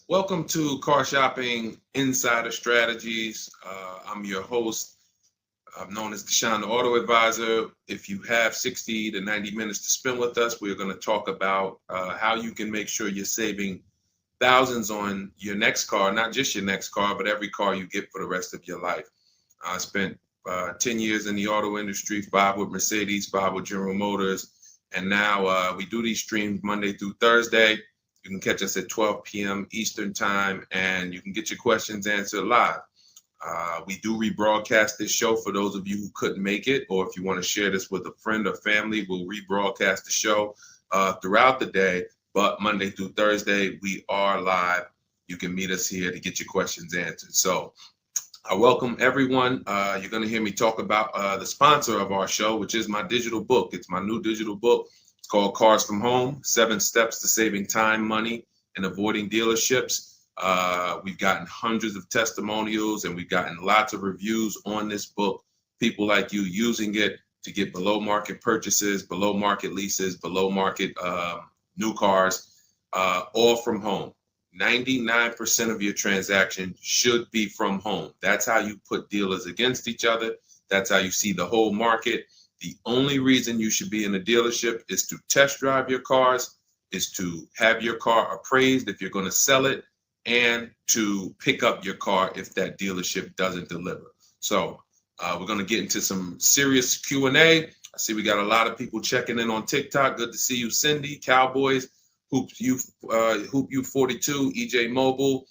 Welcome to Car Shopping Insider Strategies. I'm your host. I'm known as Deshone the Auto Advisor. If you have 60 to 90 minutes to spend with us, we're going to talk about how you can make sure you're saving thousands on your next car, not just your next car, but every car you get for the rest of your life. I spent 10 years in the auto industry, 5 with Mercedes, 5 with General Motors, and now we do these streams Monday through Thursday. You can catch us at 12 p.m. Eastern time, and you can get your questions answered live. We do rebroadcast this show for those of you who couldn't make it, or if you want to share this with a friend or family, we'll rebroadcast the show throughout the day. But Monday through Thursday, we are live. You can meet us here to get your questions answered. So I welcome everyone. You're going to hear me talk about the sponsor of our show, which is my digital book. It's my new digital book. It's called Cars from Home, 7 Steps to Saving Time, Money, and Avoiding Dealerships. We've gotten hundreds of testimonials and we've gotten lots of reviews on this book. People like you using it to get below market purchases, below market leases, below market new cars, all from home. 99% of your transaction should be from home. That's how you put dealers against each other. That's how you see the whole market. The only reason you should be in a dealership is to test drive your cars, is to have your car appraised if you're going to sell it, and to pick up your car if that dealership doesn't deliver. So we're going to get into some serious Q&A. I see we got a lot of people checking in on TikTok. Good to see you, Cindy, Cowboys, Hoop you 42, EJ Mobile.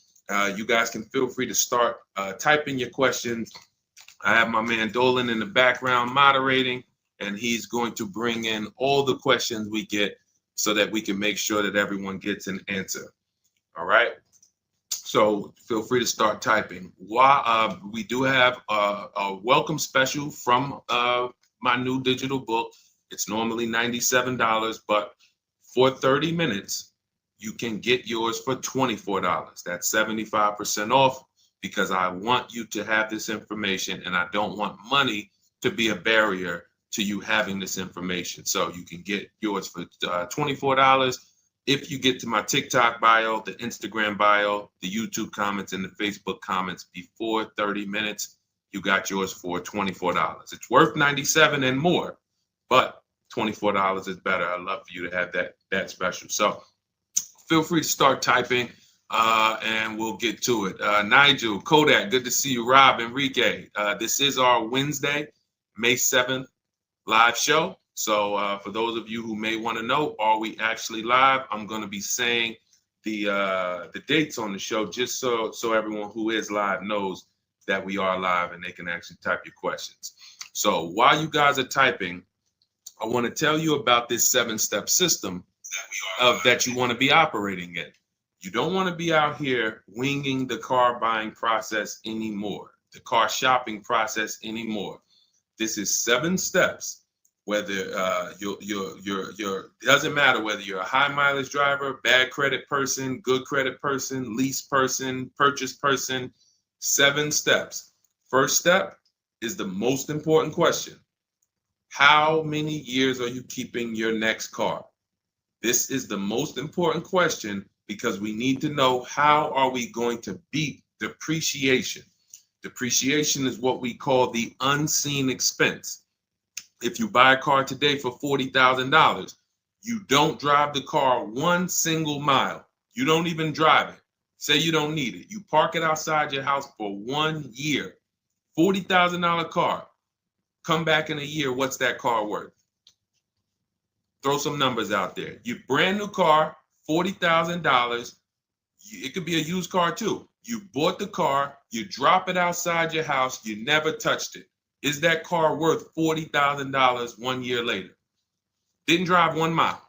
You guys can feel free to start typing your questions. I have my man Dolan in the background moderating, and he's going to bring in all the questions we get so that we can make sure that everyone gets an answer. All right. So feel free to start typing. We do have a welcome special from my new digital book. It's normally $97, but for 30 minutes, you can get yours for $24. That's 75% off because I want you to have this information and I don't want money to be a barrier to you having this information. So you can get yours for $24. If you get to my TikTok bio, the Instagram bio, the YouTube comments, and the Facebook comments before 30 minutes, you got yours for $24. It's worth $97 and more, but $24 is better. I'd love for you to have that special. So feel free to start typing and we'll get to it. Nigel, Kodak, good to see you. Rob, Enrique, this is our Wednesday, May 7th live show. So for those of you who may want to know, are we actually live? I'm going to be saying the dates on the show just so everyone who is live knows that we are live and they can actually type your questions. So while you guys are typing, I want to tell you about this 7-step system that you want to be operating in. You don't want to be out here winging the car buying process anymore, the car shopping process anymore. This is 7 steps. Whether it doesn't matter whether you're a high mileage driver, bad credit person, good credit person, lease person, purchase person. 7 steps. First step is the most important question. How many years are you keeping your next car? This is the most important question because we need to know how are we going to beat depreciation. Depreciation is what we call the unseen expense. If you buy a car today for $40,000, you don't drive the car one single mile. You don't even drive it. Say you don't need it. You park it outside your house for 1 year. $40,000 car. Come back in a year, what's that car worth? Throw some numbers out there. Your brand new car, $40,000. It could be a used car too. You bought the car, you drop it outside your house, you never touched it. Is that car worth $40,000 1 year later? Didn't drive 1 mile.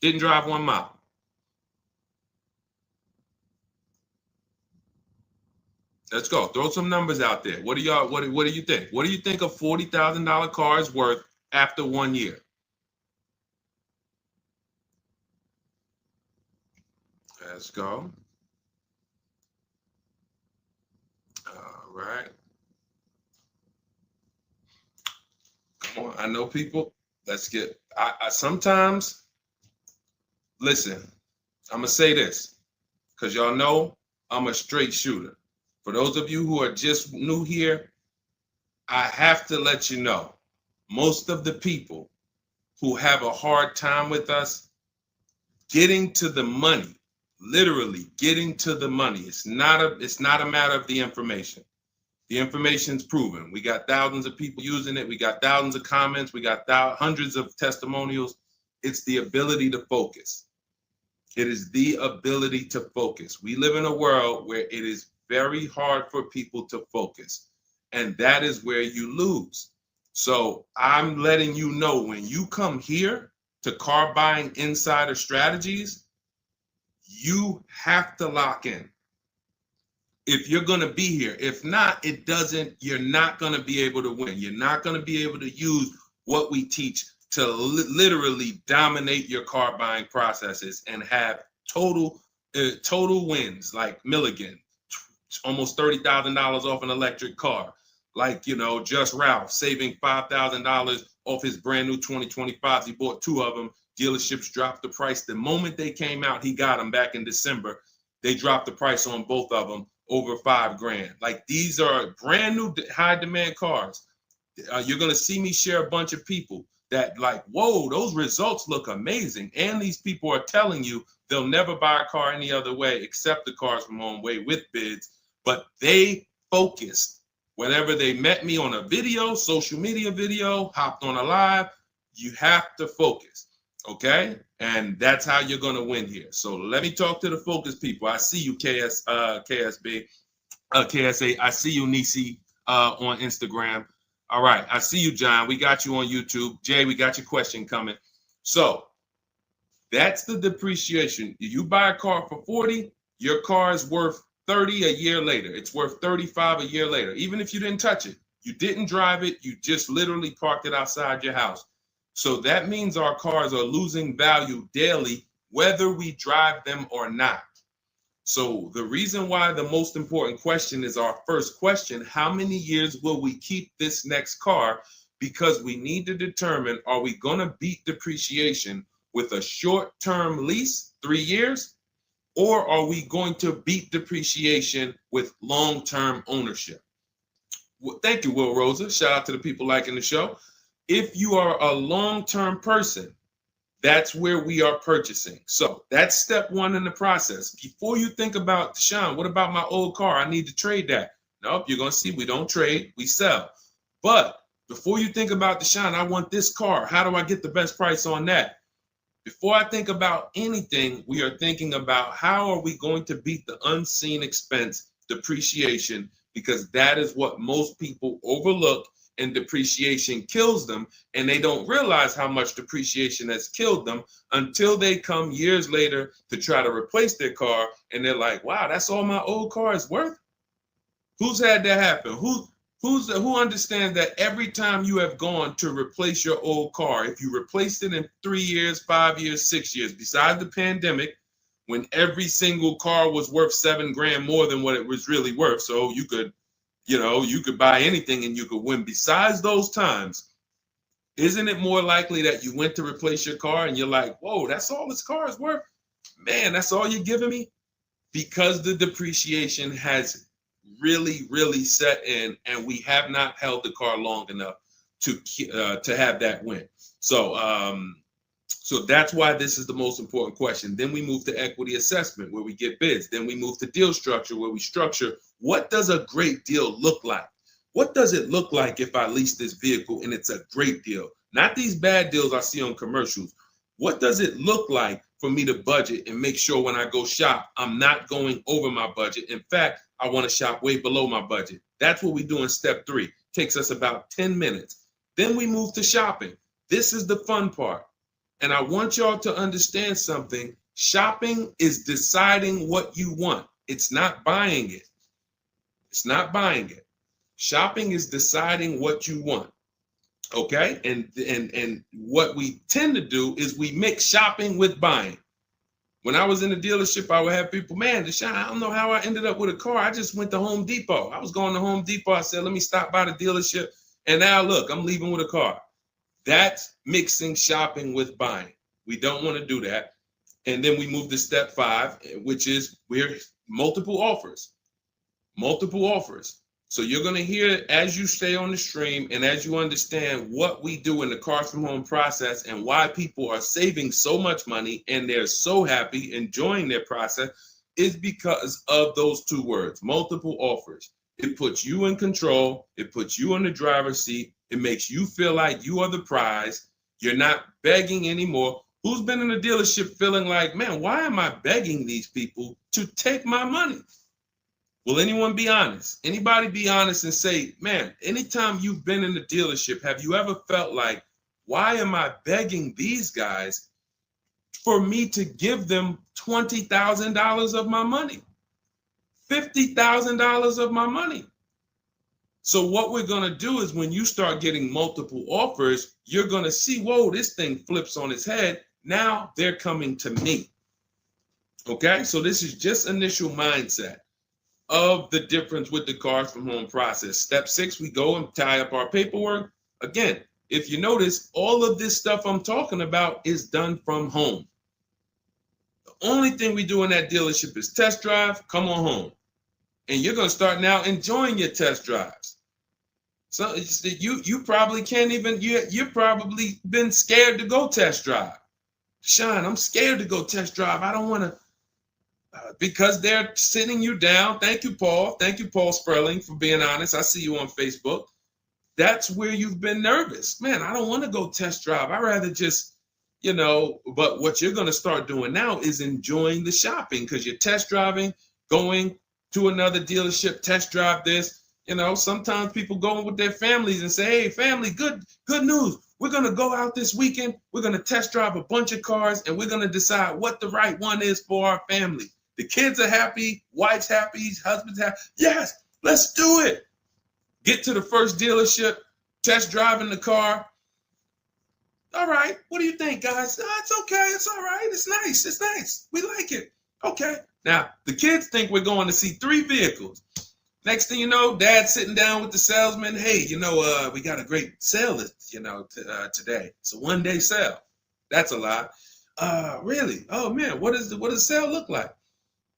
Didn't drive 1 mile. Let's go. Throw some numbers out there. What do you think? What do you think a $40,000 car is worth after 1 year? Let's go. All right. Come on. I know people. Let's get. I sometimes listen. I'm going to say this because y'all know I'm a straight shooter. For those of you who are just new here, I have to let you know, most of the people who have a hard time with us getting to the money, literally getting to the money. It's not a matter of the information. The information's proven. We got thousands of people using it. We got thousands of comments. We got hundreds of testimonials. It's the ability to focus. It is the ability to focus. We live in a world where it is very hard for people to focus, and that is where you lose. So I'm letting you know, when you come here to Car Buying Insider Strategies, you have to lock in. If you're going to be here, if not, you're not going to be able to win. You're not going to be able to use what we teach to literally dominate your car buying processes and have total wins, like Milligan, almost $30,000 off an electric car. Like, Just Ralph saving $5,000 off his brand new 2025s. He bought 2 of them. Dealerships dropped the price. The moment they came out, he got them back in December. They dropped the price on both of them over $5,000. Like, these are brand new high demand cars. You're going to see me share a bunch of people that like, whoa, those results look amazing. And these people are telling you they'll never buy a car any other way except the Cars from Home way with bids. But they focused. Whenever they met me on a video, social media video, hopped on a live, you have to focus. Okay? And that's how you're going to win here. So let me talk to the focus people. I see you, KSA. I see you, Nisi, on Instagram. All right. I see you, John. We got you on YouTube. Jay, we got your question coming. So that's the depreciation. You buy a car for 40, your car is worth 30 a year later. It's worth 35 a year later. Even if you didn't touch it, you didn't drive it, you just literally parked it outside your house. So that means our cars are losing value daily, whether we drive them or not. So the reason why the most important question is our first question: how many years will we keep this next car? Because we need to determine, are we going to beat depreciation with a short-term lease, 3 years? Or are we going to beat depreciation with long-term ownership? Well, thank you, Will Rosa. Shout out to the people liking the show. If you are a long-term person, that's where we are purchasing. So that's step 1 in the process. Before you think about, Deshaun, what about my old car? I need to trade that. Nope, you're going to see we don't trade, we sell. But before you think about, Deshaun, I want this car. How do I get the best price on that? Before I think about anything, we are thinking about how are we going to beat the unseen expense, depreciation, because that is what most people overlook, and depreciation kills them, and they don't realize how much depreciation has killed them until they come years later to try to replace their car, and they're like, wow, that's all my old car is worth? Who's had that happen? Who understands that every time you have gone to replace your old car, if you replaced it in 3 years, 5 years, 6 years, besides the pandemic, when every single car was worth $7,000 more than what it was really worth, so you could buy anything and you could win. Besides those times, isn't it more likely that you went to replace your car and you're like, whoa, that's all this car is worth? Man, that's all you're giving me? Because the depreciation has really set in, and we have not held the car long enough to have that win. So that's why this is the most important question. Then we move to equity assessment, where we get bids. Then we move to deal structure, where we structure, what does a great deal look like? What does it look like if I lease this vehicle and it's a great deal? Not these bad deals I see on commercials. What does it look like for me to budget and make sure when I go shop, I'm not going over my budget? In fact, I want to shop way below my budget. That's what we do in step 3. Takes us about 10 minutes. Then we move to shopping. This is the fun part. And I want y'all to understand something. Shopping is deciding what you want. It's not buying it. It's not buying it. Shopping is deciding what you want. Okay? And what we tend to do is we mix shopping with buying. When I was in the dealership, I would have people, man, Deshaun, I don't know how I ended up with a car. I just went to Home Depot. I was going to Home Depot. I said, let me stop by the dealership. And now look, I'm leaving with a car. That's mixing shopping with buying. We don't want to do that. And then we move to step 5, which is we're multiple offers. Multiple offers. So you're going to hear as you stay on the stream and as you understand what we do in the Cars from Home process and why people are saving so much money and they're so happy enjoying their process is because of those 2 words, multiple offers. It puts you in control. It puts you in the driver's seat. It makes you feel like you are the prize. You're not begging anymore. Who's been in a dealership feeling like, man, why am I begging these people to take my money? Will anyone be honest? Anybody be honest and say, man, anytime you've been in the dealership, have you ever felt like, why am I begging these guys for me to give them $20,000 of my money, $50,000 of my money? So what we're going to do is when you start getting multiple offers, you're going to see, whoa, this thing flips on its head. Now they're coming to me. Okay, so this is just initial mindset of the difference with the Cars from Home process. Step 6, we go and tie up our paperwork. Again, if you notice, all of this stuff I'm talking about is done from home. The only thing we do in that dealership is test drive, come on home. And you're going to start now enjoying your test drives. So you probably can't even, you've probably been scared to go test drive. Sean, I'm scared to go test drive. I don't want to, because they're sitting you down. Thank you, Paul. Thank you, Paul Sperling, for being honest. I see you on Facebook. That's where you've been nervous. Man, I don't want to go test drive. I'd rather just, but what you're going to start doing now is enjoying the shopping because you're test driving, going to another dealership, test drive this. Sometimes people go with their families and say, hey, family, good news. We're going to go out this weekend. We're going to test drive a bunch of cars and we're going to decide what the right one is for our family. The kids are happy, wife's happy, husband's happy. Yes, let's do it. Get to the first dealership, test driving the car. All right, what do you think, guys? Oh, it's okay, it's all right, it's nice, we like it. Okay, now the kids think we're going to see 3 vehicles. Next thing you know, Dad's sitting down with the salesman. Hey, we got a great sale, today. It's a 1-day sale. That's a lie. Really? Oh man, what does the sale look like?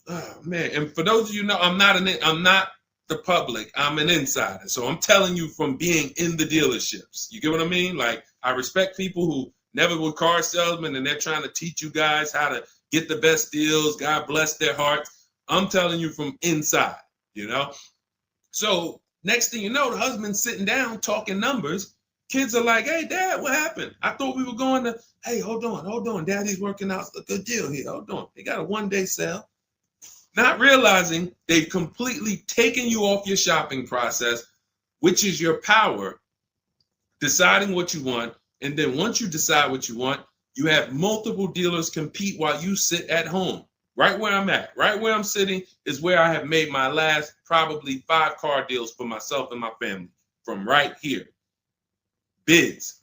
Oh man, and for those of you know, I'm not the public. I'm an insider, so I'm telling you from being in the dealerships. You get what I mean? Like I respect people who never were car salesmen and they're trying to teach you guys how to get the best deals. God bless their hearts. I'm telling you from inside. So next thing you know, the husband's sitting down talking numbers. Kids are like, hey, Dad, what happened? I thought we were going to, hey, hold on. Daddy's working out a good deal here. Hold on. They got a 1-day sale. Not realizing they've completely taken you off your shopping process, which is your power, deciding what you want. And then once you decide what you want, you have multiple dealers compete while you sit at home. Right where I'm at, right where I'm sitting is where I have made my last probably 5 car deals for myself and my family from right here. Bids.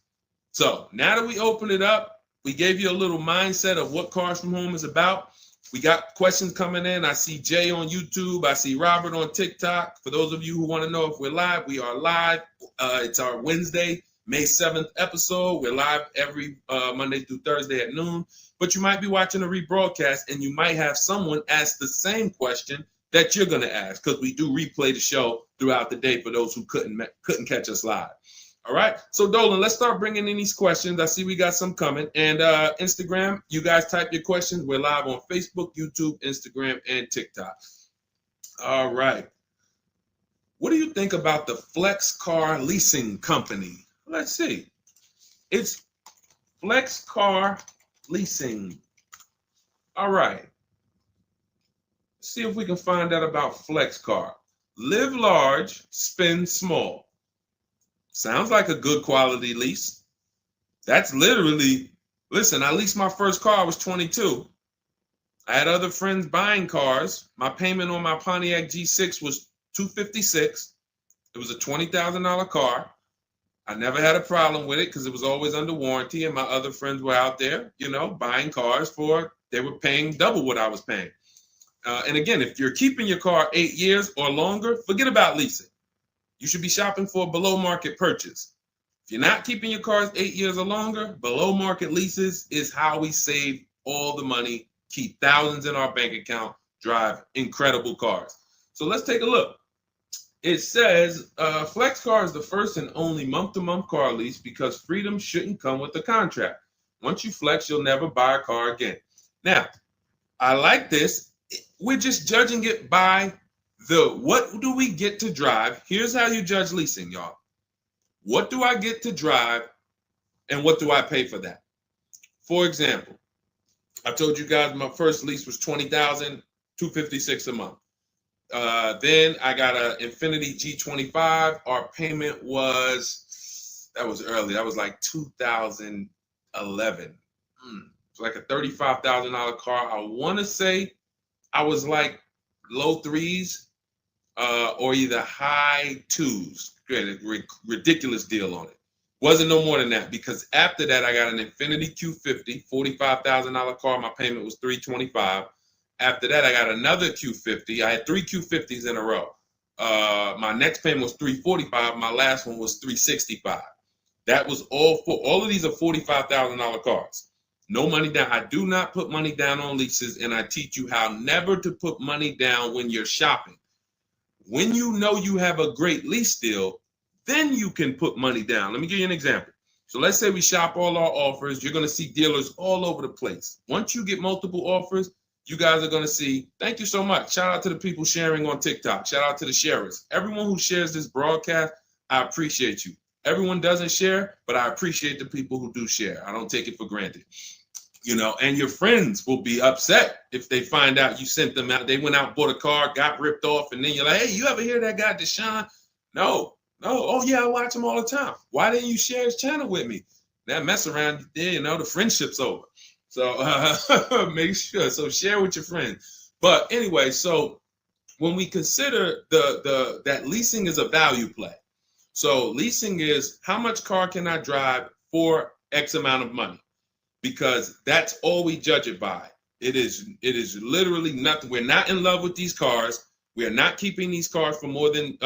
So now that we open it up, we gave you a little mindset of what Cars from Home is about. We got questions coming in. I see Jay on YouTube. I see Robert on TikTok. For those of you who want to know if we're live, we are live. It's our Wednesday, May 7th episode. We're live every Monday through Thursday at noon. But you might be watching a rebroadcast and you might have someone ask the same question that you're going to ask because we do replay the show throughout the day for those who couldn't catch us live. All right. So Dolan, let's start bringing in these questions. I see we got some coming. And Instagram, you guys type your questions. We're live on Facebook, YouTube, Instagram, and TikTok. All right. What do you think about the Flex Car Leasing Company? Let's see. It's Flex Car Leasing. All right. See if we can find out about Flex Car. Live large, spend small. Sounds like a good quality lease. That's literally, listen, I leased my first car, I was 22. I had other friends buying cars. My payment on my Pontiac G6 was $256. It was a $20,000 car. I never had a problem with it because it was always under warranty, and my other friends were out there, buying cars they were paying double what I was paying. And again, if you're keeping your car 8 years or longer, forget about leasing. You should be shopping for a below market purchase. If you're not keeping your cars 8 years or longer, below market leases is how we save all the money keep thousands in our bank account, drive incredible cars. So let's take a look. It says Flex Car is the first and only month-to-month car lease because freedom shouldn't come with a contract. Once you flex, you'll never buy a car again. Now, I like this. We're just judging it by what do we get to drive? Here's how you judge leasing, y'all. What do I get to drive and what do I pay for that? For example, I told you guys my first lease was $20,256 a month. Then I got an Infiniti G25. Our payment was, that was early. That was like 2011. It's like a $35,000 car. I want to say I was like low threes or either high twos. Ridiculous deal on it. Wasn't no more than that because after that I got an Infiniti Q50, $45,000 car. My payment was $325. After that I got another Q50. I had 3 Q50s in a row. My next payment was $345. My last one was $365. That was all of these are $45,000 cars. No money down. I do not put money down on leases, and I teach you how never to put money down when you're shopping. When you know you have a great lease deal, then you can put money down. Let me give you an example. So let's say we shop all our offers. You're going to see dealers all over the place. Once you get multiple offers, you guys are going to see, thank you so much. Shout out to the people sharing on TikTok. Shout out to the sharers. Everyone who shares this broadcast, I appreciate you. Everyone doesn't share, but I appreciate the people who do share. I don't take it for granted. You know, and your friends will be upset if they find out you sent them out. They went out, bought a car, got ripped off, and then you're like, hey, you ever hear that guy, Deshone? No. Oh, yeah, I watch him all the time. Why didn't you share his channel with me? That mess around, you know, the friendship's over. So make sure. So share with your friends. But anyway, so when we consider that leasing is a value play. So leasing is how much car can I drive for X amount of money? Because that's all we judge it by. It is literally nothing. We're not in love with these cars. We are not keeping these cars for more than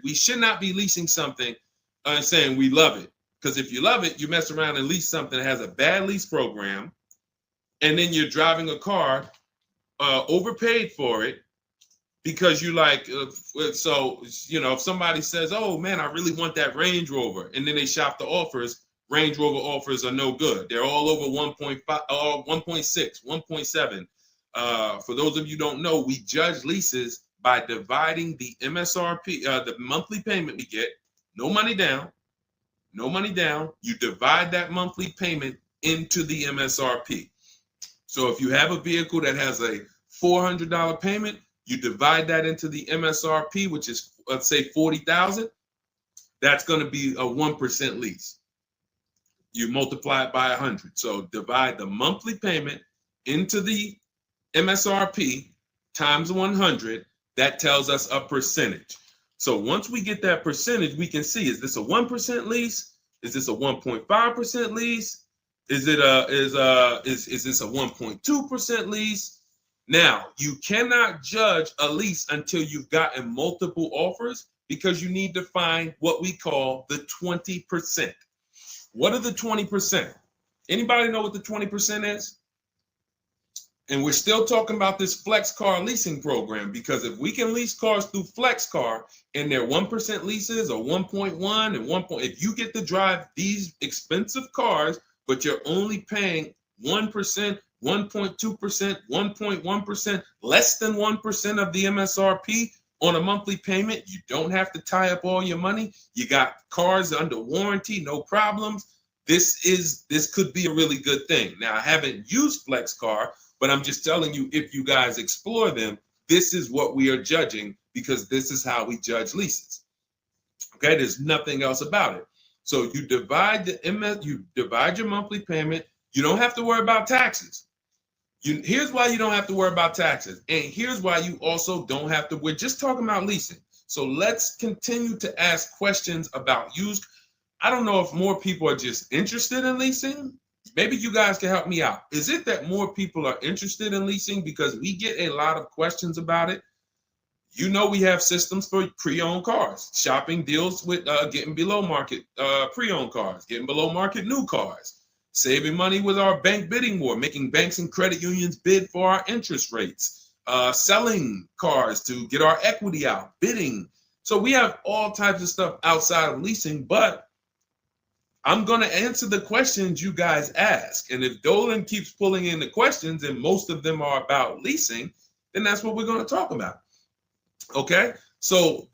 we should not be leasing something and saying we love it. Because if you love it, you mess around and lease something that has a bad lease program, and then you're driving a car overpaid for it because you like. So you know, if somebody says, "Oh man, I really want that Range Rover," and then they shop the offers. Range Rover offers are no good. They're all over 1.5, 1.6, 1.7. For those of you who don't know, we judge leases by dividing the MSRP, the monthly payment we get, no money down. You divide that monthly payment into the MSRP. So if you have a vehicle that has a $400 payment, you divide that into the MSRP, which is, let's say, $40,000. That's going to be a 1% lease. You multiply it by 100. So divide the monthly payment into the MSRP times 100. That tells us a percentage. So once we get that percentage, we can see, is this a 1% lease? Is this a 1.5% lease? Is this a 1.2% lease? Now, you cannot judge a lease until you've gotten multiple offers because you need to find what we call the 20%. What are the 20%? Anybody know what the 20% is? And we're still talking about this Flex Car leasing program because if we can lease cars through Flex Car and they're 1% leases or 1.1 and 1. If you get to drive these expensive cars, but you're only paying 1%, 1.2%, 1.1%, less than 1% of the MSRP on a monthly payment, you don't have to tie up all your money. You got cars under warranty, no problems. This could be a really good thing. Now, I haven't used Flex Car, but I'm just telling you, if you guys explore them, this is what we are judging because this is how we judge leases. Okay, there's nothing else about it. So you divide your monthly payment. You don't have to worry about taxes. Here's why you don't have to worry about taxes. And here's why you also don't have to. We're just talking about leasing. So let's continue to ask questions about used. I don't know if more people are just interested in leasing. Maybe you guys can help me out. Is it that more people are interested in leasing because we get a lot of questions about it? You know, we have systems for pre-owned cars. Shopping deals with getting below market pre-owned cars, getting below market new cars. saving money with our bank bidding war, making banks and credit unions bid for our interest rates, selling cars to get our equity out, bidding. So we have all types of stuff outside of leasing, but I'm going to answer the questions you guys ask. And if Dolan keeps pulling in the questions, and most of them are about leasing, then that's what we're going to talk about. Okay? So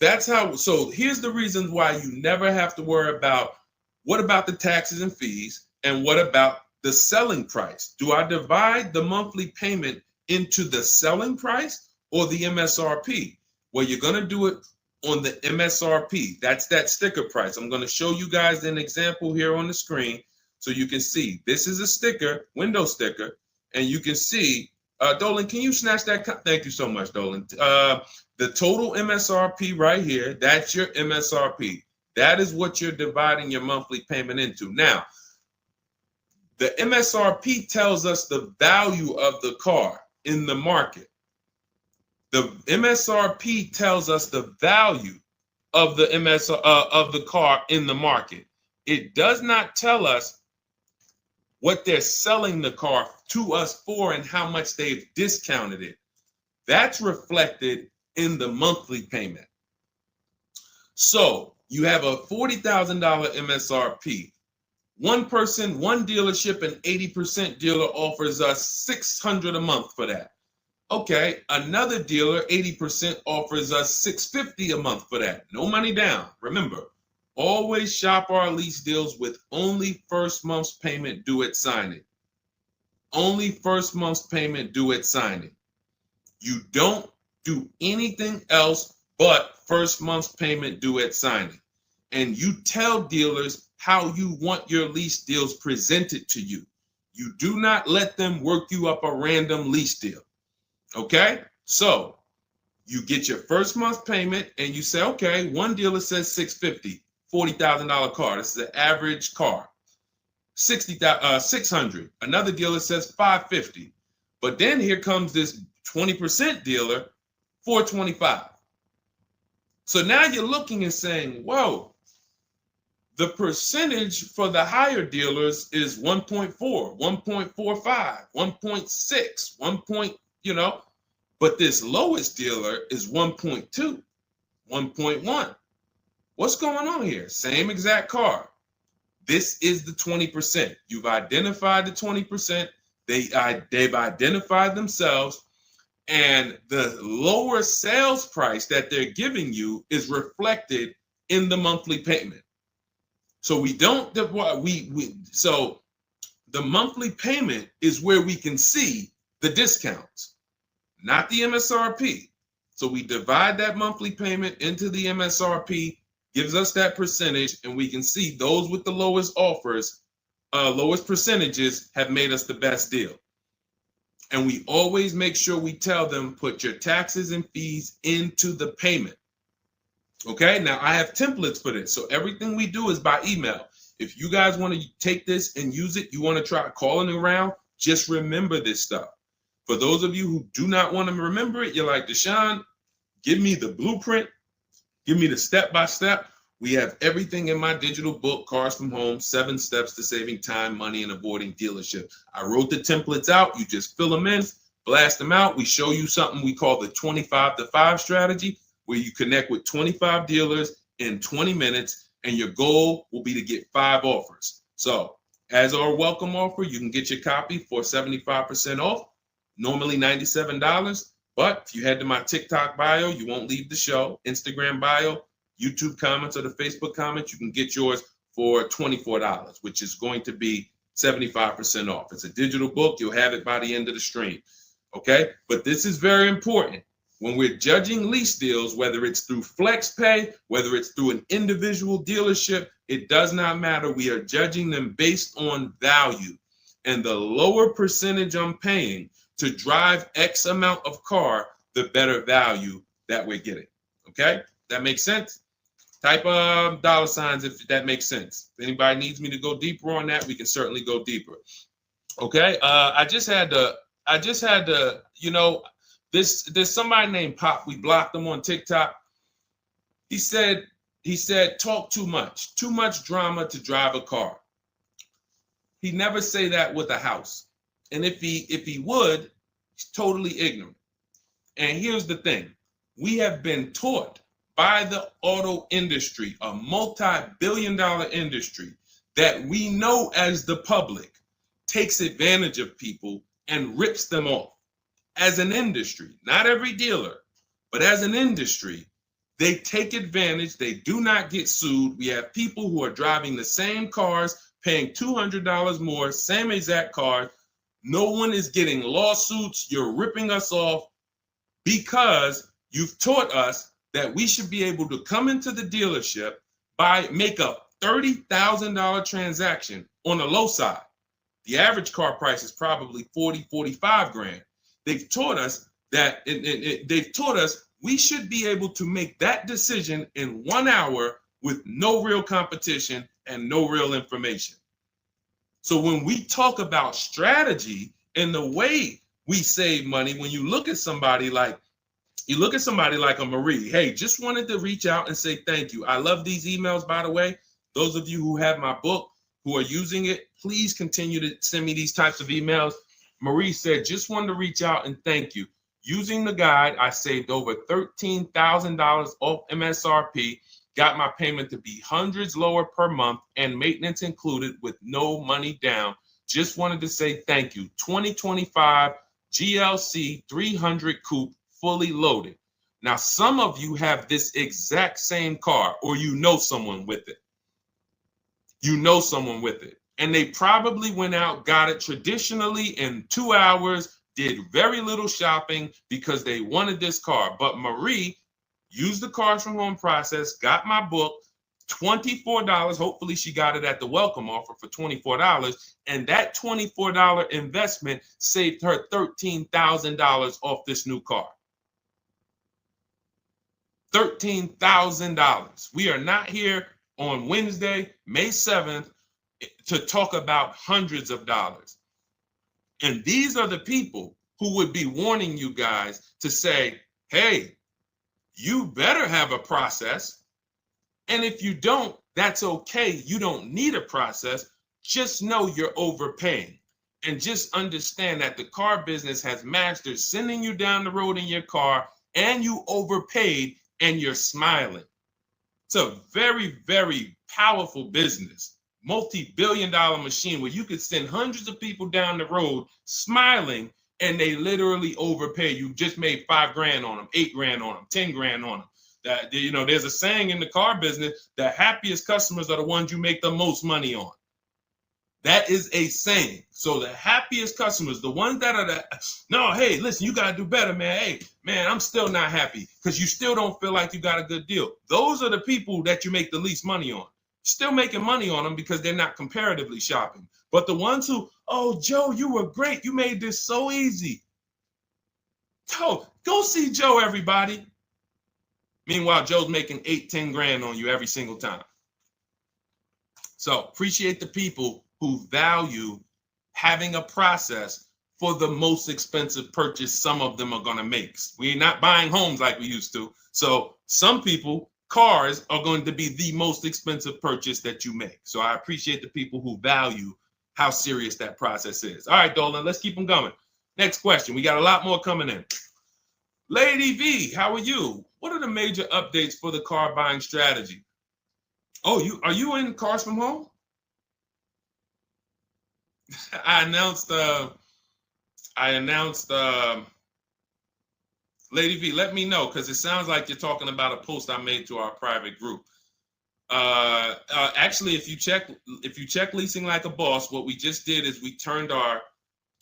so here's the reasons why you never have to worry about what about the taxes and fees, and what about the selling price? Do I divide the monthly payment into the selling price or the MSRP? Well, you're going to do it on the MSRP. That's that sticker price. I'm going to show you guys an example here on the screen so you can see. This is a sticker, window sticker, and you can see, Dolan, can you snatch that? Thank you so much, Dolan. The total MSRP right here, that's your MSRP. That is what you're dividing your monthly payment into. Now, the MSRP tells us the value of the car in the market. The MSRP tells us the value of the of the car in the market. It does not tell us what they're selling the car to us for and how much they've discounted it. That's reflected in the monthly payment. So you have a $40,000 MSRP. One person, one dealership, an 80% dealer offers us $600 a month for that. Okay, another dealer, 80%, offers us $650 a month for that. No money down. Remember, always shop our lease deals with only first month's payment due at signing. Only first month's payment due at signing. You don't do anything else but first month's payment due at signing. And you tell dealers how you want your lease deals presented to you. You do not let them work you up a random lease deal. Okay, so you get your first month payment and you say, okay, one dealer says $650, $40,000 car. This is an average car. $600. Another dealer says $550. But then here comes this 20% dealer, $425. So now you're looking and saying, whoa, the percentage for the higher dealers is 1.4, 1.45, 1.6, 1. But this lowest dealer is 1.2, 1.1. What's going on here? Same exact car. This is the 20%. You've identified the 20%. They've identified themselves, and the lower sales price that they're giving you is reflected in the monthly payment. So so the monthly payment is where we can see the discounts, not the MSRP. So we divide that monthly payment into the MSRP, gives us that percentage, and we can see those with the lowest offers, lowest percentages have made us the best deal. And we always make sure we tell them, put your taxes and fees into the payment. Okay, now I have templates for this. So everything we do is by email. If you guys want to take this and use it, you want to try calling around, just remember this stuff. For those of you who do not want to remember it, you're like, Deshone, give me the blueprint, give me the step-by-step. We have everything in my digital book, Cars from Home, 7 Steps to Saving Time, Money, and Avoiding Dealership. I wrote the templates out. You just fill them in, blast them out. We show you something we call the 25-to-5 strategy, where you connect with 25 dealers in 20 minutes, and your goal will be to get 5 offers. So as our welcome offer, you can get your copy for 75% off, normally $97. But if you head to my TikTok bio, you won't leave the show, Instagram bio, YouTube comments, or the Facebook comments, you can get yours for $24, which is going to be 75% off. It's a digital book. You'll have it by the end of the stream. Okay? But this is very important. When we're judging lease deals, whether it's through FlexPay, whether it's through an individual dealership, it does not matter. We are judging them based on value. And the lower percentage I'm paying to drive X amount of car, the better value that we're getting. Okay? That makes sense? Type $signs if that makes sense. If anybody needs me to go deeper on that, we can certainly go deeper. Okay? I just had to, there's somebody named Pop. We blocked him on TikTok. He said, talk too much drama to drive a car. He never say that with a house. And if he would, he's totally ignorant. And here's the thing. We have been taught by the auto industry, a multi-billion-dollar industry, that we know as the public takes advantage of people and rips them off. As an industry, not every dealer, but as an industry, they take advantage. They do not get sued. We have people who are driving the same cars, paying $200 more, same exact car. No one is getting lawsuits. You're ripping us off because you've taught us that we should be able to come into the dealership, make a $30,000 transaction on the low side. The average car price is probably 40, 45 grand. They've taught us that they've taught us we should be able to make that decision in 1 hour with no real competition and no real information. So when we talk about strategy and the way we save money, when you look at somebody like a Marie, hey, just wanted to reach out and say thank you. I love these emails, by the way. Those of you who have my book, who are using it, please continue to send me these types of emails. Marie said, just wanted to reach out and thank you. Using the guide, I saved over $13,000 off MSRP, got my payment to be hundreds lower per month and maintenance included with no money down. Just wanted to say thank you. 2025 GLC 300 coupe, fully loaded. Now, some of you have this exact same car, or you know someone with it. You know someone with it. And they probably went out, got it traditionally in 2 hours, did very little shopping because they wanted this car. But Marie used the cars from home process, got my book, $24. Hopefully she got it at the welcome offer for $24. And that $24 investment saved her $13,000 off this new car. $13,000. We are not here on Wednesday, May 7th, to talk about hundreds of dollars. And these are the people who would be warning you guys to say, hey, you better have a process. And if you don't, that's okay. You don't need a process. Just know you're overpaying. And just understand that the car business has mastered sending you down the road in your car and you overpaid and you're smiling. It's a very, very powerful business, multi-billion-dollar machine where you could send hundreds of people down the road smiling and they literally overpay. You just made $5,000 on them, $8,000 on them, $10,000 on them. That, you know, there's a saying in the car business, the happiest customers are the ones you make the most money on. That is a saying. So the happiest customers, the ones that are no, hey, listen, you got to do better, man. Hey, man, I'm still not happy because you still don't feel like you got a good deal. Those are the people that you make the least money on. Still making money on them because they're not comparatively shopping. But the ones who, oh, Joe, you were great. You made this so easy. Go see Joe, everybody. Meanwhile, Joe's making $8,000-$10,000 on you every single time. So appreciate the people who value having a process for the most expensive purchase some of them are going to make. We're not buying homes like we used to. So some people, cars are going to be the most expensive purchase that you make. So I appreciate the people who value how serious that process is. All right, Dolan, let's keep them going. Next question. We got a lot more coming in. Lady V, how are you? What are the major updates for the car buying strategy? Oh, are you in Cars from Home? I announced Lady V, let me know, because it sounds like you're talking about a post I made to our private group. Actually, if you check Leasing Like a Boss, what we just did is we turned our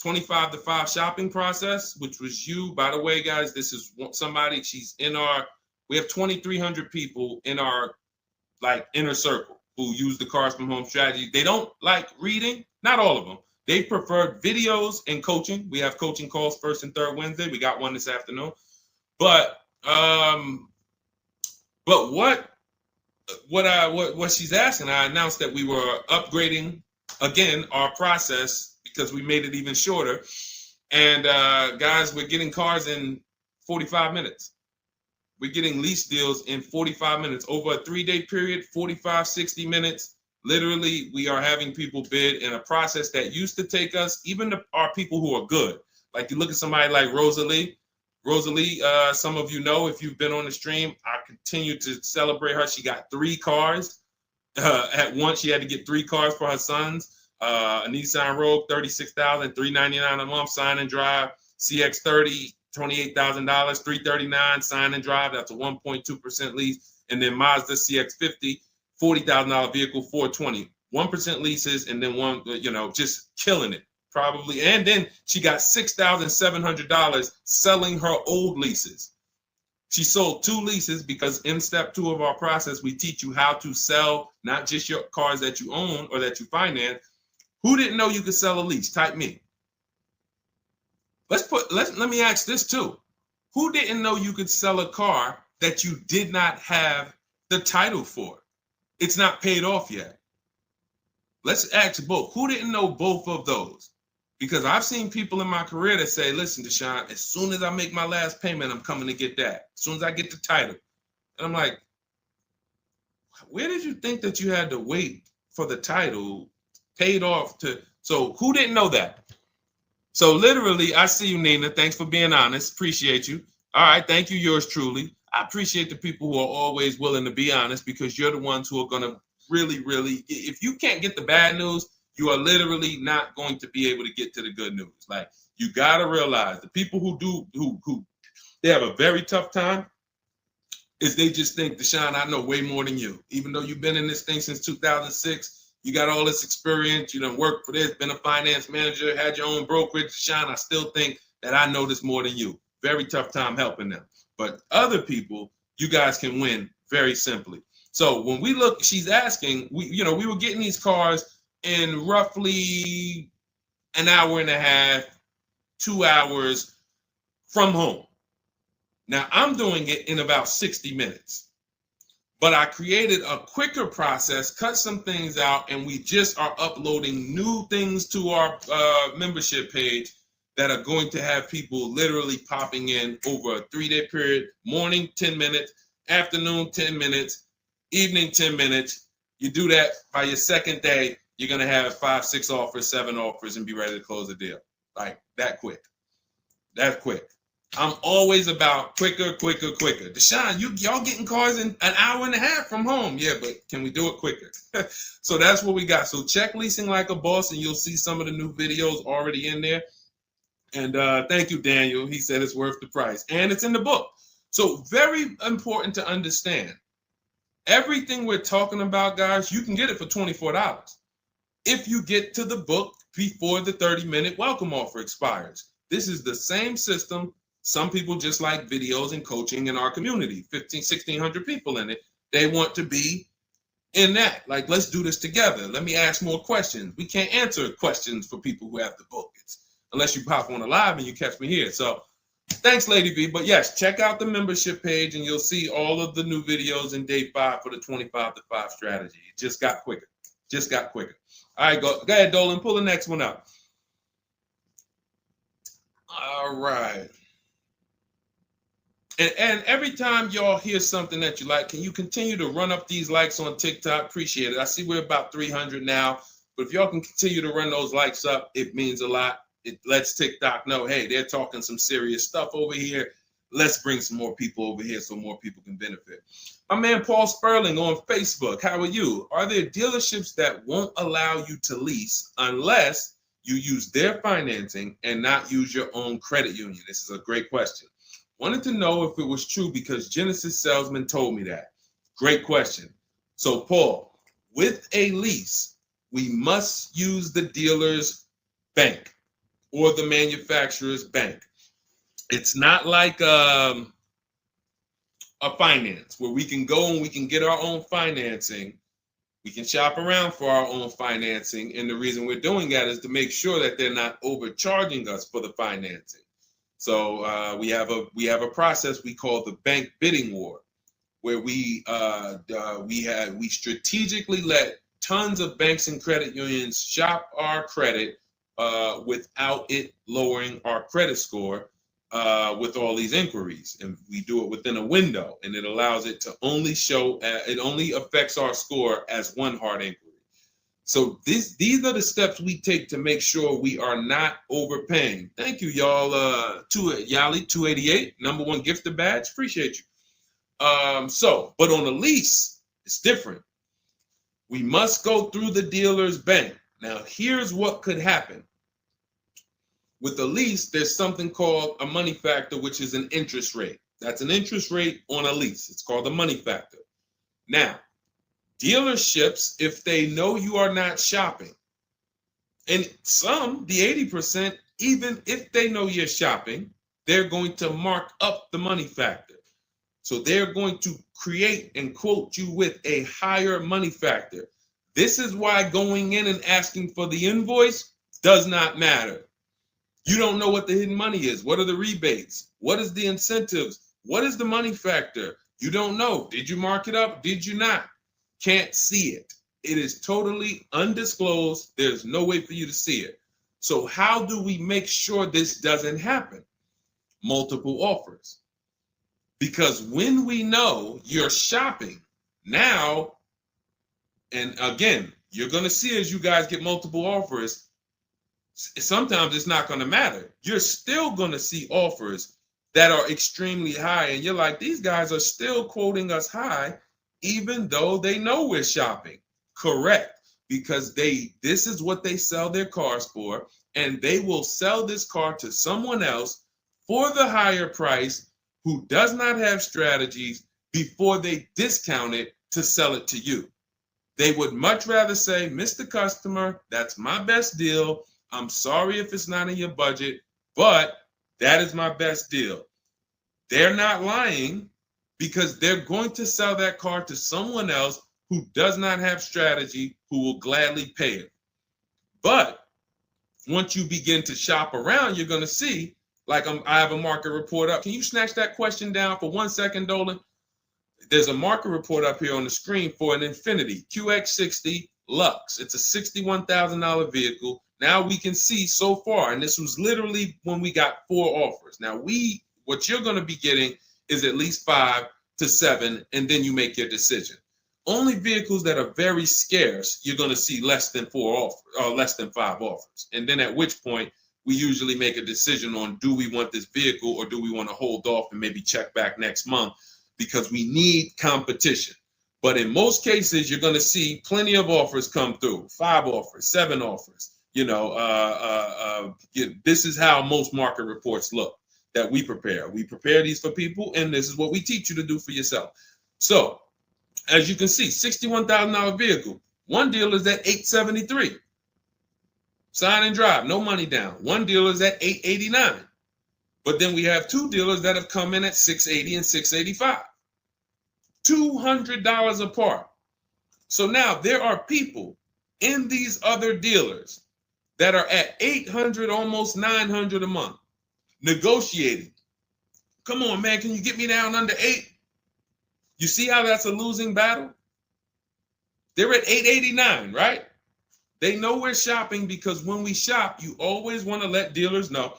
25 to 5 shopping process, which was you. By the way, guys, this is somebody, we have 2,300 people in our inner circle who use the Cars from Home strategy. They don't like reading, not all of them. They prefer videos and coaching. We have coaching calls first and third Wednesday. We got one this afternoon. But what she's asking, I announced that we were upgrading again our process because we made it even shorter. And guys, we're getting cars in 45 minutes. We're getting lease deals in 45 minutes over a 3-day period, 45, 60 minutes. Literally, we are having people bid in a process that used to take us, even our people who are good. Like you look at somebody like Rosalie. Rosalie, some of you know if you've been on the stream, I continue to celebrate her. She got 3 cars. At once, she had to get 3 cars for her sons. A Nissan Rogue, $36,000, $399 a month, sign and drive. CX-30, $28,000, $339 sign and drive. That's a 1.2% lease. And then Mazda CX-50, $40,000 vehicle, $420. 1% leases, and then one, just killing it. Probably. And then she got $6,700 selling her old leases. She sold 2 leases because in step 2 of our process, we teach you how to sell not just your cars that you own or that you finance. Who didn't know you could sell a lease? Type me. Let me ask this too. Who didn't know you could sell a car that you did not have the title for? It's not paid off yet. Let's ask both. Who didn't know both of those? Because I've seen people in my career that say, listen, Deshone, as soon as I make my last payment, I'm coming to get that. As soon as I get the title. And I'm like, where did you think that you had to wait for the title paid off to? So who didn't know that? So literally, I see you, Nina. Thanks for being honest. Appreciate you. All right. Thank you, yours truly. I appreciate the people who are always willing to be honest, because you're the ones who are going to really, if you can't get the bad news, you are literally not going to be able to get to the good news. Like, you got to realize the people who they have a very tough time is they just think, Deshone, I know way more than you. Even though you've been in this thing since 2006, you got all this experience, you done worked for this, been a finance manager, had your own brokerage. Deshone, I still think that I know this more than you. Very tough time helping them. But other people, you guys can win very simply. So when we look, she's asking, we were getting these cars in roughly an hour and a half, 2 hours from home. Now, I'm doing it in about 60 minutes. But I created a quicker process, cut some things out, and we just are uploading new things to our membership page that are going to have people literally popping in over a 3-day period. Morning, 10 minutes. Afternoon, 10 minutes. Evening, 10 minutes. You do that by your second day, you're going to have 5, 6 offers, 7 offers, and be ready to close the deal. Like that quick. That quick. I'm always about quicker. Deshone, y'all getting cars in an hour and a half from home. Yeah, but can we do it quicker? So that's what we got. So check Leasing Like a Boss, and you'll see some of the new videos already in there. And thank you, Daniel. He said it's worth the price. And it's in the book. So very important to understand. Everything we're talking about, guys, you can get it for $24. If you get to the book before the 30-minute welcome offer expires. This is the same system. Some people just like videos and coaching in our community, 1,600 people in it. They want to be in that. Like, let's do this together. Let me ask more questions. We can't answer questions for people who have the book. Unless you pop on a live and you catch me here. So thanks, Lady V. But yes, check out the membership page and you'll see all of the new videos in day 5 for the 25 to 5 strategy. It just got quicker. All right, go ahead, Dolan. Pull the next one up. All right. And every time y'all hear something that you like, can you continue to run up these likes on TikTok? Appreciate it. I see we're about 300 now. But if y'all can continue to run those likes up, it means a lot. It lets TikTok know, hey, they're talking some serious stuff over here. Let's bring some more people over here so more people can benefit. My man Paul Sperling on Facebook. How are you? Are there dealerships that won't allow you to lease unless you use their financing and not use your own credit union? This is a great question. Wanted to know if it was true because Genesis Salesman told me that. Great question. So, Paul, with a lease, we must use the dealer's bank or the manufacturer's bank. It's not like a finance where we can go and we can get our own financing. We can shop around for our own financing. And the reason we're doing that is to make sure that they're not overcharging us for the financing. So we have a process we call the bank bidding war, where we strategically let tons of banks and credit unions shop our credit without it lowering our credit score with all these inquiries. And we do it within a window, and it allows it to only show, it only affects our score as one hard inquiry. So these are the steps we take to make sure we are not overpaying. Thank you, y'all. Yali 288, #1 gifted badge. Appreciate you. But on a lease, it's different. We must go through the dealer's bank. Now, here's what could happen. With a lease, there's something called a money factor, which is an interest rate. That's an interest rate on a lease. It's called a money factor. Now, dealerships, if they know you are not shopping, and some, the 80%, even if they know you're shopping, they're going to mark up the money factor. So they're going to create and quote you with a higher money factor. This is why going in and asking for the invoice does not matter. You don't know what the hidden money is. What are the rebates? What is the incentives? What is the money factor? You don't know. Did you mark it up? Did you not? Can't see it. It is totally undisclosed. There's no way for you to see it. So how do we make sure this doesn't happen? Multiple offers. Because when we know you're shopping now, and again, you're going to see as you guys get multiple offers, sometimes it's not going to matter. You're still going to see offers that are extremely high. And you're like, these guys are still quoting us high, even though they know we're shopping. Correct. Because this is what they sell their cars for. And they will sell this car to someone else for the higher price who does not have strategies before they discount it to sell it to you. They would much rather say, Mr. Customer, that's my best deal. I'm sorry if it's not in your budget, but that is my best deal. They're not lying because they're going to sell that car to someone else who does not have strategy, who will gladly pay it. But once you begin to shop around, you're going to see, like I have a market report up. Can you snatch that question down for 1 second, Dolan? There's a market report up here on the screen for an Infiniti QX60 Lux. It's a $61,000 vehicle. Now we can see so far, and this was literally when we got 4 offers. Now what you're going to be getting is at least 5 to 7, and then you make your decision. Only vehicles that are very scarce, you're going to see less than 4 offers or less than 5 offers. And then at which point we usually make a decision on, do we want this vehicle or do we want to hold off and maybe check back next month, because we need competition. But in most cases, you're going to see plenty of offers come through, 5 offers, 7 offers. This is how most market reports look that we prepare. We prepare these for people, and this is what we teach you to do for yourself. So, as you can see, $61,000 vehicle. One dealer is at $873. Sign and drive, no money down. One dealer is at $889. But then we have 2 dealers that have come in at $680 and $685. $200 apart. So now there are people in these other dealers that are at $800, almost $900 a month, negotiating. Come on, man, can you get me down under 8? You see how that's a losing battle? They're at $889, right? They know we're shopping, because when we shop, you always want to let dealers know.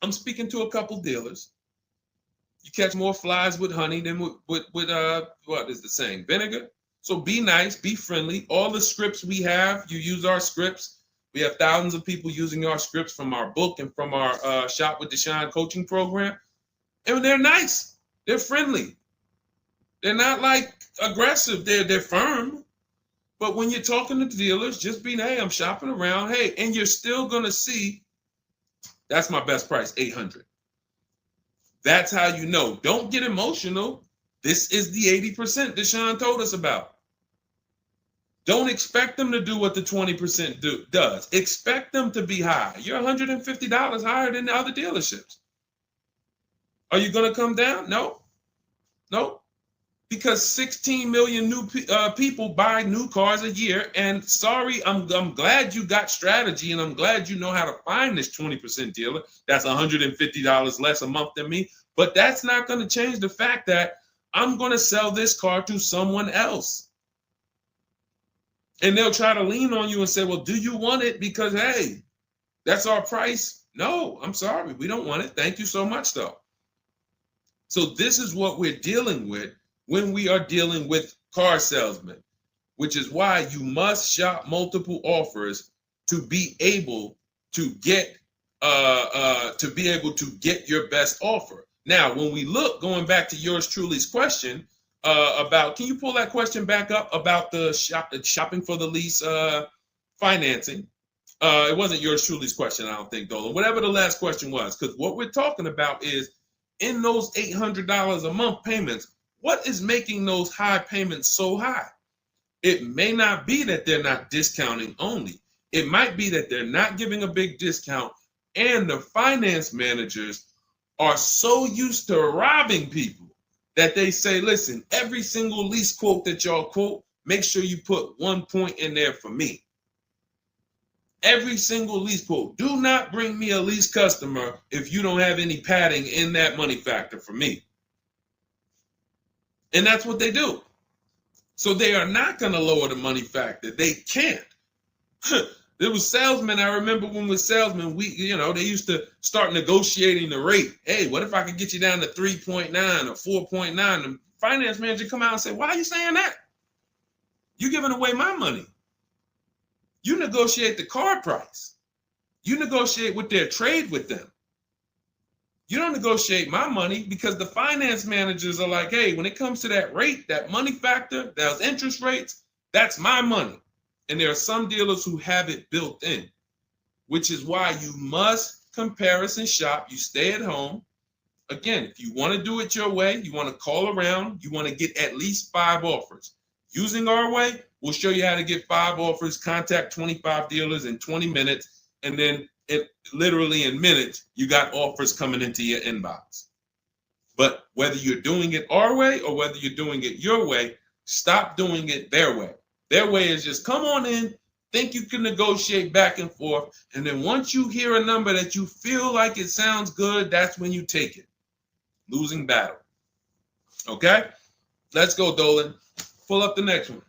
I'm speaking to a couple dealers. You catch more flies with honey than with what is the saying? Vinegar. So be nice, be friendly. All the scripts we have, you use our scripts. We have thousands of people using our scripts from our book and from our Shop with Deshone coaching program. And they're nice. They're friendly. They're not like aggressive. They're firm. But when you're talking to dealers, just be, hey, I'm shopping around. Hey, and you're still going to see, that's my best price, $800. That's how you know. Don't get emotional. This is the 80% Deshone told us about. Don't expect them to do what the 20% does. Expect them to be high. You're $150 higher than the other dealerships. Are you going to come down? No. Because 16 million new people buy new cars a year. And sorry, I'm glad you got strategy, and I'm glad you know how to find this 20% dealer that's $150 less a month than me. But that's not going to change the fact that I'm going to sell this car to someone else. And they'll try to lean on you and say, well, do you want it? Because, hey, that's our price. No, I'm sorry. We don't want it. Thank you so much, though. So this is what we're dealing with when we are dealing with car salesmen. which is why you must shop multiple offers to be able to get your best offer. Now, when we look, going back to yours truly's question about, can you pull that question back up about the shopping for the lease financing? It wasn't yours truly's question, I don't think, Dolan. Whatever the last question was, because what we're talking about is in those $800 a month payments, what is making those high payments so high? It may not be that they're not discounting only. It might be that they're not giving a big discount, and the finance managers are so used to robbing people that they say, listen, every single lease quote that y'all quote, make sure you put 1 point in there for me. Every single lease quote. Do not bring me a lease customer if you don't have any padding in that money factor for me. And that's what they do. So they are not going to lower the money factor. They can't. There was salesmen. I remember when we were salesmen, they used to start negotiating the rate. Hey, what if I could get you down to 3.9 or 4.9? The finance manager come out and say, why are you saying that? You're giving away my money. You negotiate the car price. You negotiate with their trade with them. You don't negotiate my money, because the finance managers are like, hey, when it comes to that rate, that money factor, those interest rates, that's my money. And there are some dealers who have it built in, which is why you must comparison shop. You stay at home. Again, if you want to do it your way, you want to call around, you want to get at least 5 offers. Using our way, we'll show you how to get 5 offers, contact 25 dealers in 20 minutes, and then literally in minutes, you got offers coming into your inbox. But whether you're doing it our way or whether you're doing it your way, stop doing it their way. Their way is just come on in, think you can negotiate back and forth, and then once you hear a number that you feel like it sounds good, that's when you take it. Losing battle. Okay? Let's go, Dolan. Pull up the next one.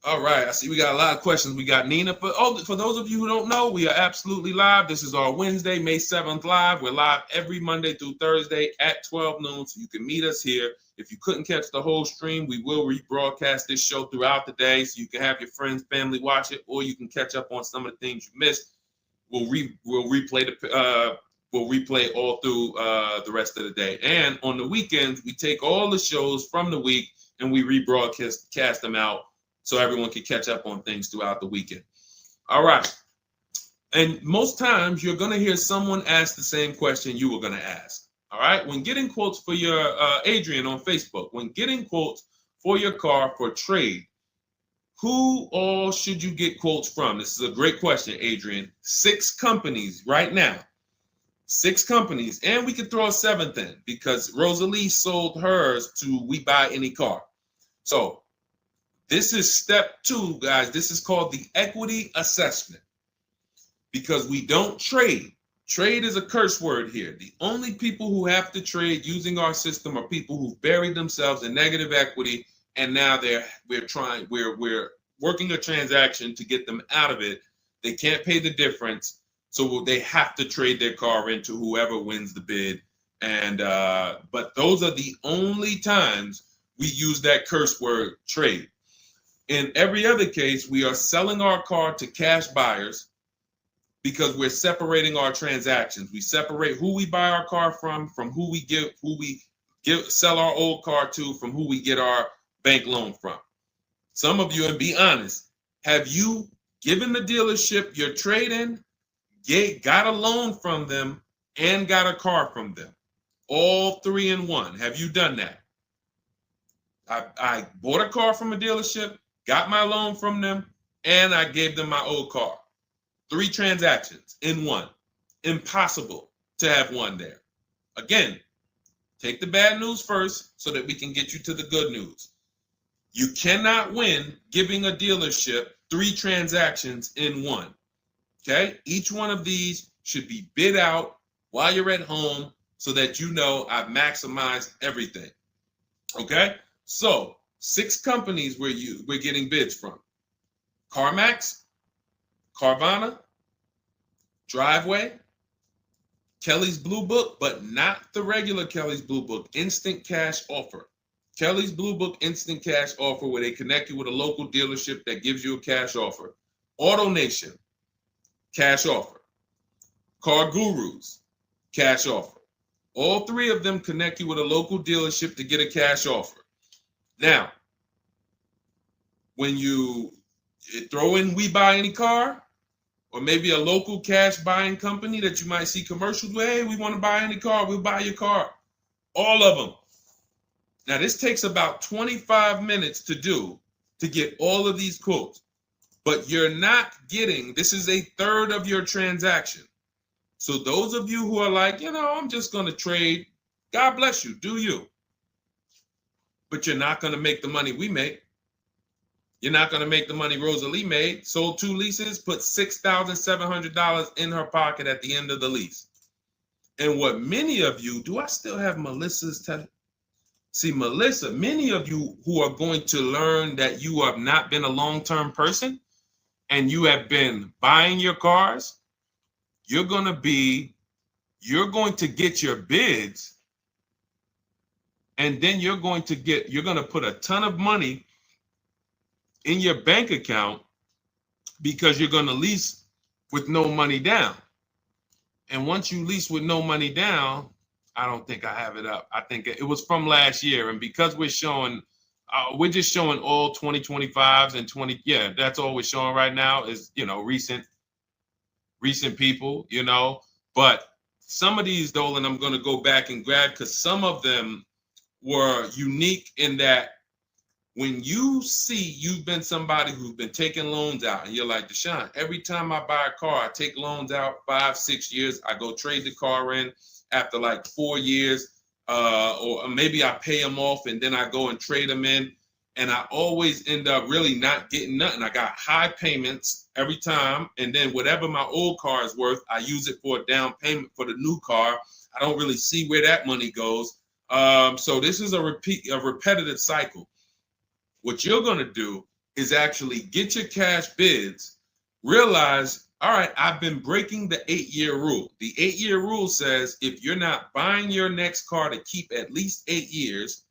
All right, I see we got a lot of questions. We got Nina. For those of you who don't know, we are absolutely live. This is our Wednesday, May 7th live. We're live every Monday through Thursday at 12 noon, so you can meet us here. If you couldn't catch the whole stream, we will rebroadcast this show throughout the day, so you can have your friends, family watch it, or you can catch up on some of the things you missed. We'll replay all through the rest of the day. And on the weekends, we take all the shows from the week and we rebroadcast them out, so everyone can catch up on things throughout the weekend. All right. And most times you're going to hear someone ask the same question you were going to ask. All right. When getting quotes for your, Adrian on Facebook, when getting quotes for your car for trade, who all should you get quotes from? This is a great question, Adrian. 6 companies right now. 6 companies. And we could throw a 7th in because Rosalie sold hers to We Buy Any Car. So this is step 2, guys. This is called the equity assessment, because we don't trade. Trade is a curse word here. The only people who have to trade using our system are people who've buried themselves in negative equity, and now we're working a transaction to get them out of it. They can't pay the difference, so they have to trade their car into whoever wins the bid. And but those are the only times we use that curse word, trade. In every other case, we are selling our car to cash buyers because we're separating our transactions. We separate who we buy our car from who we sell our old car to, from who we get our bank loan from. Some of you, and be honest, have you given the dealership your trade-in, got a loan from them, and got a car from them? All 3 in 1. Have you done that? I bought a car from a dealership, got my loan from them, and I gave them my old car. 3 transactions in 1. Impossible to have 1 there. Again, take the bad news first so that we can get you to the good news. You cannot win giving a dealership 3 transactions in 1. Okay? Each one of these should be bid out while you're at home so that you know I've maximized everything. Okay? So 6 companies we're getting bids from: CarMax, Carvana, Driveway, Kelly's Blue Book, but not the regular Kelly's Blue Book, Instant Cash Offer. Kelly's Blue Book Instant Cash Offer, where they connect you with a local dealership that gives you a cash offer. Auto Nation, cash offer. Car Gurus, cash offer. All three of them connect you with a local dealership to get a cash offer. Now, when you throw in We Buy Any Car, or maybe a local cash buying company that you might see commercials with, hey, we want to buy any car, we'll buy your car. All of them. Now, this takes about 25 minutes to do to get all of these quotes, but you're not getting, this is a third of your transaction. So those of you who are like, I'm just going to trade, God bless you, do you. But you're not going to make the money we make. You're not going to make the money Rosalie made. Sold 2 leases, put $6,700 in her pocket at the end of the lease. And what many of you, do I still have Melissa's See, Melissa, many of you who are going to learn that you have not been a long-term person and you have been buying your cars, you're going to get your bids, and then you're going to put a ton of money in your bank account because you're going to lease with no money down. And once you lease with no money down, I don't think I have it up. I think it was from last year. And because we're just showing all 2025s and 20. Yeah, that's all we're showing right now is, recent people, But some of these, Dolan, I'm going to go back and grab because some of them were unique in that when you see you've been somebody who's been taking loans out and you're like, Deshone, every time I buy a car, I take loans out 5-6 years. I go trade the car in after like 4 years, or maybe I pay them off and then I go and trade them in. And I always end up really not getting nothing. I got high payments every time. And then whatever my old car is worth, I use it for a down payment for the new car. I don't really see where that money goes. So this is a repetitive cycle. What you're going to do is actually get your cash bids, realize, all right, I've been breaking the 8-year rule. The 8-year rule says if you're not buying your next car to keep at least 8 years,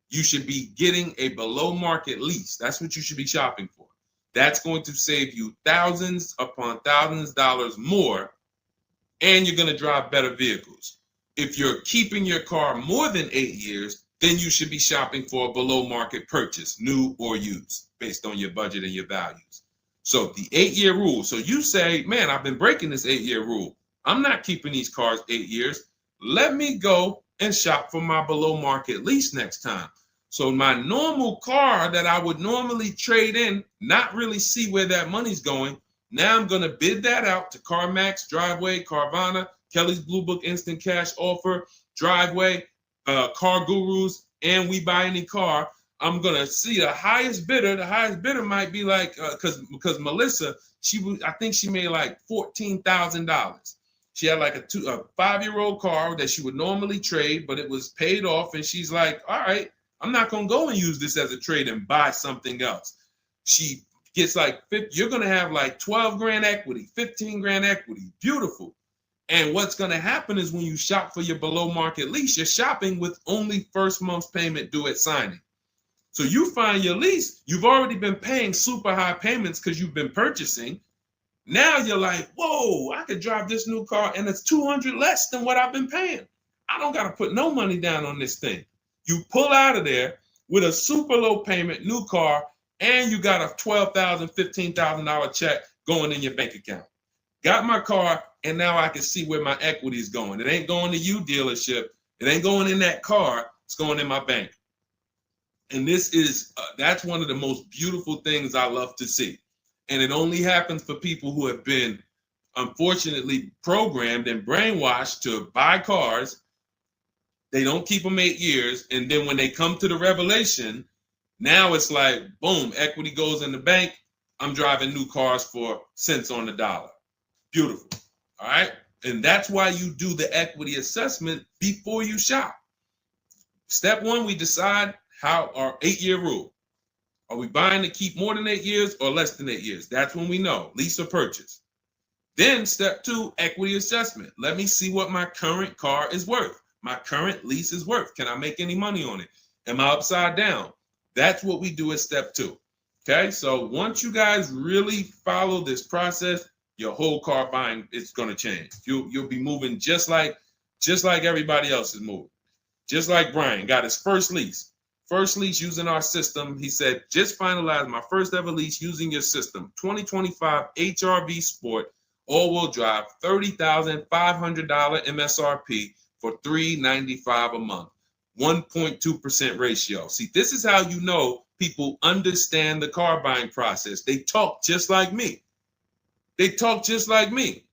you should be getting a below market lease. That's what you should be shopping for. That's going to save you thousands upon thousands of dollars more, and you're going to drive better vehicles. If you're keeping your car more than 8 years, then you should be shopping for a below market purchase, new or used, based on your budget and your values. So the 8-year rule. So you say, man, I've been breaking this 8-year rule. I'm not keeping these cars 8 years. Let me go and shop for my below market lease next time. So my normal car that I would normally trade in, not really see where that money's going. Now I'm going to bid that out to CarMax, Driveway, Carvana, Kelly's Blue Book Instant Cash Offer, Driveway, Car Gurus, and We Buy Any Car. I'm gonna see the highest bidder. The highest bidder might be like because Melissa, I think she made like $14,000. She had like a 5-year-old car that she would normally trade, but it was paid off, and she's like, all right, I'm not gonna go and use this as a trade and buy something else. She gets like you're gonna have like 12 grand equity, 15 grand equity, beautiful. And what's going to happen is when you shop for your below market lease, you're shopping with only first month's payment due at signing. So you find your lease, you've already been paying super high payments because you've been purchasing. Now you're like, whoa, I could drive this new car and it's $200 less than what I've been paying. I don't got to put no money down on this thing. You pull out of there with a super low payment, new car, and you got a $12,000, $15,000 check going in your bank account. Got my car, and now I can see where my equity is going. It ain't going to you, dealership. It ain't going in that car. It's going in my bank. And this is, that's one of the most beautiful things I love to see. And it only happens for people who have been, unfortunately, programmed and brainwashed to buy cars. They don't keep them 8 years. And then when they come to the revelation, now it's like, boom, equity goes in the bank. I'm driving new cars for cents on the dollar. Beautiful. All right. And that's why you do the equity assessment before you shop. Step 1, we decide how our 8-year rule. Are we buying to keep more than 8 years or less than 8 years? That's when we know, lease or purchase. Then step 2, equity assessment. Let me see what my current car is worth. My current lease is worth. Can I make any money on it? Am I upside down? That's what we do at step 2. Okay, so once you guys really follow this process, your whole car buying is going to change. You'll be moving just like everybody else is moving. Just like Brian got his first lease. First lease using our system. He said, just finalized my first ever lease using your system. 2025 HRV Sport, all-wheel drive, $30,500 MSRP for $395 a month. 1.2% ratio. See, this is how you know people understand the car buying process. They talk just like me. They talk just like me.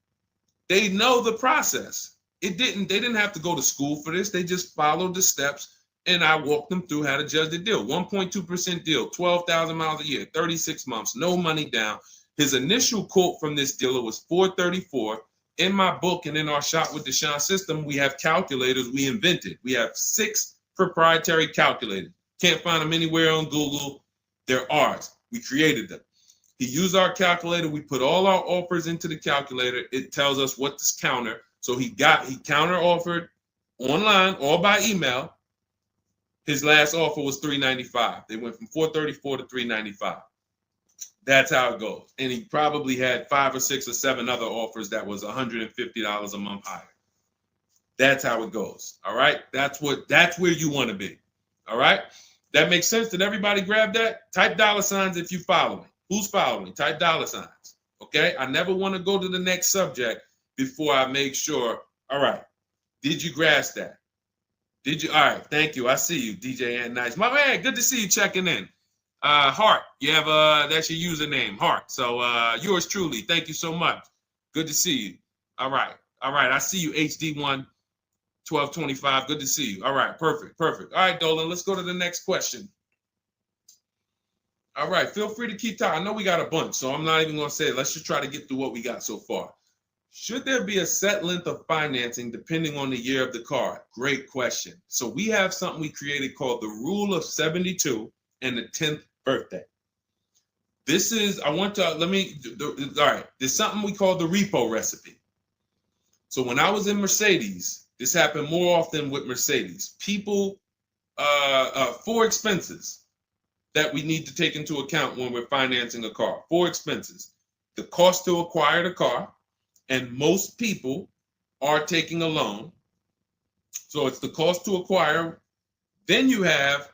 They know the process. They didn't have to go to school for this. They just followed the steps, and I walked them through how to judge the deal. 1.2% deal, 12,000 miles a year, 36 months, no money down. His initial quote from this dealer was $434. In my book and in our Shop with Deshone system, we have calculators we invented. We have 6 proprietary calculators. Can't find them anywhere on Google. They're ours. We created them. He used our calculator. We put all our offers into the calculator. It tells us what to counter. So he counter offered online or by email. His last offer was $395. They went from $434 to $395. That's how it goes. And he probably had 5 or 6 or 7 other offers that was $150 a month higher. That's how it goes. All right. That's where you want to be. All right. That makes sense. Did everybody grab that? Type $ if you follow me. Who's following? Type $. Okay. I never want to go to the next subject before I make sure. All right. Did you grasp that? Did you? All right. Thank you. I see you, DJ and Nice. My man, good to see you checking in. Hart, you have that's your username, Hart. So yours truly. Thank you so much. Good to see you. All right. I see you, HD1 1225. Good to see you. All right, perfect. All right, Dolan, let's go to the next question. All right, feel free to keep talking. I know we got a bunch, so I'm not even going to say it. Let's just try to get through what we got so far. Should there be a set length of financing depending on the year of the car? Great question. So we have something we created called the Rule of 72 and the 10th birthday. This is, all right, there's something we call the repo recipe. So when I was in Mercedes, this happened more often with Mercedes. People, 4 expenses that we need to take into account when we're financing a car. 4 expenses. The cost to acquire the car, and most people are taking a loan. So it's the cost to acquire. Then you have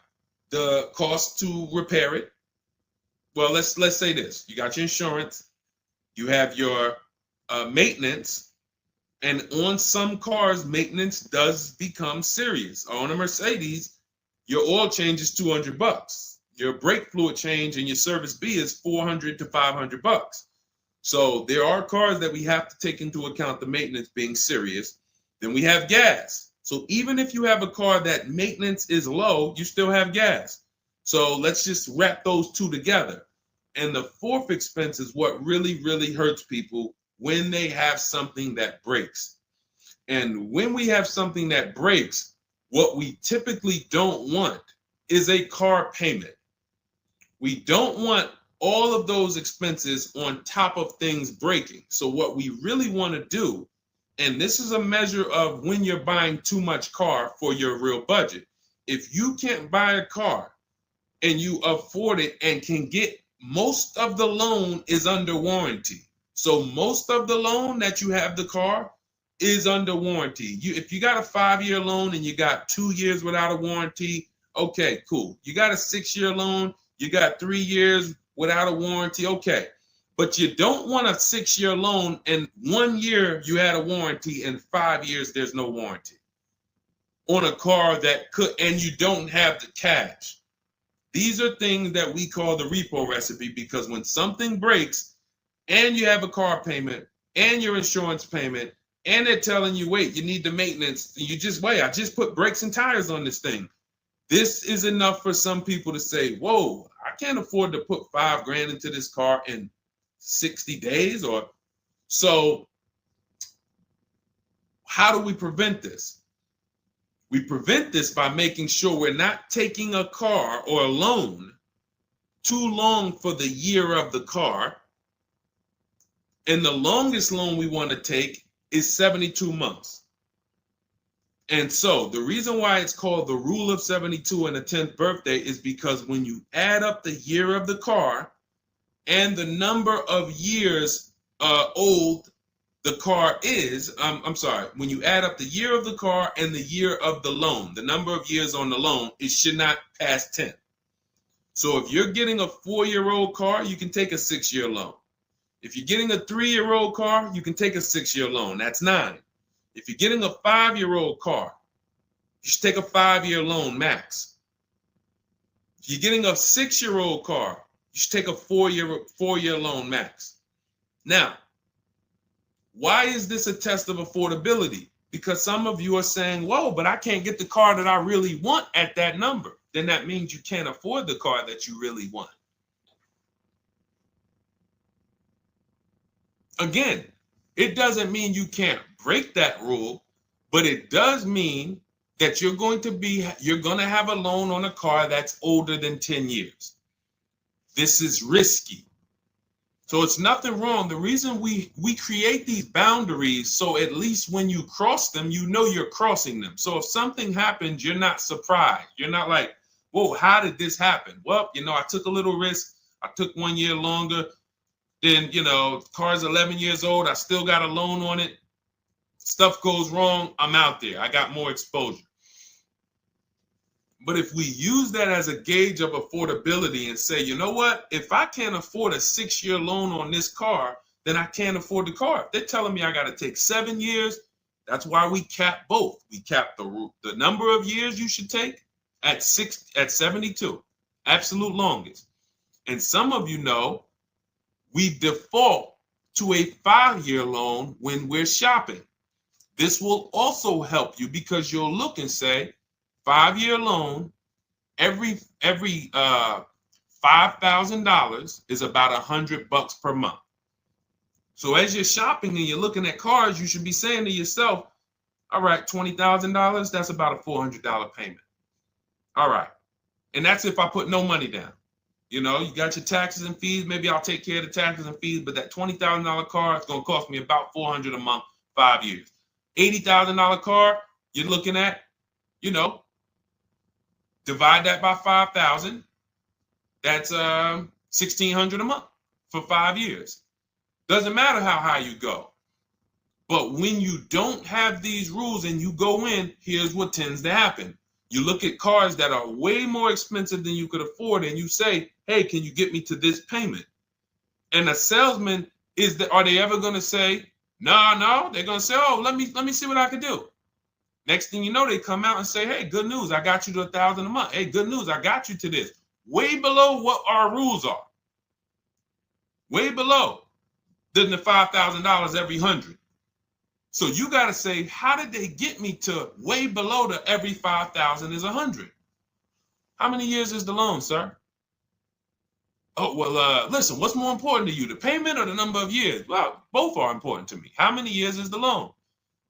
the cost to repair it. Well, let's say this. You got your insurance. You have your maintenance. And on some cars, maintenance does become serious. On a Mercedes, your oil change is $200. Your brake fluid change and your service B is $400 to $500. So there are cars that we have to take into account the maintenance being serious. Then we have gas. So even if you have a car that maintenance is low, you still have gas. So let's just wrap those 2 together. And the 4th expense is what really, really hurts people when they have something that breaks. And when we have something that breaks, what we typically don't want is a car payment. We don't want all of those expenses on top of things breaking. So what we really want to do, and this is a measure of when you're buying too much car for your real budget. If you can't buy a car and you afford it and can get, most of the loan is under warranty. So most of the loan that you have the car is under warranty. If you got a 5-year loan and you got 2 years without a warranty, okay, cool. You got a 6-year loan, you got 3 years without a warranty, okay. But you don't want a 6-year loan and 1 year you had a warranty and 5 years there's no warranty on a car that could, and you don't have the cash. These are things that we call the repo recipe, because when something breaks and you have a car payment and your insurance payment and they're telling you, wait, you need the maintenance, you just wait, I just put brakes and tires on this thing. This is enough for some people to say, whoa, I can't afford to put $5,000 into this car in 60 days. Or so how do we prevent this? We prevent this by making sure we're not taking a car or a loan too long for the year of the car. And the longest loan we want to take is 72 months. And so the reason why it's called the rule of 72 and the 10th birthday is because when you add up the year of the car and the number of years old the car is, I'm sorry, when you add up the year of the car and the year of the loan, the number of years on the loan, it should not pass 10. So if you're getting a 4-year-old car, you can take a 6-year loan. If you're getting a 3-year-old car, you can take a 6-year loan. That's 9. If you're getting a 5-year-old car, you should take a 5-year loan max. If you're getting a 6-year-old car, you should take a 4-year loan max. Now, why is this a test of affordability? Because some of you are saying, whoa, but I can't get the car that I really want at that number. Then that means you can't afford the car that you really want. Again, it doesn't mean you can't break that rule, but it does mean that you're going to have a loan on a car that's older than 10 years. This is risky. So it's nothing wrong. The reason we create these boundaries, so at least when you cross them, you know you're crossing them. So if something happens, you're not surprised. You're not like, whoa, how did this happen? Well, I took a little risk. I took 1 year longer. Then, the car's 11 years old. I still got a loan on it. Stuff goes wrong. I'm out there. I got more exposure. But if we use that as a gauge of affordability and say, you know what, if I can't afford a 6-year loan on this car, then I can't afford the car. If they're telling me I got to take 7 years, that's why we cap both. We cap the number of years you should take at 72, absolute longest. And some of you know we default to a 5-year loan when we're shopping. This will also help you because you'll look and say, 5-year loan, every $5,000 is about $100 per month. So as you're shopping and you're looking at cars, you should be saying to yourself, all right, $20,000, that's about a $400 payment. All right. And that's if I put no money down. You got your taxes and fees. Maybe I'll take care of the taxes and fees, but that $20,000 car is going to cost me about $400 a month, 5 years. $80,000 car, you're looking at, divide that by 5,000. That's $1,600 a month for 5 years. Doesn't matter how high you go. But when you don't have these rules and you go in, here's what tends to happen. You look at cars that are way more expensive than you could afford and you say, hey, can you get me to this payment? And a salesman, are they ever going to say, no, they're going to say, oh, let me see what I can do. Next thing you know, they come out and say, hey, good news, I got you to $1,000 a month. Hey, good news, I got you to this. Way below what our rules are. Way below than the $5,000 every 100. So you got to say, how did they get me to way below the every 5,000 is 100? How many years is the loan, sir? Oh, well, listen, what's more important to you, the payment or the number of years? Well, both are important to me. How many years is the loan?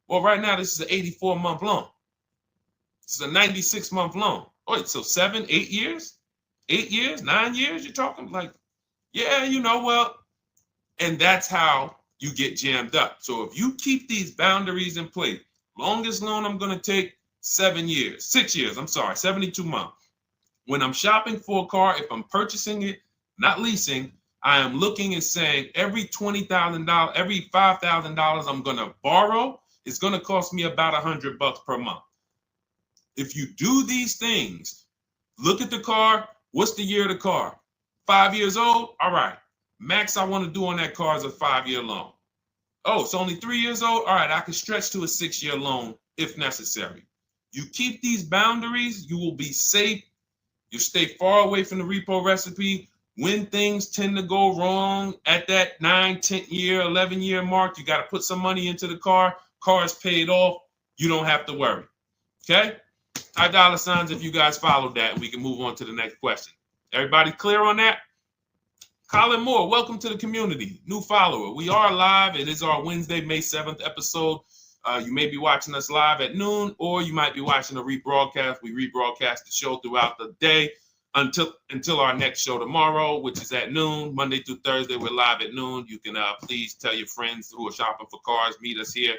Well, right now, this is an 84-month loan. This is a 96-month loan. Wait, so 7, 8 years? 8 years, 9 years? You're talking like, yeah, well, and that's how you get jammed up. So if you keep these boundaries in place, longest loan I'm going to take 6 years, 72 months. When I'm shopping for a car, if I'm purchasing it, not leasing, I am looking and saying every $20,000, every $5,000 I'm going to borrow, it's going to cost me about $100 per month. If you do these things, look at the car. What's the year of the car? 5 years old? All right. Max I want to do on that car is a 5-year loan. Oh, it's only 3 years old? All right. I can stretch to a 6-year loan if necessary. You keep these boundaries, you will be safe. You stay far away from the repo recipe. When things tend to go wrong at that 9, 10 year, 11 year mark, you got to put some money into the car. Car is paid off. You don't have to worry. Okay? High dollar signs if you guys followed that. We can move on to the next question. Everybody clear on that? Colin Moore, welcome to the community. New follower. We are live. It is our Wednesday, May 7th episode. You may be watching us live at noon, or you might be watching a rebroadcast. We rebroadcast the show throughout the day until our next show tomorrow, which is at noon. Monday through Thursday, we're live at noon. You can please tell your friends who are shopping for cars, meet us here.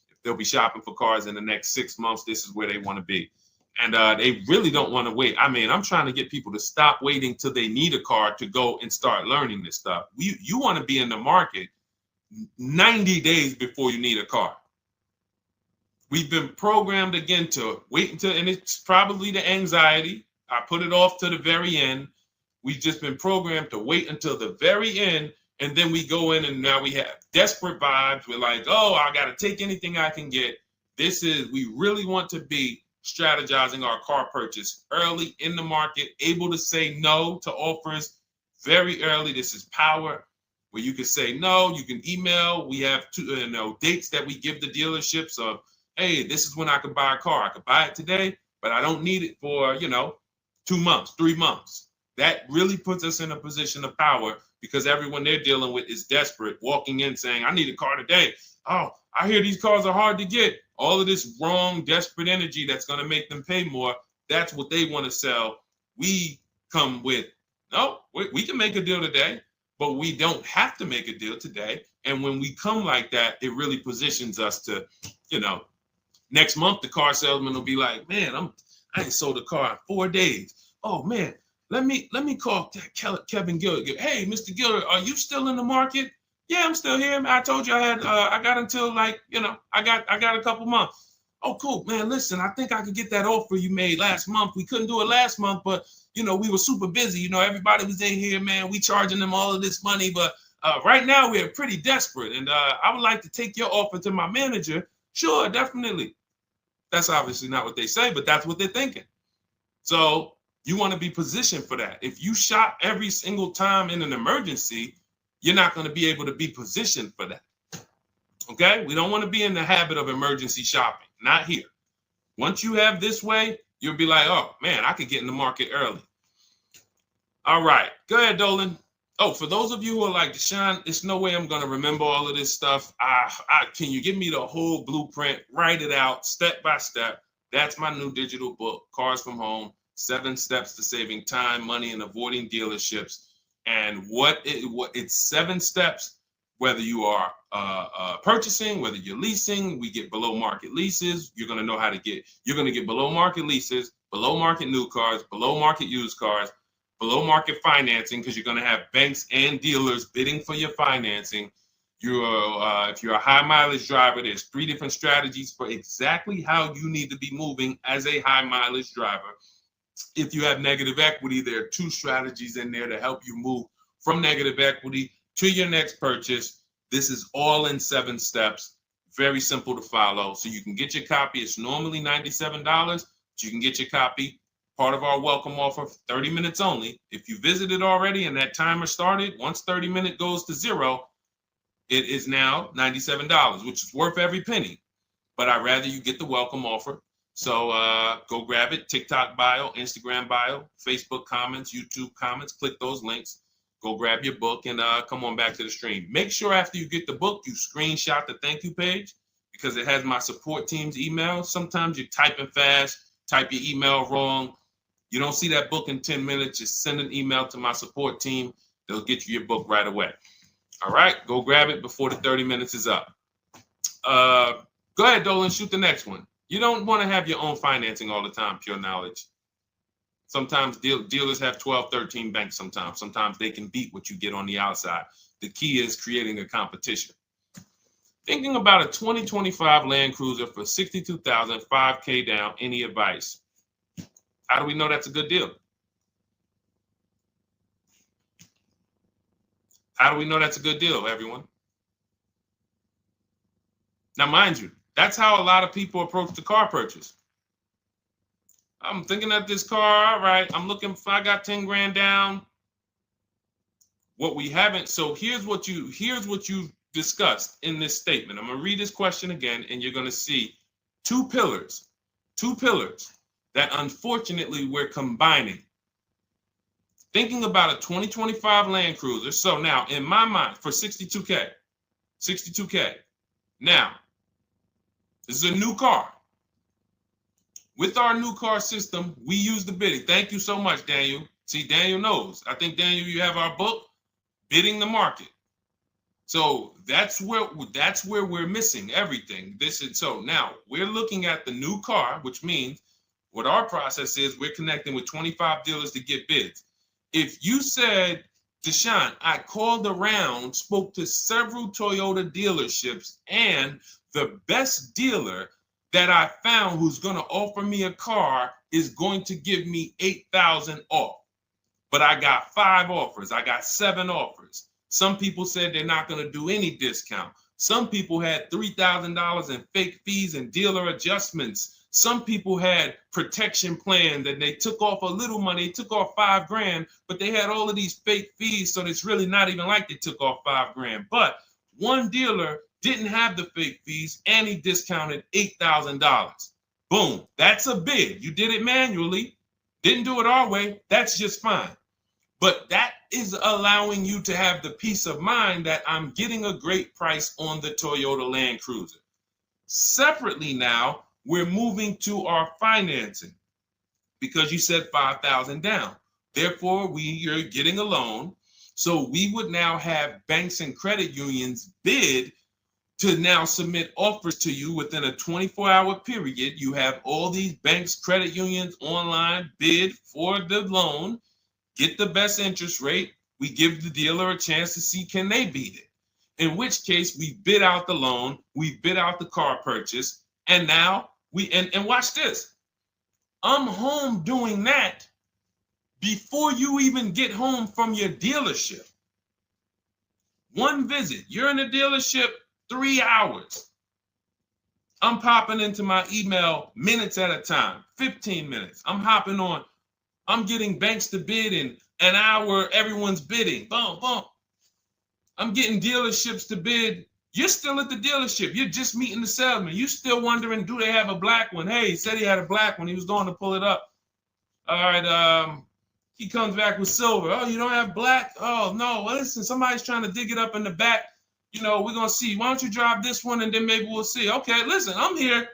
If they'll be shopping for cars in the next 6 months. This is where they want to be. And they really don't want to wait. I mean, I'm trying to get people to stop waiting till they need a car to go and start learning this stuff. You want to be in the market 90 days before you need a car. We've been programmed again to wait until, and it's probably the anxiety. I put it off to the very end. We've just been programmed to wait until the very end, and then we go in and now we have desperate vibes. We're like, oh, I got to take anything I can get. We really want to be strategizing our car purchase early in the market, able to say no to offers very early. This is power, where you can say no. You can email. We have dates that we give the dealerships of, hey, this is when I can buy a car. I could buy it today, but I don't need it for 2 months, 3 months. That really puts us in a position of power, because everyone they're dealing with is desperate, walking in saying, I need a car today. Oh, I hear these cars are hard to get. All of this wrong, desperate energy that's going to make them pay more. That's what they want to sell. We come with, no, we can make a deal today, but we don't have to make a deal today. And when we come like that, it really positions us to, next month, the car salesman will be like, man, I ain't sold a car in 4 days. Oh man, let me call Kevin Gilder. Hey, Mr. Gilder, are you still in the market? Yeah, I'm still here. I told you I got until I got a couple months. Oh, cool, man. Listen, I think I could get that offer you made last month. We couldn't do it last month, but we were super busy. Everybody was in here, man. We charging them all of this money, but right now we're pretty desperate, and I would like to take your offer to my manager. Sure, definitely. That's obviously not what they say, but that's what they're thinking. So you want to be positioned for that. If you shop every single time in an emergency, you're not going to be able to be positioned for that. Okay? We don't want to be in the habit of emergency shopping. Not here. Once you have this way, you'll be like, oh, man, I could get in the market early. All right. Go ahead, Dolan. Oh, for those of you who are like, Deshone, there's no way I'm going to remember all of this stuff. Can you give me the whole blueprint? Write it out step by step. That's my new digital book, Cars from Home, 7 Steps to Saving Time, Money, and Avoiding Dealerships. And it's 7 steps, whether you are purchasing, whether you're leasing. We get below market leases. You're going to get below market leases, below market new cars, below market used cars, below market financing, because you're going to have banks and dealers bidding for your financing. If you're a high mileage driver, there's 3 different strategies for exactly how you need to be moving as a high mileage driver. If you have negative equity, there are 2 strategies in there to help you move from negative equity to your next purchase. This is all in 7 steps. Very simple to follow. So you can get your copy. It's normally $97, but you can get your copy. Part of our welcome offer, 30 minutes only. If you visited already and that timer started, once 30 minutes goes to 0, it is now $97, which is worth every penny. But I'd rather you get the welcome offer. So go grab it. TikTok bio, Instagram bio, Facebook comments, YouTube comments. Click those links. Go grab your book and come on back to the stream. Make sure after you get the book, you screenshot the thank you page, because it has my support team's email. Sometimes you're typing fast, type your email wrong. You don't see that book in 10 minutes. Just send an email to my support team. They'll get you your book right away. All right, go grab it before the 30 minutes is up. Go ahead, Dolan, shoot the next one. You don't want to have your own financing all the time, pure knowledge. Sometimes dealers have 12, 13 banks sometimes. Sometimes they can beat what you get on the outside. The key is creating a competition. Thinking about a 2025 Land Cruiser for $62,000, $5K down, any advice? How do we know that's a good deal? How do we know that's a good deal, everyone? Now, mind you, that's how a lot of people approach the car purchase. I'm thinking of this car. All right, I'm looking for, I got 10 grand down. What we haven't, so here's what you discussed in this statement. I'm going to read this question again, and you're going to see 2 pillars that unfortunately we're combining. Thinking about a 2025 Land Cruiser. So now in my mind, for 62K. Now, this is a new car. With our new car system, we use the bidding. Thank you so much, Daniel. See, Daniel knows. I think, Daniel, you have our book, Bidding the Market. So that's where we're missing everything. So now we're looking at the new car, which means what our process is, we're connecting with 25 dealers to get bids. If you said, Deshone, I called around, spoke to several Toyota dealerships, and the best dealer that I found who's going to offer me a car is going to give me $8,000 off. But I got 5 offers. I got 7 offers. Some people said they're not going to do any discount. Some people had $3,000 in fake fees and dealer adjustments. Some people had protection plans and they took off a little money, took off $5,000, but they had all of these fake fees. So it's really not even like they took off $5,000. But one dealer didn't have the fake fees and he discounted $8,000. Boom. That's a bid. You did it manually. Didn't do it our way. That's just fine. But that is allowing you to have the peace of mind that I'm getting a great price on the Toyota Land Cruiser. Separately now, we're moving to our financing because you said $5,000 down. Therefore, you're getting a loan. So we would now have banks and credit unions bid to now submit offers to you within a 24-hour period. You have all these banks, credit unions online bid for the loan, get the best interest rate. We give the dealer a chance to see can they beat it. In which case we bid out the loan, we bid out the car purchase, and now and watch this. I'm home doing that before you even get home from your dealership. One visit, you're in the dealership 3 hours. I'm popping into my email minutes at a time, 15 minutes. I'm hopping on. I'm getting banks to bid in an hour. Everyone's bidding. Boom, boom. I'm getting dealerships to bid. You're still at the dealership. You're just meeting the salesman. You're still wondering, do they have a black one? Hey, he said he had a black one. He was going to pull it up. All right. He comes back with silver. Oh, you don't have black? Oh, no. Well, listen, somebody's trying to dig it up in the back. You know, we're going to see. Why don't you drive this one and then maybe we'll see. Okay, listen, I'm here.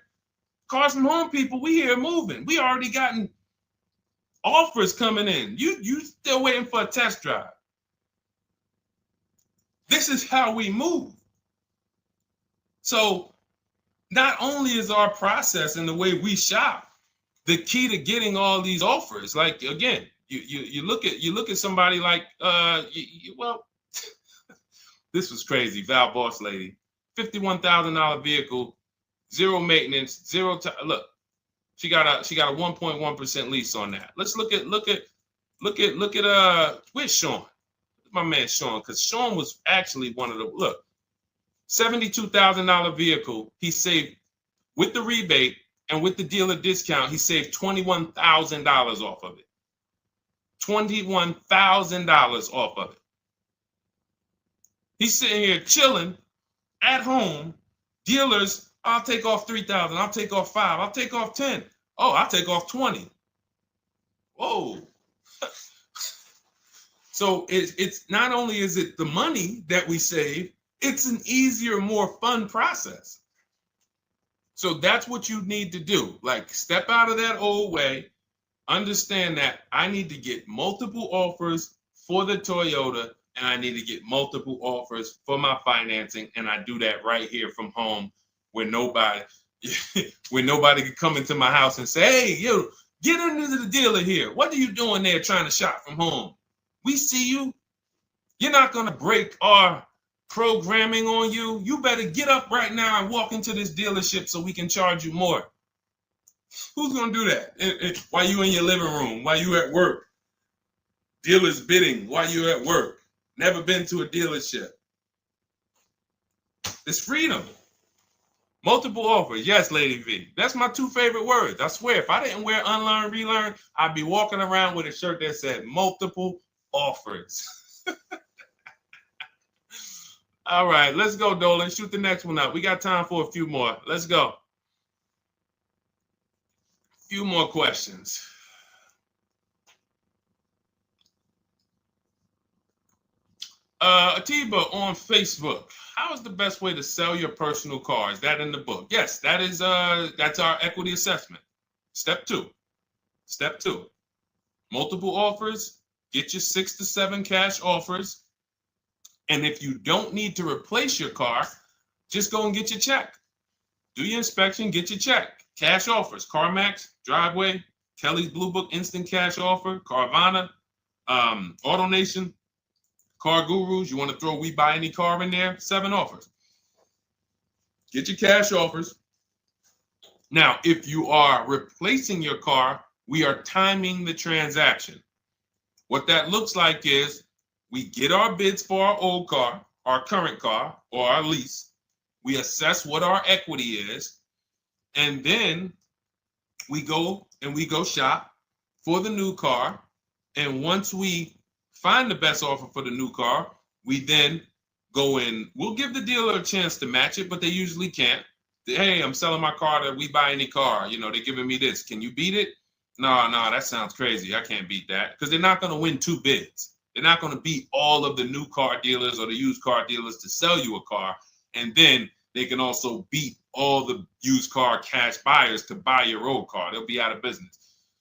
Cars from Home people, we here moving. We already gotten offers coming in. You still waiting for a test drive. This is how we move. So not only is our process and the way we shop the key to getting all these offers, like again, you look at somebody like well, this was crazy. Val Boss lady, $51,000 vehicle, zero maintenance, zero time. Look, she got a 1.1% lease on that. Let's look at where's Sean? My man Sean, because Sean was actually one of the look. $72,000 vehicle, he saved with the rebate and with the dealer discount, he saved $21,000 off of it. $21,000 off of it. He's sitting here chilling at home. Dealers, I'll take off 3,000. I'll take off 5. I'll take off 10. Oh, I'll take off 20. Whoa. So it's not only is it the money that we save, it's an easier, more fun process. So that's what you need to do. Like, step out of that old way. Understand that I need to get multiple offers for the Toyota, and I need to get multiple offers for my financing, and I do that right here from home, where nobody can come into my house and say, hey, you get into the dealer here. What are you doing there trying to shop from home? We see you. You're not going to break our programming on you. You better get up right now and walk into this dealership so we can charge you more. Who's going to do that? While you in your living room, while you at work. Dealers bidding while you at work. Never been to a dealership. It's freedom. Multiple offers. Yes, Lady V. That's my 2 favorite words. I swear, if I didn't wear unlearn, relearn, I'd be walking around with a shirt that said multiple offers. All right, let's go, Dolan. Shoot the next one up. We got time for a few more. Let's go. Few more questions. Atiba on Facebook. How is the best way to sell your personal car? Is that in the book? Yes, that is. That's our equity assessment. Step 2. Step 2. Multiple offers. Get your 6 to 7 cash offers. And if you don't need to replace your car, just go and get your check. Do your inspection, get your check. Cash offers, CarMax, Driveway, Kelly's Blue Book Instant Cash Offer, Carvana, AutoNation, Car Gurus. You want to throw We Buy Any Car in there? 7 offers. Get your cash offers. Now, if you are replacing your car, we are timing the transaction. What that looks like is we get our bids for our old car, our current car, or our lease. We assess what our equity is, and then we go shop for the new car. And once we find the best offer for the new car, we then go in. We'll give the dealer a chance to match it, but they usually can't. Hey, I'm selling my car to We Buy Any Car. You know, they're giving me this. Can you beat it? No, that sounds crazy. I can't beat that, because they're not going to win 2 bids. They're not going to beat all of the new car dealers or the used car dealers to sell you a car. And then they can also beat all the used car cash buyers to buy your old car. They'll be out of business.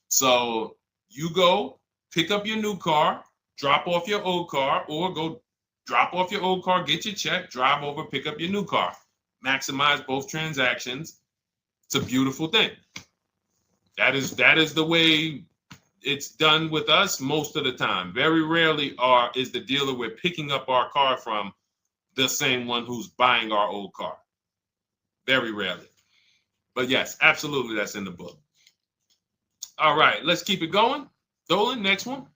So you go pick up your new car, drop off your old car, or go drop off your old car, get your check, drive over, pick up your new car. Maximize both transactions. It's a beautiful thing. That is the way it's done with us most of the time. Very rarely is the dealer we're picking up our car from the same one who's buying our old car. Very rarely. But yes, absolutely, that's in the book. All right, let's keep it going. Dolan, next one.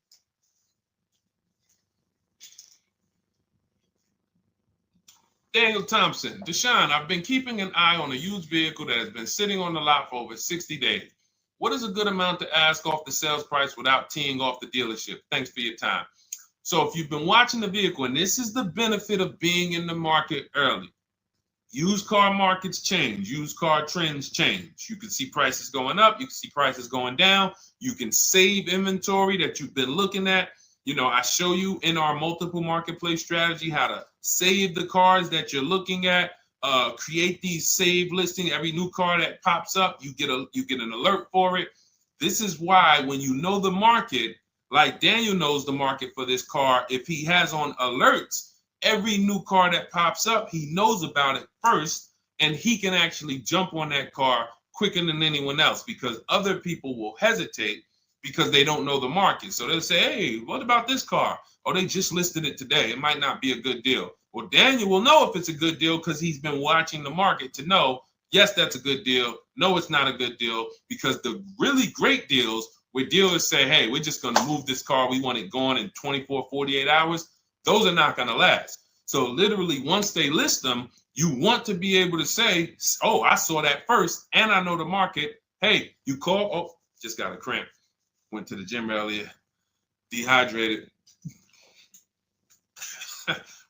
Daniel Thompson, Deshone, I've been keeping an eye on a used vehicle that has been sitting on the lot for over 60 days. What is a good amount to ask off the sales price without teeing off the dealership? Thanks for your time. So if you've been watching the vehicle, and this is the benefit of being in the market early, used car markets change, used car trends change. You can see prices going up, you can see prices going down, you can save inventory that you've been looking at. You know, I show you in our multiple marketplace strategy how to save the cars that you're looking at, create these save listings. Every new car that pops up, you get an alert for it. This is why when you know the market, like Daniel knows the market for this car, if he has on alerts, every new car that pops up, he knows about it first, and he can actually jump on that car quicker than anyone else, because other people will hesitate because they don't know the market. So they'll say, hey, what about this car? Oh, they just listed it today. It might not be a good deal. Well, Daniel will know if it's a good deal because he's been watching the market to know, yes, that's a good deal. No, it's not a good deal, because the really great deals where dealers say, hey, we're just going to move this car. We want it gone in 24, 48 hours. Those are not going to last. So literally, once they list them, you want to be able to say, oh, I saw that first and I know the market. Hey, you call, oh, just got a cramp. Went to the gym earlier, dehydrated.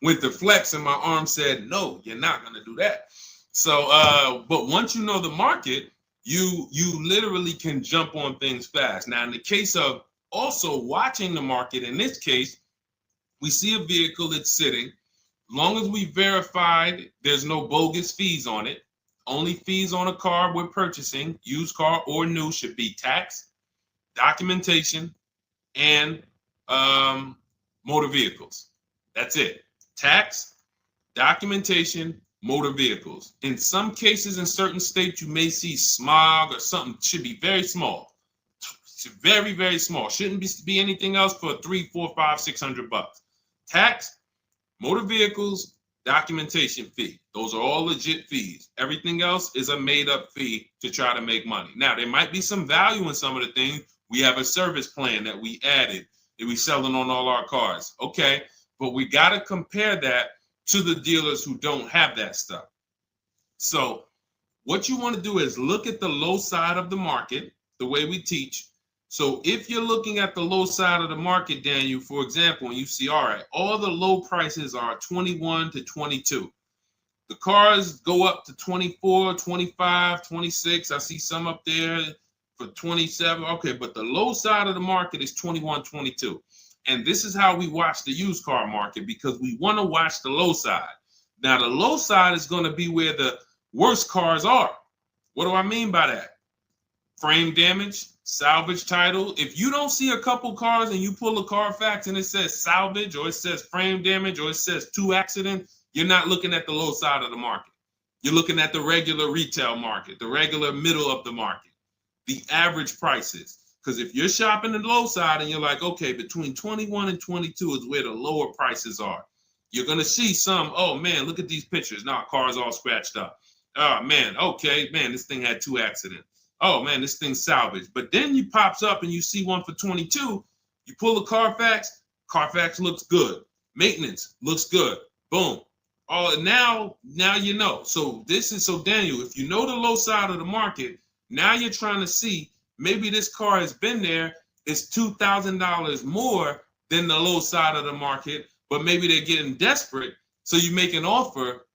Went to flex and my arm said, no, you're not going to do that. So, but once you know the market, you literally can jump on things fast. Now, in the case of also watching the market, in this case, we see a vehicle that's sitting. As long as we verified there's no bogus fees on it, only fees on a car we're purchasing, used car or new, should be tax, documentation, and motor vehicles. That's it. Tax, documentation, motor vehicles. In some cases, in certain states, you may see smog or something. Should be very small. Very, very small. Shouldn't be anything else for $300, $400, $500, $600. Tax, motor vehicles, documentation fee. Those are all legit fees. Everything else is a made-up fee to try to make money. Now, there might be some value in some of the things. We have a service plan that we added that we selling on all our cars. Okay, but we got to compare that to the dealers who don't have that stuff. So what you want to do is look at the low side of the market, the way we teach. So if you're looking at the low side of the market, Daniel, for example, and you see, all right, all the low prices are 21 to 22. The cars go up to 24, 25, 26. I see some up there for 27. Okay, but the low side of the market is 21, 22. And this is how we watch the used car market, because we want to watch the low side. Now, the low side is going to be where the worst cars are. What do I mean by that? frame damage, salvage title. If you don't see a couple cars and you pull a Carfax and it says salvage or it says frame damage or it says 2 accident, you're not looking at the low side of the market. You're looking at the regular retail market, the regular middle of the market, the average prices. Because if you're shopping the low side and you're like, okay, between 21 and 22 is where the lower prices are, you're going to see some, oh man, look at these pictures. Now, car's all scratched up. Oh man, okay, man, this thing had 2 accidents. Oh man, this thing's salvaged. But then you pops up and you see one for 22. You pull a Carfax, Carfax looks good. Maintenance looks good. Boom. Oh, now you know. So Daniel, if you know the low side of the market, now you're trying to see maybe this car has been there. It's $2,000 more than the low side of the market, but maybe they're getting desperate. So you make an offer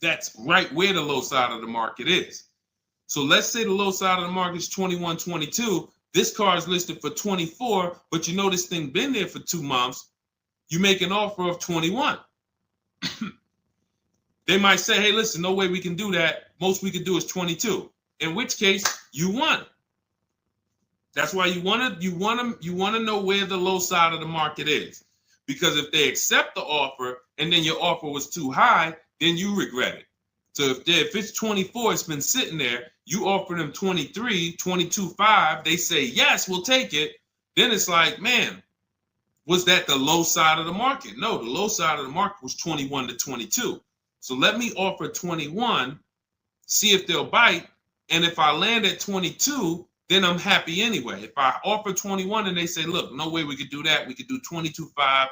that's right where the low side of the market is. So let's say the low side of the market is 21, 22. This car is listed for 24, but you know this thing been there for 2 months. You make an offer of 21. They might say, hey, listen, no way we can do that. Most we can do is 22. In which case, you won. That's why you want to know where the low side of the market is. Because if they accept the offer and then your offer was too high, then you regret it. So if it's 24, it's been sitting there, you offer them 23, 22.5, they say, yes, we'll take it. Then it's like, man, was that the low side of the market? No, the low side of the market was 21 to 22. So let me offer 21, see if they'll bite. And if I land at 22, then I'm happy anyway. If I offer 21 and they say, look, no way we could do that. We could do 22.5.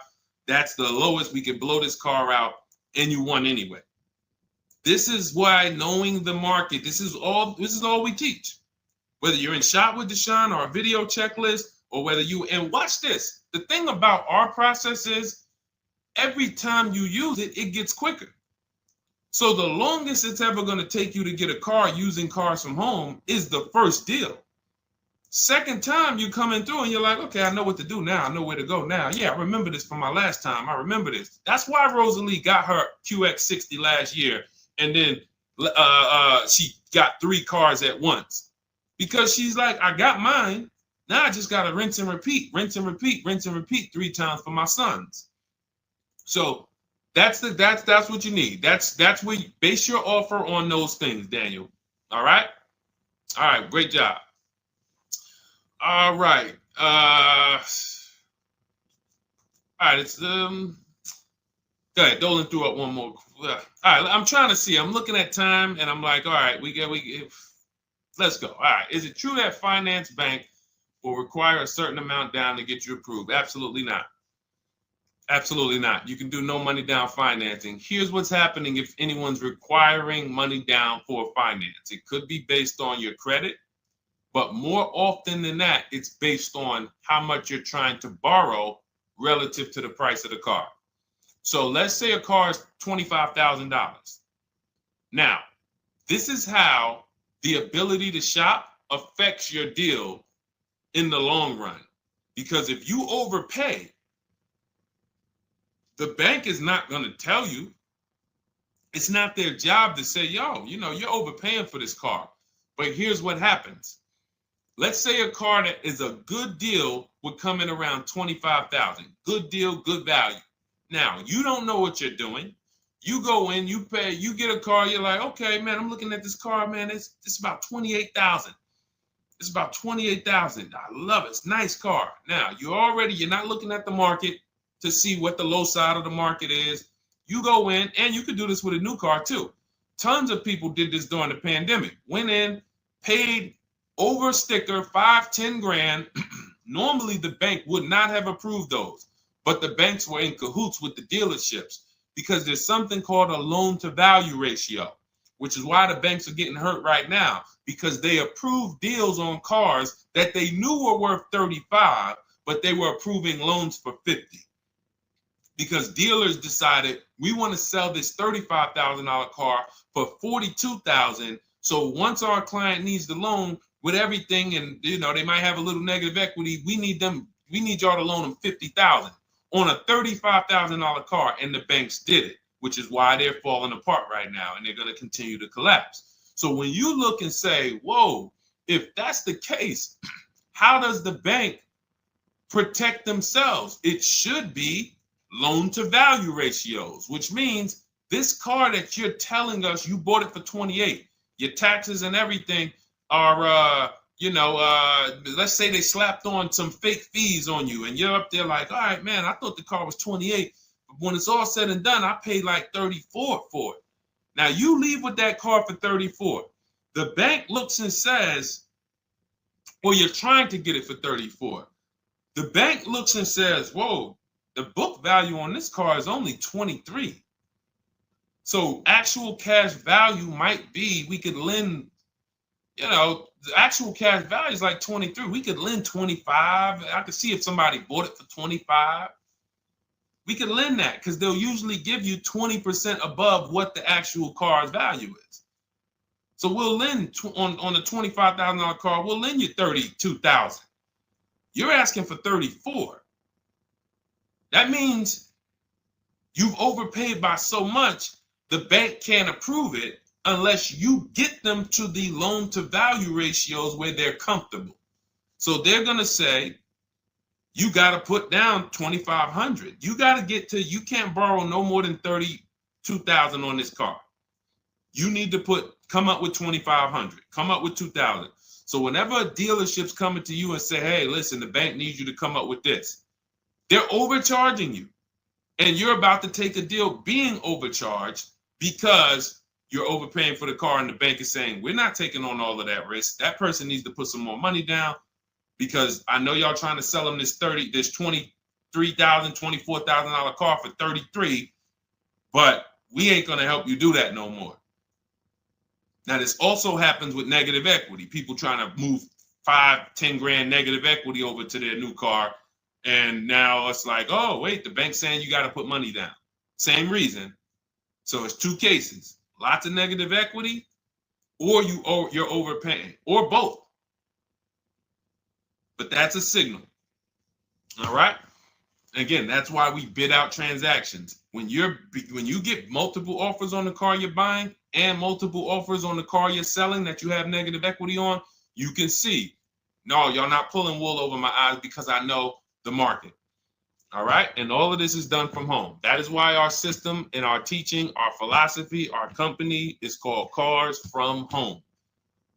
That's the lowest. We could blow this car out and you won anyway. This is why knowing the market, this is all we teach. Whether you're in Shop with Deshone or a video checklist, or whether and watch this. The thing about our process is every time you use it, it gets quicker. So the longest it's ever going to take you to get a car using Cars from Home is the first deal. Second time you coming through and you're like, okay, I know what to do now. I know where to go now. Yeah, I remember this from my last time. I remember this. That's why Rosalie got her QX60 last year. And then she got 3 cars at once. Because she's like, I got mine. Now I just got to rinse and repeat 3 times for my sons. So that's what you need. That's where you base your offer on those things, Daniel. All right? All right, great job. All right. All right, it's go ahead, Dolan threw up one more. All right, I'm trying to see. I'm looking at time and I'm like, all right, let's go. All right. Is it true that finance bank will require a certain amount down to get you approved? Absolutely not. Absolutely not. You can do no money down financing. Here's what's happening if anyone's requiring money down for finance. It could be based on your credit, but more often than that, it's based on how much you're trying to borrow relative to the price of the car. So let's say a car is $25,000. Now, this is how the ability to shop affects your deal in the long run. Because if you overpay, the bank is not going to tell you. It's not their job to say, yo, you're overpaying for this car. But here's what happens. Let's say a car that is a good deal would come in around $25,000. Good deal, good value. Now, you don't know what you're doing. You go in, you pay, you get a car, you're like, okay, man, I'm looking at this car, man, it's about $28,000. It's about $28,000. I love it. It's a nice car. Now, you're not looking at the market to see what the low side of the market is. You go in, and you could do this with a new car too. Tons of people did this during the pandemic. Went in, paid over sticker, 5-10 grand. Normally, the bank would not have approved those, but the banks were in cahoots with the dealerships because there's something called a loan to value ratio, which is why the banks are getting hurt right now, because they approved deals on cars that they knew were worth 35, but they were approving loans for 50. Because dealers decided we want to sell this $35,000 car for $42,000. So once our client needs the loan with everything, and they might have a little negative equity, we need y'all to loan them $50,000 on a $35,000 car, and the banks did it, which is why they're falling apart right now, and they're going to continue to collapse. So when you look and say, whoa, if that's the case, how does the bank protect themselves? It should be loan to value ratios, which means this car that you're telling us you bought it for 28, your taxes and everything are, let's say they slapped on some fake fees on you and you're up there like, all right, man, I thought the car was 28. But when it's all said and done, I paid like 34 for it. Now you leave with that car for 34. The bank looks and says, well, you're trying to get it for 34. The bank looks and says, whoa, the book value on this car is only 23. So actual cash value might be, we could lend, the actual cash value is like 23. We could lend 25. I could see if somebody bought it for 25. We could lend that because they'll usually give you 20% above what the actual car's value is. So we'll lend on a $25,000 car, we'll lend you $32,000. You're asking for 34. That means you've overpaid by so much, the bank can't approve it unless you get them to the loan to value ratios where they're comfortable. So they're going to say, you got to put down 2,500. You got to get to, you can't borrow no more than 32,000 on this car. You need to come up with 2,500, come up with 2,000. So whenever a dealership's coming to you and say, hey, listen, the bank needs you to come up with this, they're overcharging you. And you're about to take a deal being overcharged because you're overpaying for the car and the bank is saying, we're not taking on all of that risk. That person needs to put some more money down because I know y'all trying to sell them this $23,000, $24,000 car for 33, but we ain't going to help you do that no more. Now, this also happens with negative equity. People trying to move 5-10 grand negative equity over to their new car. And now it's like, oh, wait, the bank's saying you got to put money down. Same reason. So it's two cases, lots of negative equity, or you're overpaying, or both. But that's a signal. All right. Again, that's why we bid out transactions. When you get multiple offers on the car you're buying and multiple offers on the car you're selling that you have negative equity on, you can see, no, y'all not pulling wool over my eyes because I know the market. All right. And all of this is done from home. That is why our system and our teaching, our philosophy, our company is called Cars from Home.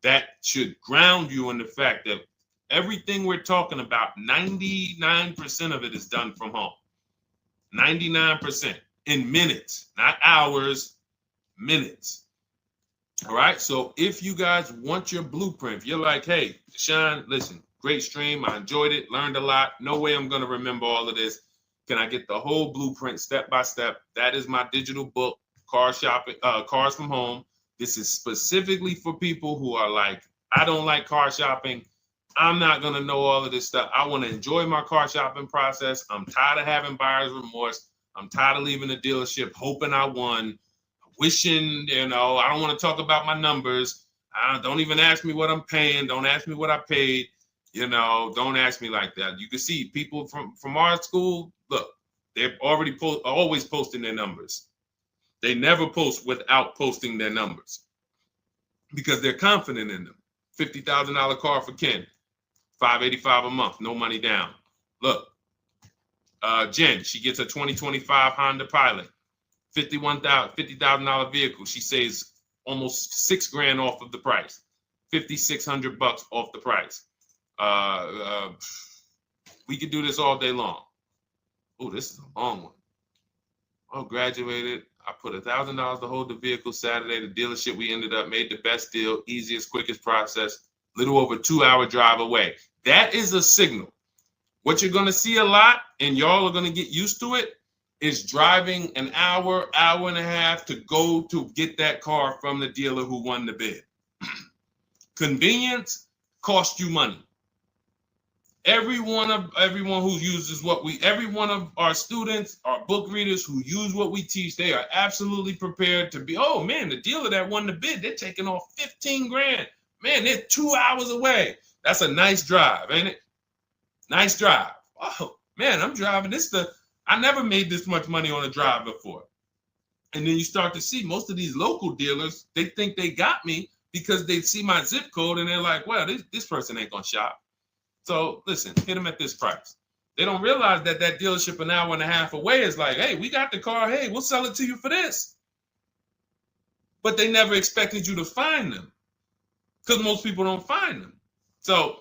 That should ground you in the fact that everything we're talking about, 99% of it is done from home. 99% in minutes, not hours, minutes. All right. So if you guys want your blueprint, if you're like, hey, Deshone, listen, great stream. I enjoyed it, learned a lot. No way I'm going to remember all of this. Can I get the whole blueprint step by step? That is my digital book, Cars from Home. This is specifically for people who are like, I don't like car shopping. I'm not going to know all of this stuff. I want to enjoy my car shopping process. I'm tired of having buyer's remorse. I'm tired of leaving the dealership hoping I won, wishing, I don't want to talk about my numbers. Don't even ask me what I'm paying. Don't ask me what I paid. Don't ask me like that. You can see people from our school, look, they're already always posting their numbers. They never post without posting their numbers because they're confident in them. $50,000 car for Ken, $585 a month, no money down. Look, Jen, she gets a 2025 Honda Pilot, $50,000 vehicle. She saves almost $6,000 off of the price, $5,600 off the price. We could do this all day long. Oh, this is a long one. Oh, graduated. I put $1,000 to hold the vehicle Saturday. The dealership we ended up made the best deal, easiest, quickest process, little over 2-hour drive away. That is a signal. What you're going to see a lot, and y'all are going to get used to it, is driving an hour, hour and a half to go to get that car from the dealer who won the bid. Convenience costs you money. Every one of our students, our book readers who use what we teach, they are absolutely prepared to be, oh man, the dealer that won the bid, they're taking off $15,000. Man, they're 2 hours away. That's a nice drive, ain't it? Nice drive. Oh man, I'm driving I never made this much money on a drive before. And then you start to see most of these local dealers, they think they got me, because they see my zip code and they're like, well, this person ain't gonna shop. So listen, hit them at this price. They don't realize that that dealership an hour and a half away is like, hey, we got the car. Hey, we'll sell it to you for this. But they never expected you to find them because most people don't find them. So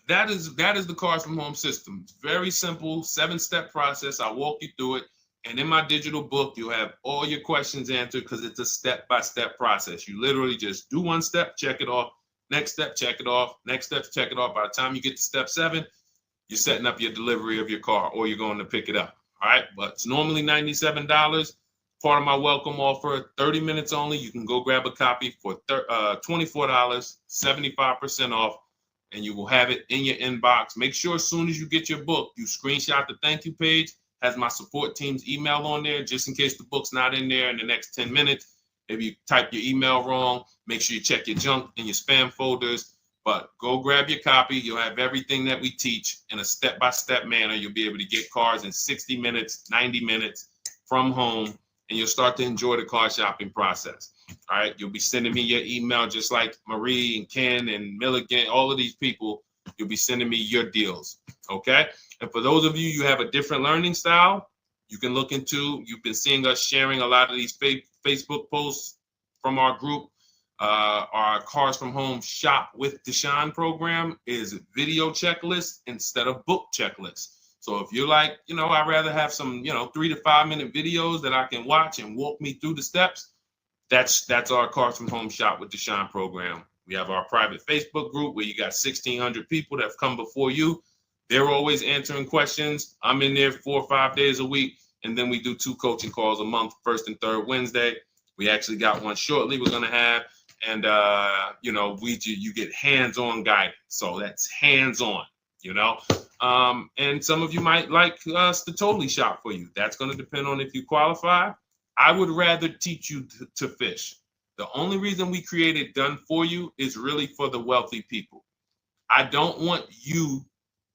that is the Cars from Home system. It's very simple, 7-step process. I'll walk you through it. And in my digital book, you'll have all your questions answered because it's a step-by-step process. You literally just do one step, check it off. Next step, check it off. Next step, check it off. By the time you get to step 7, you're setting up your delivery of your car or you're going to pick it up. All right. But it's normally $97. Part of my welcome offer, 30 minutes only. You can go grab a copy for $24, 75% off, and you will have it in your inbox. Make sure as soon as you get your book, you screenshot the thank you page, has my support team's email on there, just in case the book's not in there in the next 10 minutes. If you type your email wrong, make sure you check your junk and your spam folders. But go grab your copy. You'll have everything that we teach in a step-by-step manner. You'll be able to get cars in 60 minutes, 90 minutes from home, and you'll start to enjoy the car shopping process. All right. You'll be sending me your email just like Marie and Ken and Milligan, all of these people. You'll be sending me your deals. Okay. And for those of you, you have a different learning style, you can look into, you've been seeing us sharing a lot of these Facebook posts from our group. Our Cars from Home Shop with Deshone program is video checklist instead of book checklist. So if you're like, I'd rather have some, 3 to 5 minute videos that I can watch and walk me through the steps, that's our Cars from Home Shop with Deshone program. We have our private Facebook group where you got 1,600 people that have come before you. They're always answering questions. I'm in there 4 or 5 days a week. And then we do 2 coaching calls a month, first and third Wednesday. We actually got one shortly we're going to have. And, you get hands-on guidance. So that's hands-on. And some of you might like us to totally shop for you. That's going to depend on if you qualify. I would rather teach you to fish. The only reason we created Done For You is really for the wealthy people. I don't want you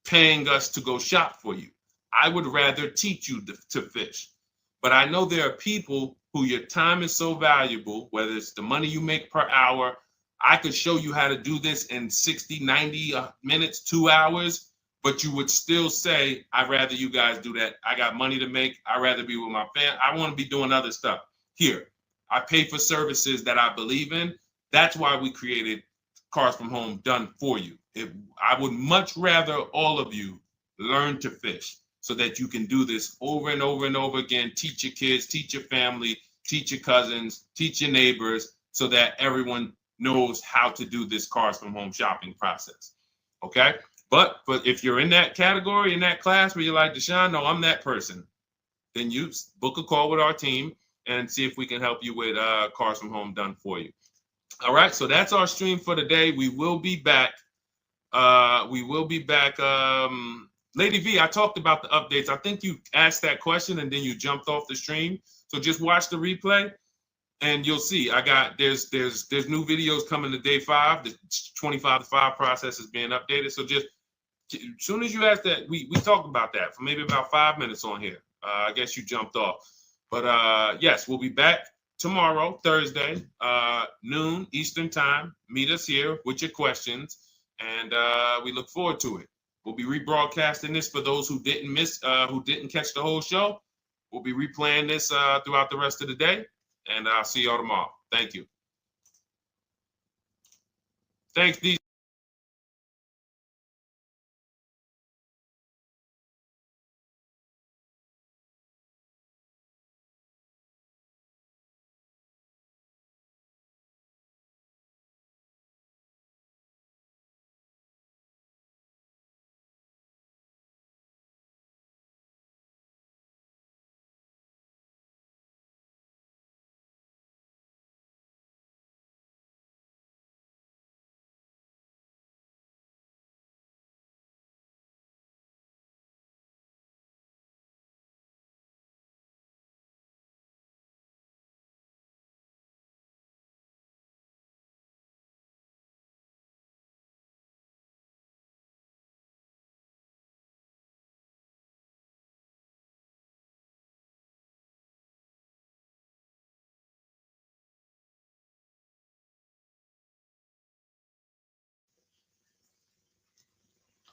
paying us to go shop for you. I would rather teach you to fish. But I know there are people who your time is so valuable, whether it's the money you make per hour. I could show you how to do this in 60, 90 minutes, 2 hours, but you would still say, I'd rather you guys do that. I got money to make. I'd rather be with my family. I want to be doing other stuff. Here, I pay for services that I believe in. That's why we created Cars from Home Done For You. I would much rather all of you learn to fish so that you can do this over and over and over again. Teach your kids, teach your family, teach your cousins, teach your neighbors, so that everyone knows how to do this Cars from Home shopping process. Okay? But if you're in that category, in that class where you're like, Deshone, no, I'm that person, then you book a call with our team and see if we can help you with Cars from Home Done For You. All right, so that's our stream for today. We will be back. Lady V, I talked about the updates. I think you asked that question and then you jumped off the stream. So just watch the replay and you'll see. There's new videos coming to day 5. The 25 to 5 process is being updated. So just as soon as you asked that, we talked about that for maybe about 5 minutes on here. I guess you jumped off. But yes, we'll be back tomorrow, Thursday, noon Eastern time. Meet us here with your questions, and we look forward to it. We'll be rebroadcasting this for those who didn't catch the whole show. We'll be replaying this throughout the rest of the day, and I'll see y'all tomorrow. Thank you. Thanks, DJ.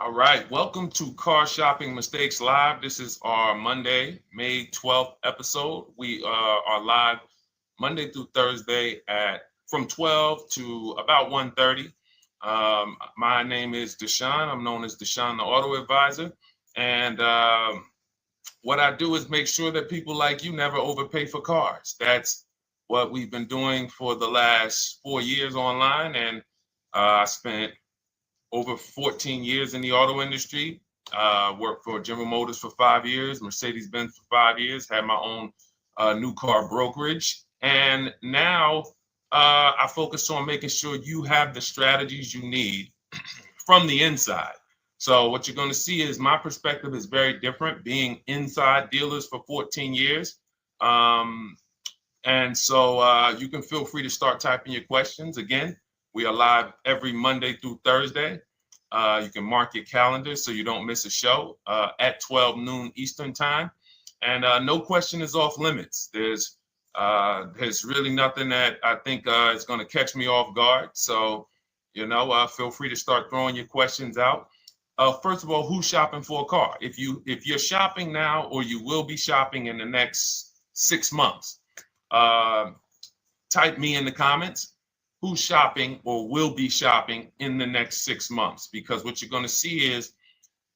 All right, welcome to Car Shopping Mistakes Live. This is our Monday, May 12th episode. We are live Monday through Thursday at from 12 to about 1:30. My name is Deshone. I'm known as Deshone the Auto Advisor. And what I do is make sure that people like you never overpay for cars. That's what we've been doing for the last 4 years online. And I spent over 14 years in the auto industry. Worked for General Motors for 5 years, Mercedes-Benz for 5 years, had my own new car brokerage. And now I focus on making sure you have the strategies you need from the inside. So what you're going to see is my perspective is very different, being inside dealers for 14 years. And so you can feel free to start typing your questions. Again, we are live every Monday through Thursday. You can mark your calendar so you don't miss a show at 12 noon Eastern time. And no question is off limits. There's really nothing that I think is going to catch me off guard. So, feel free to start throwing your questions out. First of all, who's shopping for a car? If you're shopping now, or you will be shopping in the next 6 months, type me in the comments. Who's shopping or will be shopping in the next 6 months? Because what you're going to see is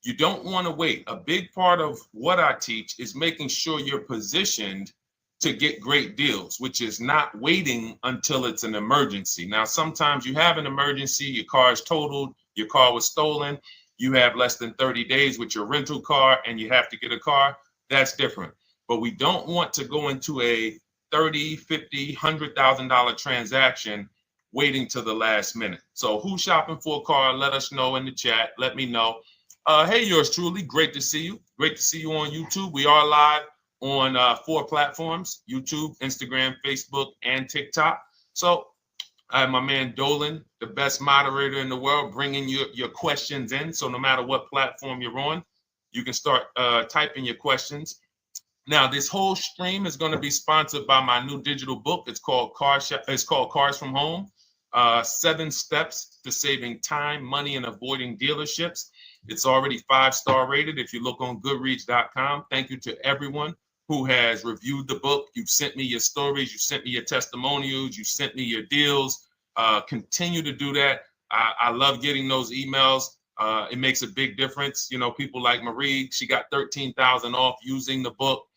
you don't want to wait. A big part of what I teach is making sure you're positioned to get great deals, which is not waiting until it's an emergency. Now, sometimes you have an emergency, your car is totaled, your car was stolen, you have less than 30 days with your rental car and you have to get a car. That's different. But we don't want to go into a $30,000, $50,000, $100,000 transaction waiting till the last minute. So who's shopping for a car? Let us know in the chat. Let me know. Hey, yours truly. Great to see you. Great to see you on YouTube. We are live on 4 platforms: YouTube, Instagram, Facebook, and TikTok. So I have my man Dolan, the best moderator in the world, bringing your questions in. So no matter what platform you're on, you can start typing your questions. Now, this whole stream is going to be sponsored by my new digital book. It's called Cars from Home. 7 steps to saving time, money, and avoiding dealerships. It's already 5-star rated. If you look on goodreads.com, thank you to everyone who has reviewed the book. You've sent me your stories. You sent me your testimonials. You sent me your deals. Continue to do that. I love getting those emails. It makes a big difference. People like Marie, she got 13,000 off using the book,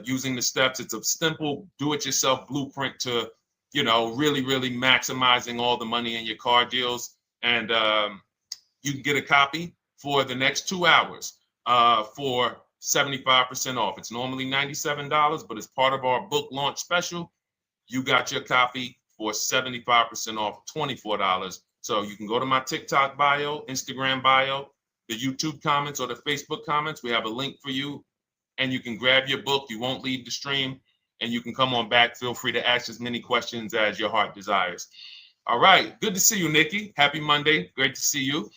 using the steps. It's a simple do-it-yourself blueprint to really, really maximizing all the money in your car deals. And you can get a copy for the next 2 hours for 75% off. It's normally $97, but as part of our book launch special, you got your copy for 75% off, $24. So you can go to my TikTok bio, Instagram bio, the YouTube comments, or the Facebook comments. We have a link for you, and you can grab your book. You won't leave the stream. And you can come on back. Feel free to ask as many questions as your heart desires. All right. Good to see you, Nikki. Happy Monday. Great to see you.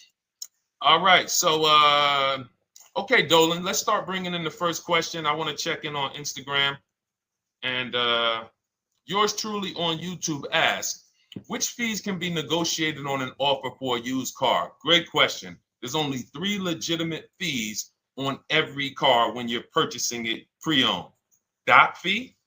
All right. So, okay, Dolan, let's start bringing in the first question. I want to check in on Instagram. And yours truly on YouTube asks, which fees can be negotiated on an offer for a used car? Great question. There's only 3 legitimate fees on every car when you're purchasing it pre-owned. Doc fee.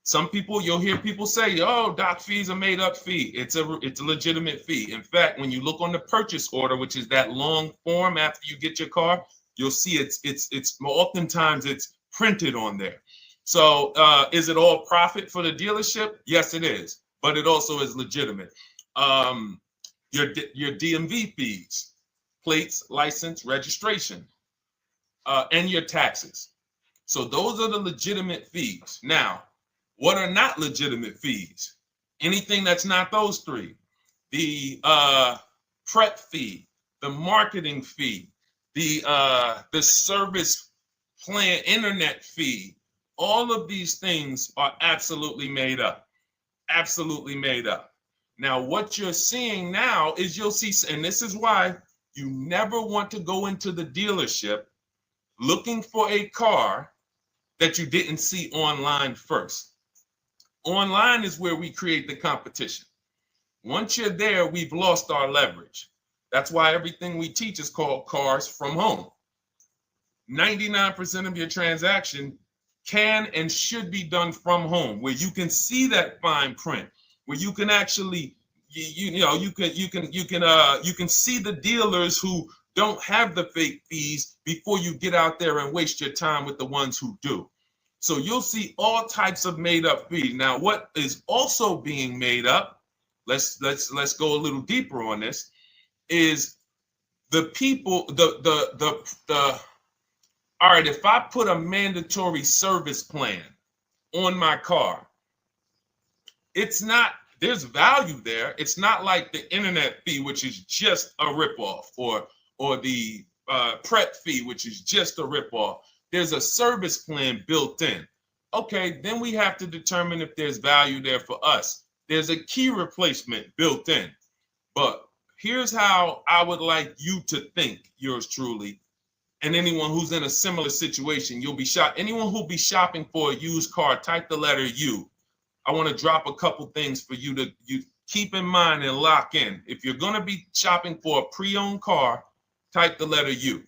Some people, you'll hear people say, oh, doc fees are made up fee. It's a legitimate fee. In fact, when you look on the purchase order, which is that long form after you get your car, you'll see it's oftentimes it's printed on there. So is it all profit for the dealership? Yes, it is, but it also is legitimate. Your DMV fees, plates, license, registration, and your taxes. So those are the legitimate fees. Now, what are not legitimate fees? Anything that's not those 3. The prep fee, the marketing fee, the service plan, internet fee. All of these things are absolutely made up. Absolutely made up. Now, what you're seeing now is you'll see, and this is why you never want to go into the dealership looking for a car that you didn't see online first. Online is where we create the competition. Once you're there, we've lost our leverage. That's why everything we teach is called Cars from Home. 99% of your transaction can and should be done from home, where you can see that fine print, where you can actually, you can see the dealers who don't have the fake fees before you get out there and waste your time with the ones who do. So you'll see all types of made up fees. Now, what is also being made up, let's go a little deeper on this, is the people, all right, if I put a mandatory service plan on my car, there's value there. It's not like the internet fee, which is just a ripoff, or the prep fee, which is just a ripoff. There's a service plan built in. Okay, then we have to determine if there's value there for us. There's a key replacement built in. But here's how I would like you to think, yours truly, and anyone who's in a similar situation. Anyone who'll be shopping for a used car, type the letter U. I want to drop a couple things for you to keep in mind and lock in. If you're going to be shopping for a pre-owned car, type the letter U.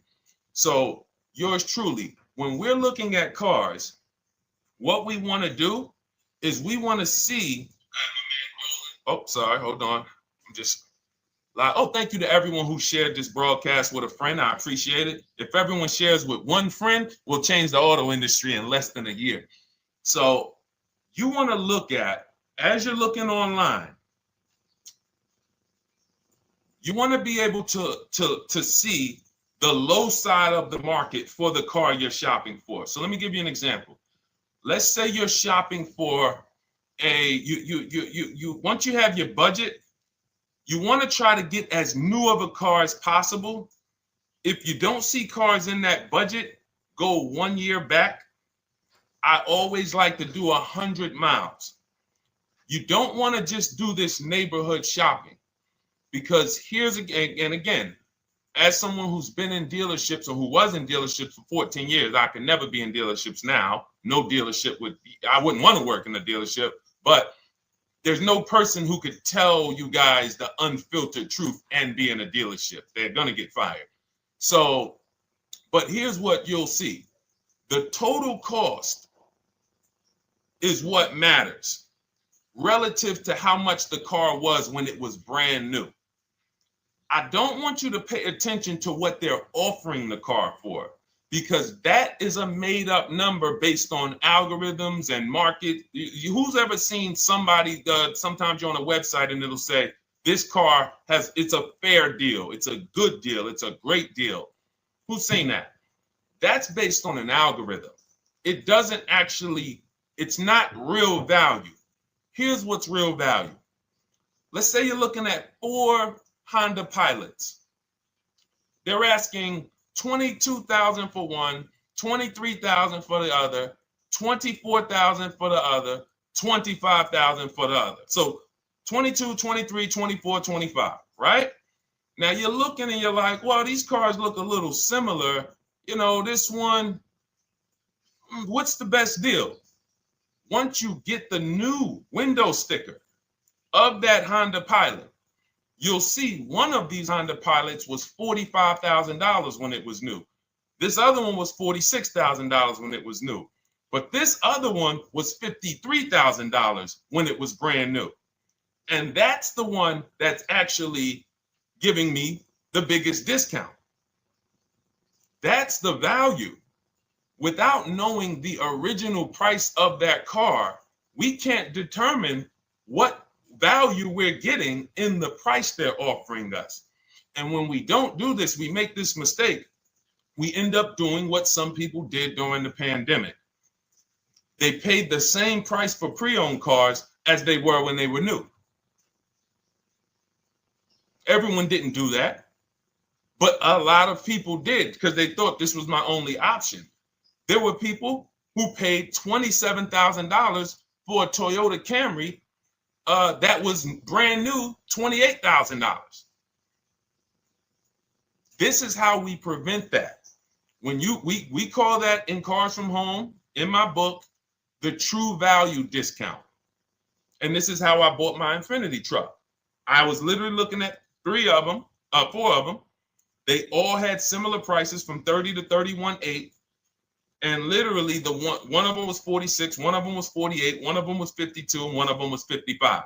So yours truly, when we're looking at cars, what we want to do is we want to see, oh, sorry, hold on. Thank you to everyone who shared this broadcast with a friend. I appreciate it. If everyone shares with one friend, we'll change the auto industry in less than a year. So you want to look at, as you're looking online, you want to be able to see the low side of the market for the car you're shopping for. So let me give you an example. Let's say you're shopping for once you have your budget, you want to try to get as new of a car as possible. If you don't see cars in that budget, go 1 year back. I always like to do 100 miles. You don't want to just do this neighborhood shopping, because again, as someone who's been in dealerships or who was in dealerships for 14 years, I can never be in dealerships now. No dealership I wouldn't want to work in a dealership, but there's no person who could tell you guys the unfiltered truth and be in a dealership. They're going to get fired. So, but here's what you'll see. The total cost is what matters relative to how much the car was when it was brand new. I don't want you to pay attention to what they're offering the car for, because that is a made up number based on algorithms and market. Who's ever seen somebody, sometimes you're on a website and it'll say, this car it's a fair deal, it's a good deal, it's a great deal. Who's seen that? That's based on an algorithm. It doesn't actually, it's not real value. Here's what's real value. Let's say you're looking at 4 Honda Pilots. They're asking $22,000 for one, $23,000 for the other, $24,000 for the other, $25,000 for the other. So 22, 23, 24, 25, right? Now you're looking and you're like, well, these cars look a little similar. You know, this one, what's the best deal? Once you get the new window sticker of that Honda Pilot, you'll see one of these Honda Pilots was $45,000 when it was new. This other one was $46,000 when it was new. But this other one was $53,000 when it was brand new. And that's the one that's actually giving me the biggest discount. That's the value. Without knowing the original price of that car, we can't determine what value we're getting in the price they're offering us. And when we don't do this, we make this mistake. We end up doing what some people did during the pandemic. They paid the same price for pre-owned cars as they were when they were new. Everyone didn't do that, but a lot of people did because they thought this was my only option. There were people who paid $27,000 for a Toyota Camry that was brand new, $28,000. This is how we prevent that. When we call that in Cars from Home, in my book, the true value discount. And this is how I bought my Infinity truck. I was literally looking at 3 of them 4 of them. They all had similar prices from 30 to 31.8. And literally the one of them was 46, one of them was 48, one of them was 52, and one of them was 55.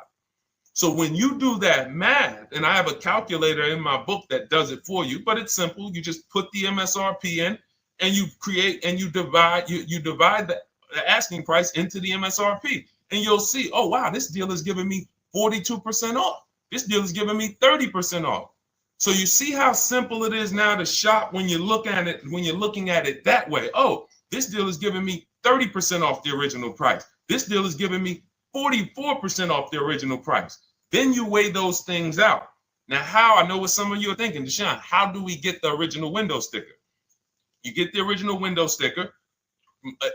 So when you do that math, and I have a calculator in my book that does it for you, but it's simple. You just put the MSRP in and you create and you divide the asking price into the MSRP. And you'll see, oh, wow, this deal is giving me 42% off. This deal is giving me 30% off. So you see how simple it is now to shop when you look at it, when you're looking at it that way. Oh, this deal is giving me 30% off the original price. This deal is giving me 44% off the original price. Then you weigh those things out. Now, how? I know what some of you are thinking, Deshone, how do we get the original window sticker? You get the original window sticker.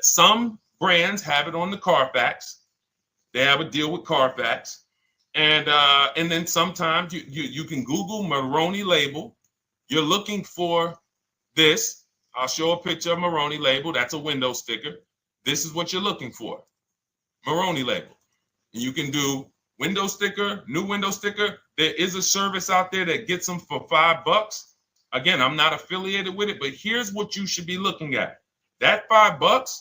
Some brands have it on the Carfax. They have a deal with Carfax. And then sometimes you can Google Maroney label. You're looking for this. I'll show a picture of Maroney label. That's a window sticker. This is what you're looking for. Maroney label. And you can do window sticker, new window sticker. There is a service out there that gets them for $5. Again, I'm not affiliated with it, but here's what you should be looking at. That $5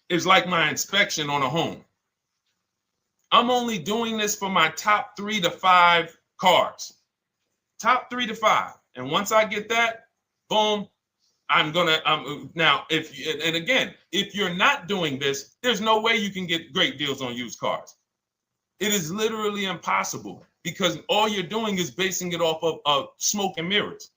is like my inspection on a home. I'm only doing this for my top 3 to 5 cars. Top 3 to 5. And once I get that, boom, now, if you're not doing this, there's no way you can get great deals on used cars. It is literally impossible because all you're doing is basing it off of smoke and mirrors.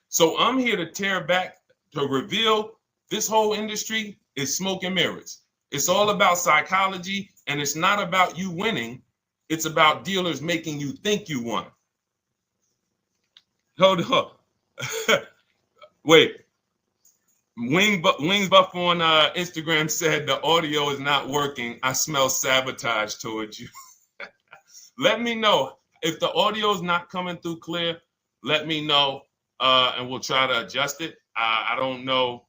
So I'm here to tear back, to reveal this whole industry is smoke and mirrors. It's all about psychology, and it's not about you winning. It's about dealers making you think you won. Hold up. Wait. Wings Buff on Instagram said the audio is not working. I smell sabotage towards you. Let me know if the audio is not coming through clear. Let me know, and we'll try to adjust it. I don't know.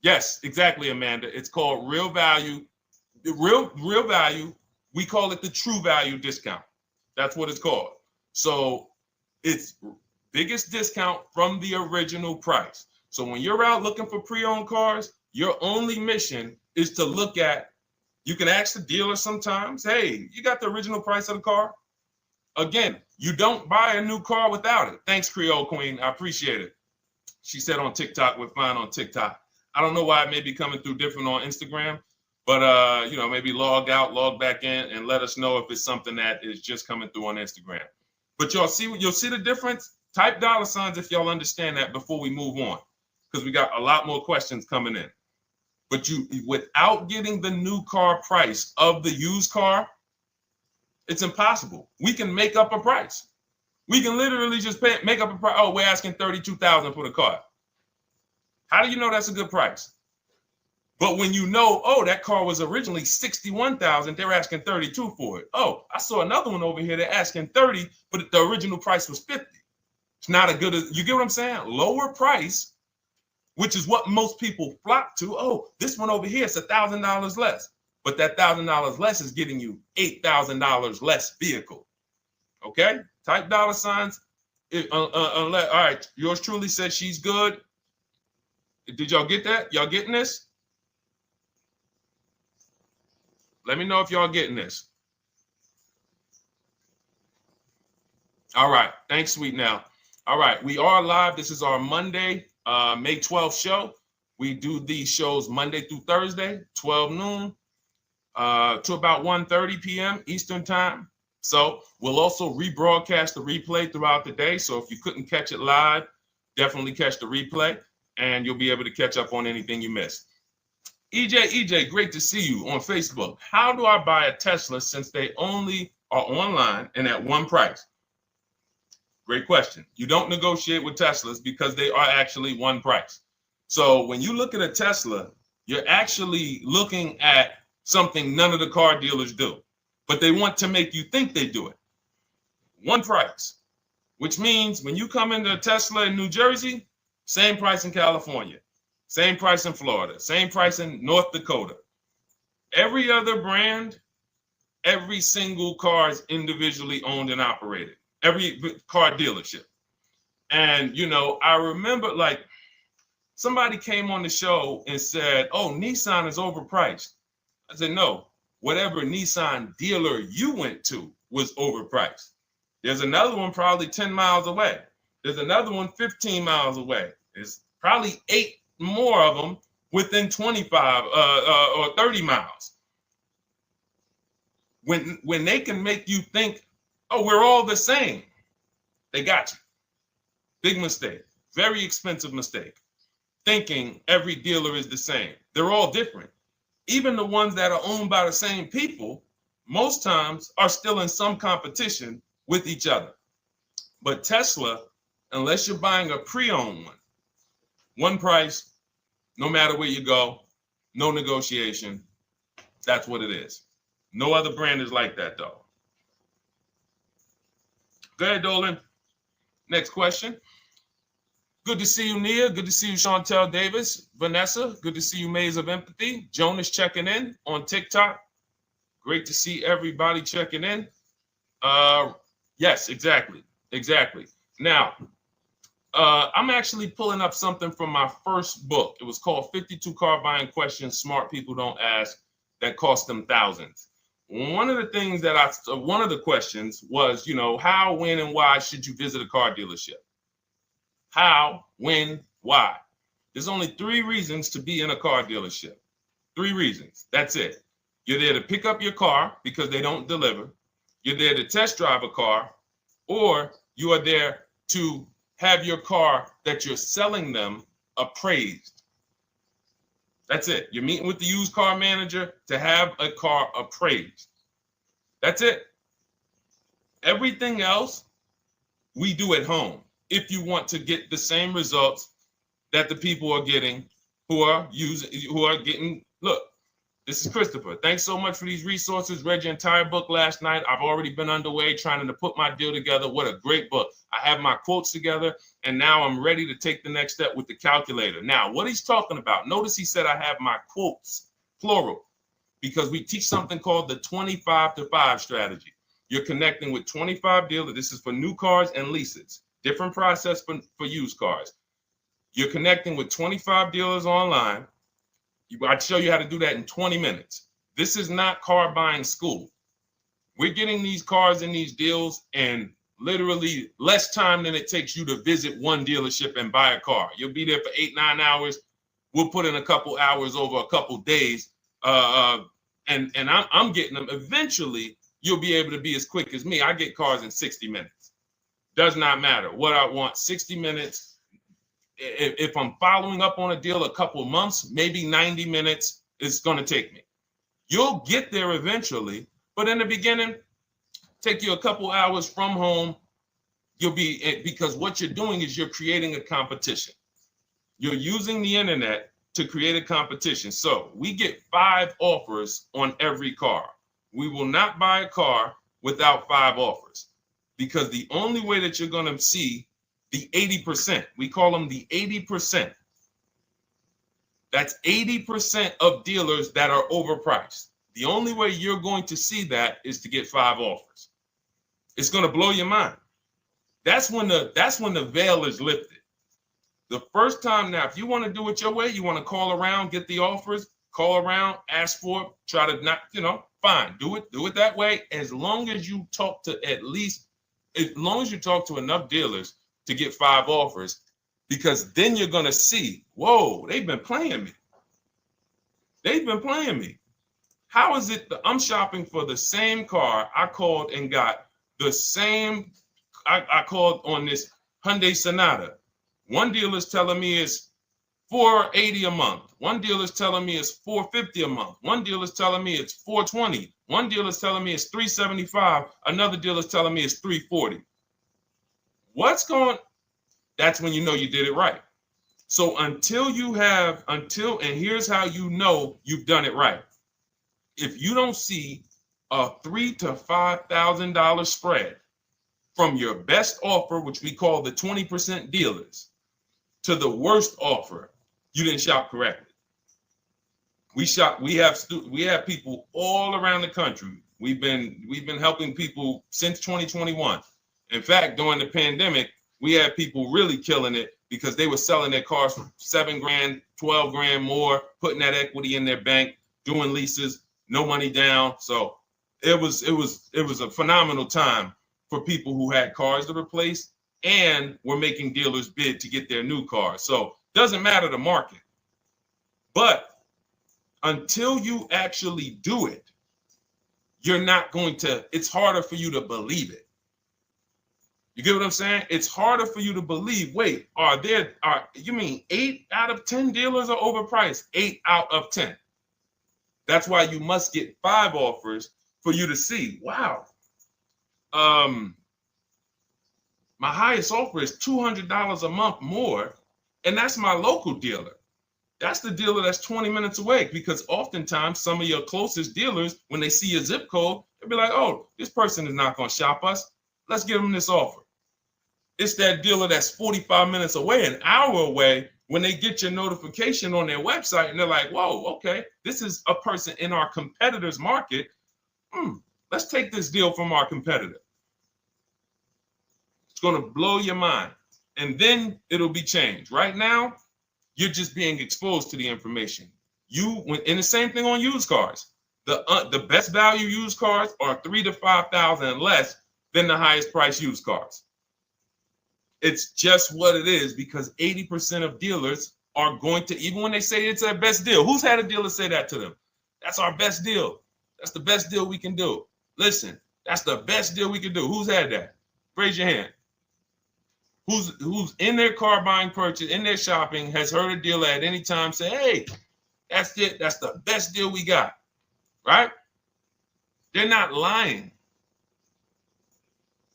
Yes, exactly, Amanda. It's called real value. Real value. We call it the true value discount. That's what it's called. So it's biggest discount from the original price. So when you're out looking for pre-owned cars, your only mission is to look at, you can ask the dealer sometimes, hey, you got the original price of the car? Again, you don't buy a new car without it. Thanks, Creole Queen. I appreciate it. She said on TikTok, we're fine on TikTok. I don't know why it may be coming through different on Instagram, but maybe log out, log back in, and let us know if it's something that is just coming through on Instagram. But you'll see the difference. Type $signs if y'all understand that before we move on, because we got a lot more questions coming in. But without getting the new car price of the used car, it's impossible. We can make up a price. We can literally just make up a price. Oh, we're asking $32,000 for the car. How do you know that's a good price? But when you know, oh, that car was originally $61,000, they're asking $32,000 for it. Oh, I saw another one over here, they're asking $30,000, but the original price was $50,000. It's not a good, you get what I'm saying? Lower price, which is what most people flock to. Oh, this one over here is $1,000 less. But that $1,000 less is getting you $8,000 less vehicle. Okay? Type $signs. All right, yours truly said she's good. Did y'all get that? Y'all getting this? Let me know if y'all getting this. All right. Thanks, Sweet Now. All right. We are live. This is our Monday, May 12th show. We do these shows Monday through Thursday, 12 noon to about 1:30 p.m. Eastern time. So we'll also rebroadcast the replay throughout the day. So if you couldn't catch it live, definitely catch the replay, and you'll be able to catch up on anything you missed. EJ, great to see you on Facebook. How do I buy a Tesla since they only are online and at one price? Great question. You don't negotiate with Teslas because they are actually one price. So when you look at a Tesla, you're actually looking at something none of the car dealers do, but they want to make you think they do it. One price, which means when you come into a Tesla in New Jersey, same price in California, same price in Florida, same price in North Dakota. Every other brand Every single car is individually owned and operated. Every car dealership. And, you know, I remember like somebody came on the show and said, oh, Nissan is overpriced. I said, no, whatever Nissan dealer you went to was overpriced. There's another one probably 10 miles away. There's another one 15 miles away. There's probably 8 more of them within 25 or 30 miles. When they can make you think, oh, we're all the same, they got you. Big mistake. Very expensive mistake. Thinking every dealer is the same. They're all different. Even the ones that are owned by the same people, most times are still in some competition with each other. But Tesla, unless you're buying a pre-owned one price, no matter where you go, no negotiation. That's what it is. No other brand is like that, though. Go ahead, Dolan. Next question. Good to see you, Nia. Good to see you, Chantel Davis. Vanessa, good to see you, Maze of Empathy. Jonas checking in on TikTok. Great to see everybody checking in. Yes, exactly. Now, I'm actually pulling up something from my first book. It was called 52 Car Buying Questions Smart People Don't Ask that cost them thousands. One of the things that one of the questions was, you know, how, when, and why should you visit a car dealership? How, when, why? There's only 3 reasons to be in a car dealership. 3 reasons. That's it. You're there to pick up your car because they don't deliver. You're there to test drive a car, or you are there to have your car that you're selling them appraised. That's it. You're meeting with the used car manager to have a car appraised. That's it. Everything else we do at home if you want to get the same results that the people are getting who are getting. Look, this is Christopher. Thanks so much for these resources. Read your entire book last night. I've already been underway trying to put my deal together. What a great book. I have my quotes together, and now I'm ready to take the next step with the calculator. Now, what he's talking about, notice he said I have my quotes, plural, because we teach something called the 25-to-5 strategy. You're connecting with 25 dealers. This is for new cars and leases. Different process for used cars. You're connecting with 25 dealers online. I'd show you how to do that in 20 minutes. This is not car buying school. We're getting these cars and these deals in literally less time than it takes you to visit one dealership and buy a car. You'll be there for 8-9 hours. We'll put in a couple hours over a couple days. And I'm getting them. Eventually, you'll be able to be as quick as me. I get cars in 60 minutes. Does not matter what I want. 60 minutes. If I'm following up on a deal a couple months, maybe 90 minutes is going to take me. You'll get there eventually, but in the beginning, take you a couple hours from home. Because what you're doing is you're creating a competition. You're using the internet to create a competition. So we get 5 offers on every car. We will not buy a car without 5 offers, because the only way that you're going to see the 80%, we call them the 80%. That's 80% of dealers that are overpriced. The only way you're going to see that is to get 5 offers. It's going to blow your mind. That's when the veil is lifted. The first time now, if you want to do it your way, you want to call around, get the offers, call around, ask for it, try to not, fine, do it that way. As long as you talk to enough dealers to get 5 offers, because then you're going to see, whoa, they've been playing me. How is it that I'm shopping for the same car? I called and got the same. I called on this Hyundai Sonata. One dealer's telling me it's $480 a month. One dealer's telling me it's $450 a month. One dealer's telling me it's $420. One dealer's telling me it's $375. Another dealer's telling me it's $340. That's when you know you did it right. So and here's how you know you've done it right. If you don't see a $3,000 to $5,000 spread from your best offer, which we call the 20% dealers, to the worst offer, you didn't shop correctly. We have people all around the country, We've been helping people since 2021. In fact, during the pandemic, we had people really killing it because they were selling their cars for 7 grand, 12 grand more, putting that equity in their bank, doing leases, no money down. So it was a phenomenal time for people who had cars to replace and were making dealers bid to get their new cars. So doesn't matter the market. But until you actually do it, you're not going to, it's harder for you to believe it. You get what I'm saying? It's harder for you to believe, wait, you mean 8 out of 10 dealers are overpriced? 8 out of 10. That's why you must get 5 offers for you to see, wow, my highest offer is $200 a month more, and that's my local dealer. That's the dealer that's 20 minutes away, because oftentimes some of your closest dealers, when they see your zip code, they'll be like, oh, this person is not going to shop us. Let's give them this offer. It's that dealer that's 45 minutes away, an hour away, when they get your notification on their website and they're like, whoa, okay, this is a person in our competitor's market. Let's take this deal from our competitor. It's going to blow your mind. And then it'll be changed. Right now, you're just being exposed to the information. And the same thing on used cars. The best value used cars are $3,000 to $5,000 and less than the highest price used cars. It's just what it is, because 80% of dealers are going to, even when they say it's their best deal, who's had a dealer say that to them? That's our best deal. That's the best deal we can do. Listen, that's the best deal we can do. Who's had that? Raise your hand. Who's in their car buying purchase, in their shopping, has heard a dealer at any time say, hey, that's it. That's the best deal we got, right? They're not lying.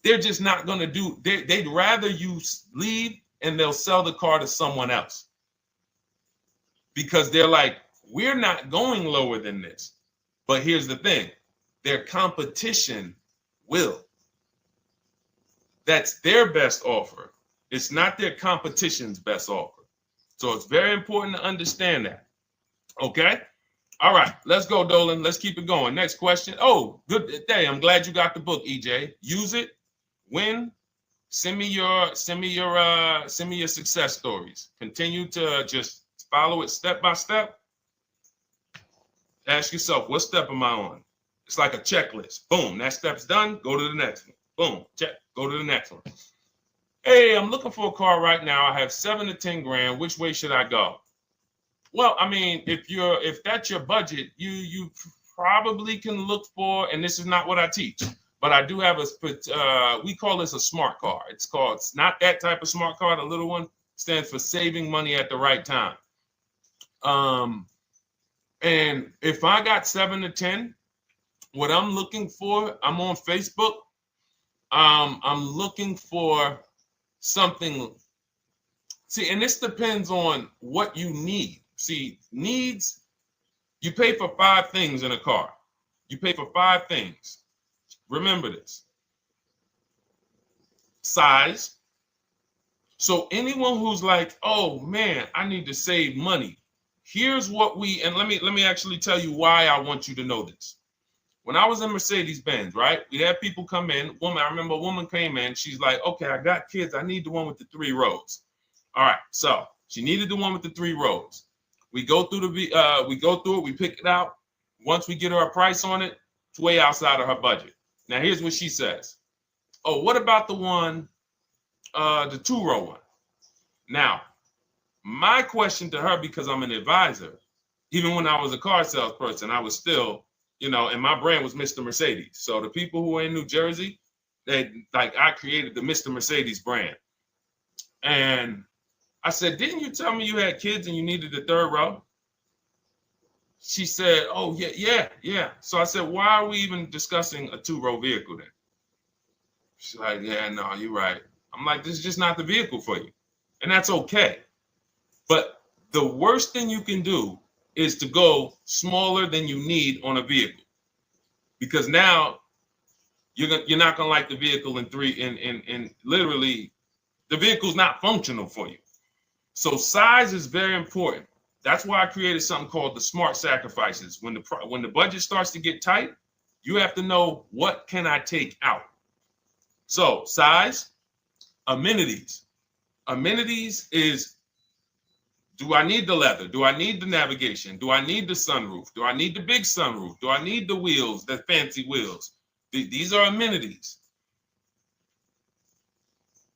They're just not going to do, they'd rather you leave and they'll sell the car to someone else. Because they're like, we're not going lower than this. But here's the thing, their competition will. That's their best offer. It's not their competition's best offer. So it's very important to understand that. Okay? All right, let's go, Dolan. Let's keep it going. Next question. Oh, good day. I'm glad you got the book, EJ. Use it. Win. Send me your success stories. Continue to just follow it step by step. Ask yourself, what step am I on? It's like a checklist. Boom, that step's done. Go to the next one. Boom, check. Go to the next one. Hey, I'm looking for a car right now. I have 7 to 10 grand. Which way should I go? Well, I mean, if that's your budget, you probably can look for, and this is not what I teach, but I do have we call this a smart car. It's not that type of smart car. The little one stands for saving money at the right time. And if I got 7 to 10, what I'm looking for, I'm on Facebook. I'm looking for something. See, and this depends on what you need. See, needs, you pay for 5 things in a car. You pay for 5 things. Remember this. Size. So anyone who's like, oh man, I need to save money. Here's what and let me actually tell you why I want you to know this. When I was in Mercedes-Benz, right? We had people come in. I remember a woman came in. She's like, okay, I got kids. I need the one with the 3 rows. All right. So she needed the one with the 3 rows. We go through it. We pick it out. Once we get her a price on it, it's way outside of her budget. Now, here's what she says. Oh, what about the one, the 2-row one? Now, my question to her, because I'm an advisor, even when I was a car salesperson, I was still, and my brand was Mr. Mercedes. So the people who are in New Jersey, I created the Mr. Mercedes brand. And I said, didn't you tell me you had kids and you needed the 3rd row? She said, oh, yeah. So I said, why are we even discussing a 2-row vehicle then? She's like, yeah, no, you're right. I'm like, this is just not the vehicle for you. And that's okay. But the worst thing you can do is to go smaller than you need on a vehicle. Because now you're not going to like the vehicle in literally, the vehicle's not functional for you. So size is very important. That's why I created something called the smart sacrifices. When the budget starts to get tight, You have to know, what can I take out? So size, amenities. Amenities is, do I need the leather? Do I need the navigation? Do I need the sunroof? Do I need the big sunroof? Do I need the wheels, the fancy wheels? These are amenities.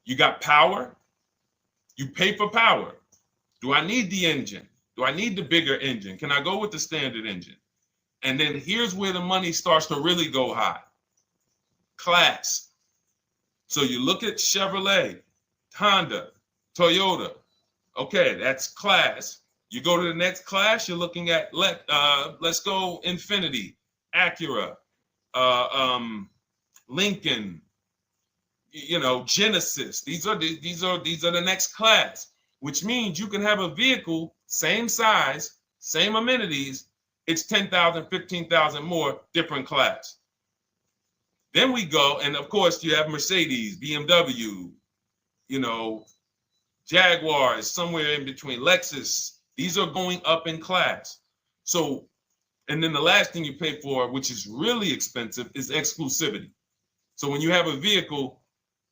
You got power. You pay for power. Do I need the engine? Do I need the bigger engine? Can I go with the standard engine? And then here's where the money starts to really go high. Class. So you look at Chevrolet, Honda, Toyota. Okay, that's class. You go to the next class, you're looking at, let's go Infiniti, Acura, Lincoln, Genesis. These are the next class, which means you can have a vehicle, same size, same amenities. It's 10,000, 15,000 more, different class. Then we go, and of course you have Mercedes, BMW, Jaguar is somewhere in between, Lexus. These are going up in class. So, and then the last thing you pay for, which is really expensive, is exclusivity. So when you have a vehicle,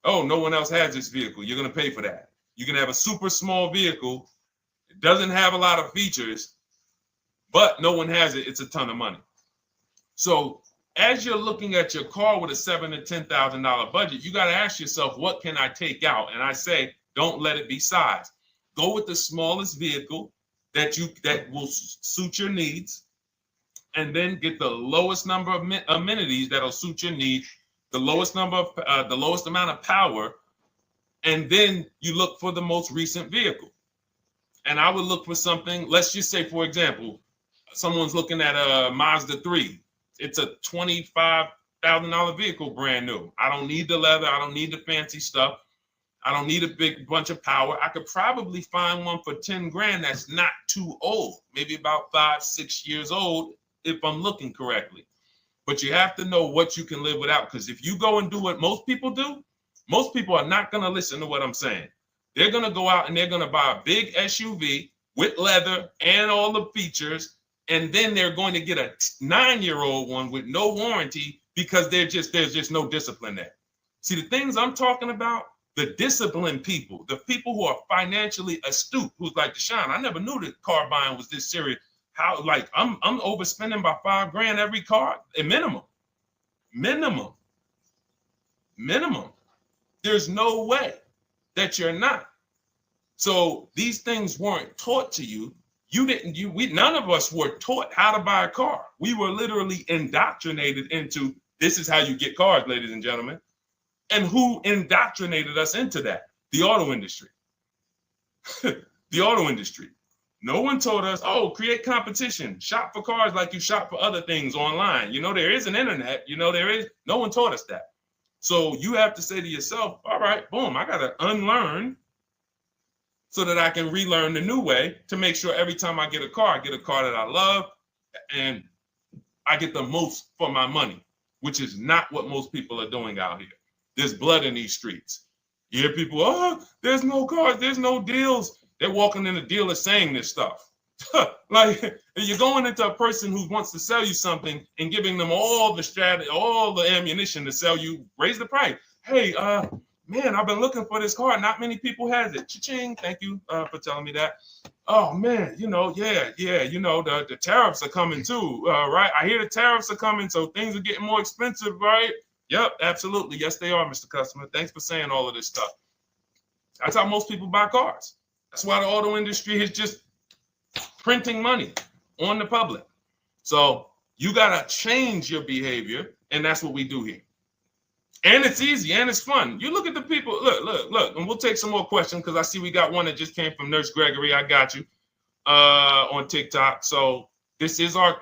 oh, no one else has this vehicle, you're going to pay for that. You can have a super small vehicle. It doesn't have a lot of features, but no one has it. It's a ton of money. So as you're looking at your car with a $7,000 to $10,000 budget, you got to ask yourself, what can I take out? And I say, don't let it be size. Go with the smallest vehicle that will suit your needs, and then get the lowest number of amenities that'll suit your needs, the lowest amount of power, and then you look for the most recent vehicle. And I would look for something, let's just say, for example, someone's looking at a Mazda 3. It's a $25,000 vehicle, brand new. I don't need the leather. I don't need the fancy stuff. I don't need a big bunch of power. I could probably find one for 10 grand that's not too old, maybe about 5-6 years old, if I'm looking correctly. But you have to know what you can live without, because if you go and do what most people do, most people are not going to listen to what I'm saying. They're going to go out and they're going to buy a big SUV with leather and all the features, and then they're going to get a 9-year-old one with no warranty because there's just no discipline there. See, the things I'm talking about, the disciplined people, the people who are financially astute, who's like, Deshone, I never knew that car buying was this serious. How, like, I'm overspending by $5 grand every car, a minimum. There's no way that you're not. So these things weren't taught to you. None of us were taught how to buy a car. We were literally indoctrinated into, this is how you get cars, ladies and gentlemen. And who indoctrinated us into that? The auto industry. The auto industry. No one told us, oh, create competition, shop for cars like you shop for other things online. There is an internet, there is. No one taught us that. So you have to say to yourself, all right, boom, I got to unlearn so that I can relearn the new way to make sure every time I get a car that I love, and I get the most for my money, which is not what most people are doing out here. There's blood in these streets. You hear people, oh, there's no cars, there's no deals. They're walking in the dealer saying this stuff. Like, you're going into a person who wants to sell you something and giving them all the strategy, all the ammunition to sell you, raise the price. Hey, man, I've been looking for this car. Not many people has it. Cha-ching. Thank you for telling me that. Oh, man, the tariffs are coming too, right? I hear the tariffs are coming, so things are getting more expensive, right? Yep, absolutely. Yes, they are, Mr. Customer. Thanks for saying all of this stuff. That's how most people buy cars. That's why the auto industry is just printing money on the public. So you got to change your behavior, and that's what we do here. And it's easy, and it's fun. You look at the people. Look, and we'll take some more questions because I see we got one that just came from Nurse Gregory. I got you on TikTok. So this is our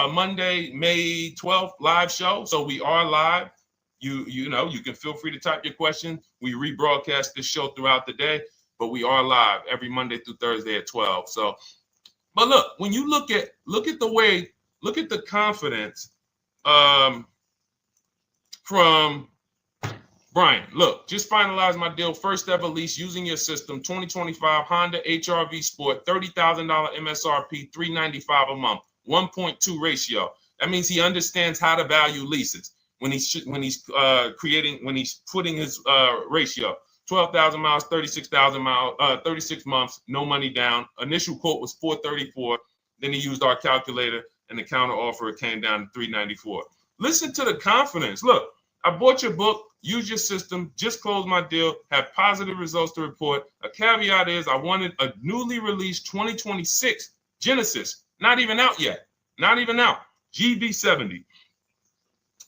Monday, May 12th live show. So we are live. You can feel free to type your question. We rebroadcast this show throughout the day, but we are live every Monday through Thursday at 12. So, but look, when you look at the confidence from Brian. Look, just finalized my deal. First ever lease using your system. 2025 Honda HR-V Sport, $30,000 MSRP, $395 a month, 1.2 ratio. That means he understands how to value leases when he's putting his ratio. 12,000 miles, 36,000 miles, 36 months, no money down. Initial quote was 434. Then he used our calculator, and the counter offer came down to 394. Listen to the confidence. Look, I bought your book, use your system, just closed my deal, have positive results to report. A caveat is I wanted a newly released 2026 Genesis, not even out yet, not even out, GV70.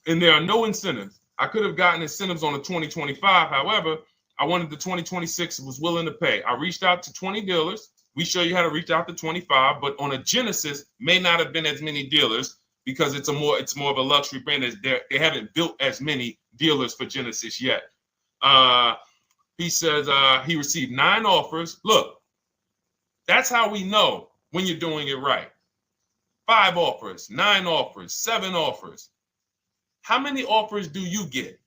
And there are no incentives. I could have gotten incentives on the 2025. However, I wanted the 2026, was willing to pay. I reached out to 20 dealers. We show you how to reach out to 25, but on a Genesis, may not have been as many dealers because it's more of a luxury brand. They haven't built as many dealers for Genesis yet. He says he received 9 offers. Look, that's how we know when you're doing it right. 5 offers, 9 offers, 7 offers. How many offers do you get?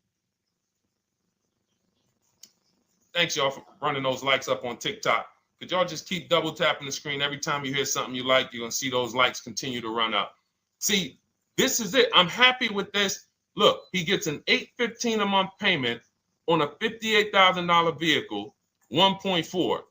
Thanks, y'all, for running those likes up on TikTok. Could y'all just keep double tapping the screen every time you hear something you like? You're going to see those likes continue to run up. See, this is it. I'm happy with this. Look, he gets an $815 a month payment on a $58,000 vehicle, 1.4.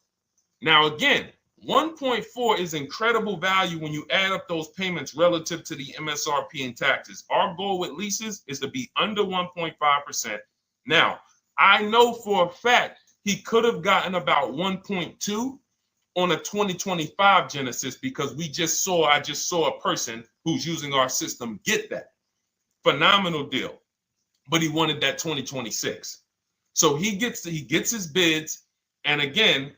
Now, again, 1.4 is incredible value when you add up those payments relative to the MSRP and taxes. Our goal with leases is to be under 1.5%. Now, I know for a fact he could have gotten about 1.2 on a 2025 Genesis because I just saw a person who's using our system get that. Phenomenal deal. But he wanted that 2026. So he gets his bids. And again,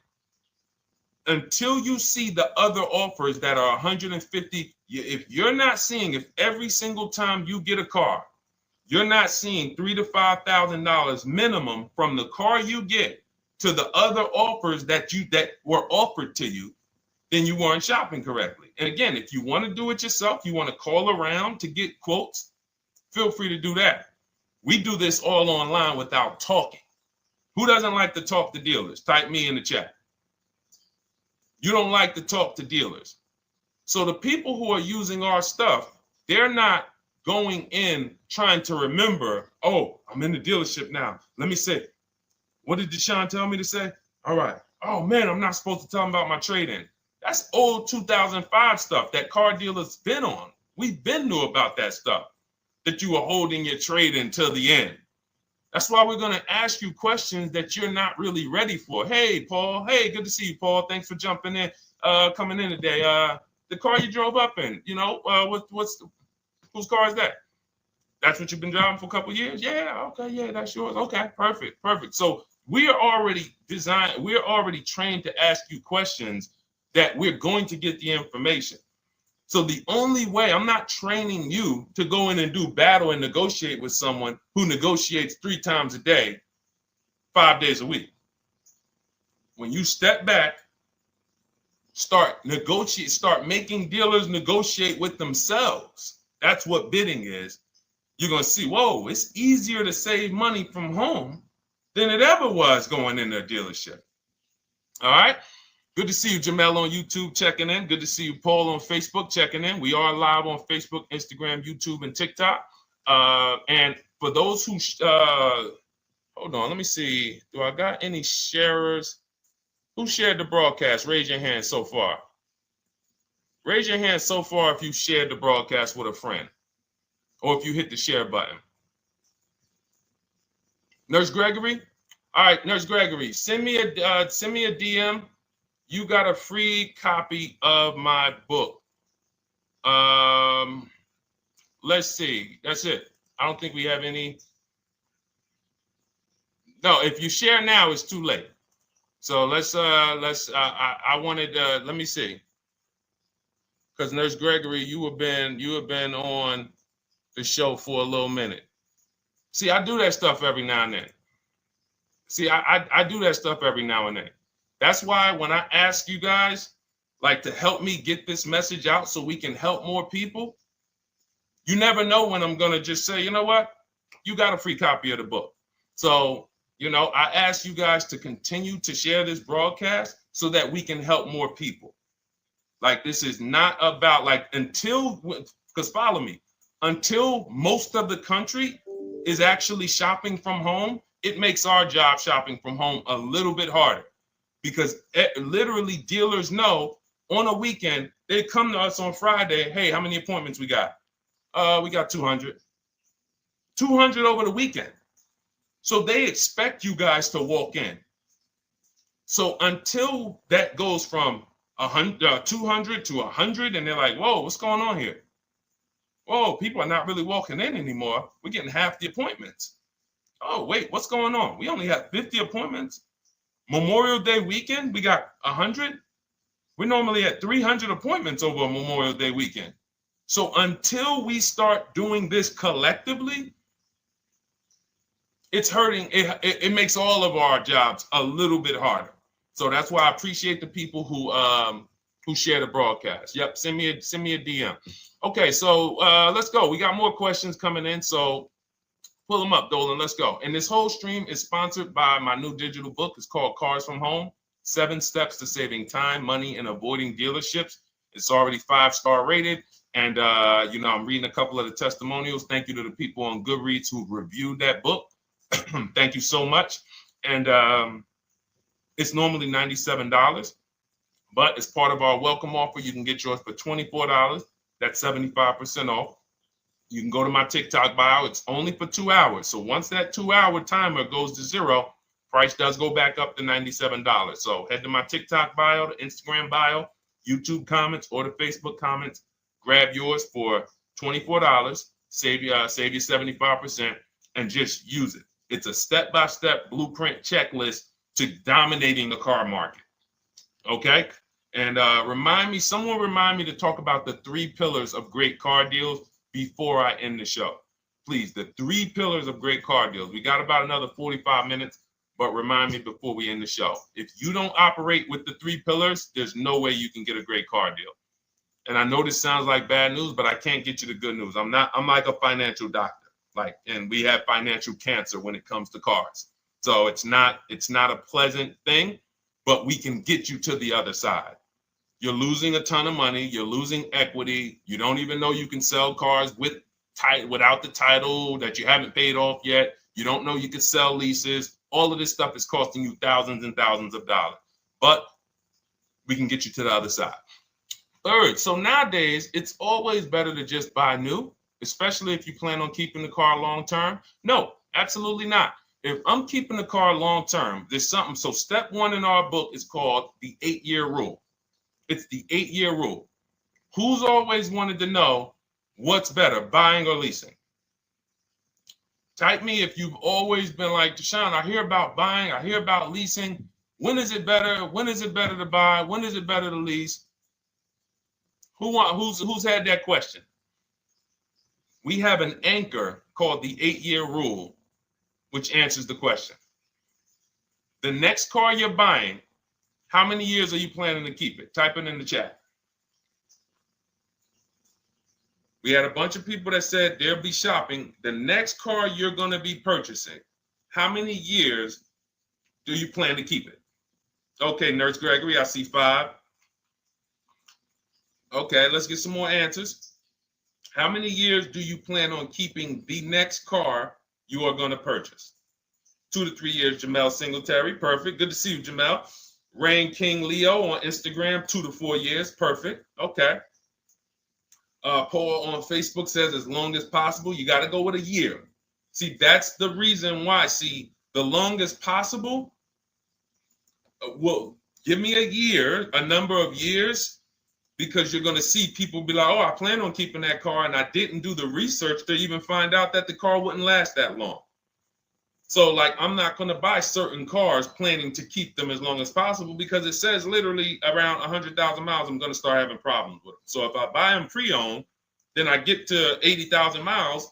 until you see the other offers that are 150, if every single time you get a car, you're not seeing $3,000 to $5,000 minimum from the car you get to the other offers that were offered to you, then you weren't shopping correctly. And again, if you want to do it yourself, you want to call around to get quotes, feel free to do that. We do this all online without talking. Who doesn't like to talk to dealers? Type me in the chat. You don't like to talk to dealers. So the people who are using our stuff, they're not going in trying to remember, oh, I'm in the dealership now. Let me say, what did Deshone tell me to say? All right. Oh, man, I'm not supposed to tell him about my trade-in. That's old 2005 stuff that car dealers been on. We've been knew about that stuff, that you were holding your trade-in till the end. That's why we're going to ask you questions that you're not really ready for. Hey, Paul. Hey, good to see you, Paul. Thanks for jumping in, coming in today. The car you drove up in, whose car is that? That's what you've been driving for a couple of years? Yeah, okay, yeah, that's yours. Okay, perfect. So we are already trained to ask you questions that we're going to get the information. So the only way, I'm not training you to go in and do battle and negotiate with someone who negotiates 3 times a day, 5 days a week. When you step back, start making dealers negotiate with themselves. That's what bidding is. You're going to see, whoa, it's easier to save money from home than it ever was going in a dealership. All right. Good to see you, Jamel, on YouTube checking in. Good to see you, Paul, on Facebook checking in. We are live on Facebook, Instagram, YouTube, and TikTok. And for those who, hold on, let me see. Do I got any sharers? Who shared the broadcast? Raise your hand so far. Raise your hand so far if you shared the broadcast with a friend or if you hit the share button. Nurse Gregory? All right, Nurse Gregory, send me a DM. You got a free copy of my book. Let's see. That's it. I don't think we have any. No, if you share now, it's too late. So I wanted, let me see. Because Nurse Gregory, you have been on the show for a little minute. See, I do that stuff every now and then. I do that stuff every now and then. That's why when I ask you guys, like, to help me get this message out so we can help more people, you never know when I'm going to just say, you know what? You got a free copy of the book. So, I ask you guys to continue to share this broadcast so that we can help more people. Like, this is not about, because follow me. until most of the country is actually shopping from home, it makes our job shopping from home a little bit harder, because literally dealers know on a weekend, they come to us on Friday, hey, how many appointments we got? We got 200. 200 over the weekend. So they expect you guys to walk in. So until that goes from 200 to 100, and they're like, whoa, what's going on here? Whoa, people are not really walking in anymore. We're getting half the appointments. Oh, wait, what's going on? We only have 50 appointments. Memorial Day weekend, we got 100. We're normally at 300 appointments over a Memorial Day weekend. So until we start doing this collectively, it's hurting. It makes all of our jobs a little bit harder. So that's why I appreciate the people who share the broadcast. Yep, send me a DM. Okay, so let's go. We got more questions coming in, so pull them up, Dolan. Let's go. And this whole stream is sponsored by my new digital book. It's called Cars from Home: 7 Steps to Saving Time, Money, and Avoiding Dealerships. It's already 5-star rated. And, I'm reading a couple of the testimonials. Thank you to the people on Goodreads who reviewed that book. Thank you so much. And it's normally $97, but as part of our welcome offer, you can get yours for $24. That's 75% off. You can go to my TikTok bio. It's only for 2 hours. So once that 2-hour timer goes to 0, price does go back up to $97. So head to my TikTok bio, the Instagram bio, YouTube comments, or the Facebook comments. Grab yours for $24. Save you 75%, and just use it. It's a step-by-step blueprint checklist to dominating the car market. Okay? And someone remind me to talk about the 3 pillars of great car deals before I end the show. Please, the 3 pillars of great car deals. We got about another 45 minutes, but remind me before we end the show. If you don't operate with the 3 pillars, there's no way you can get a great car deal. And I know this sounds like bad news, but I can't get you the good news. I'm like a financial doctor. And we have financial cancer when it comes to cars. So it's not a pleasant thing, but we can get you to the other side. You're losing a ton of money. You're losing equity. You don't even know you can sell cars without the title that you haven't paid off yet. You don't know you can sell leases. All of this stuff is costing you thousands and thousands of dollars, but we can get you to the other side. Third, so nowadays, it's always better to just buy new, especially if you plan on keeping the car long term. No, absolutely not. If I'm keeping the car long term, there's something. So step 1 in our book is called the 8-year rule. It's the 8-year rule. Who's always wanted to know what's better, buying or leasing? Type me if you've always been like, Deshone, I hear about buying, I hear about leasing. When is it better? When is it better to buy? When is it better to lease? Who's had that question? We have an anchor called the 8-year rule, which answers the question. The next car you're buying, how many years are you planning to keep it? Type it in the chat. We had a bunch of people that said they'll be shopping. The next car you're going to be purchasing, how many years do you plan to keep it? Okay, Nurse Gregory, I see 5. Okay, let's get some more answers. How many years do you plan on keeping the next car you are going to purchase? 2 to 3 years, Jamel Singletary. Perfect. Good to see you, Jamel. Rain King Leo on Instagram, 2 to 4 years. Perfect. Okay. Paul on Facebook says as long as possible. You got to go with a year. See, that's the reason why. See, the longest possible, well, give me a year, a number of years, because you're going to see people be like, oh, I plan on keeping that car, and I didn't do the research to even find out that the car wouldn't last that long. So, like, I'm not going to buy certain cars planning to keep them as long as possible, because it says literally around 100,000 miles, I'm going to start having problems with them. So if I buy them pre-owned, then I get to 80,000 miles.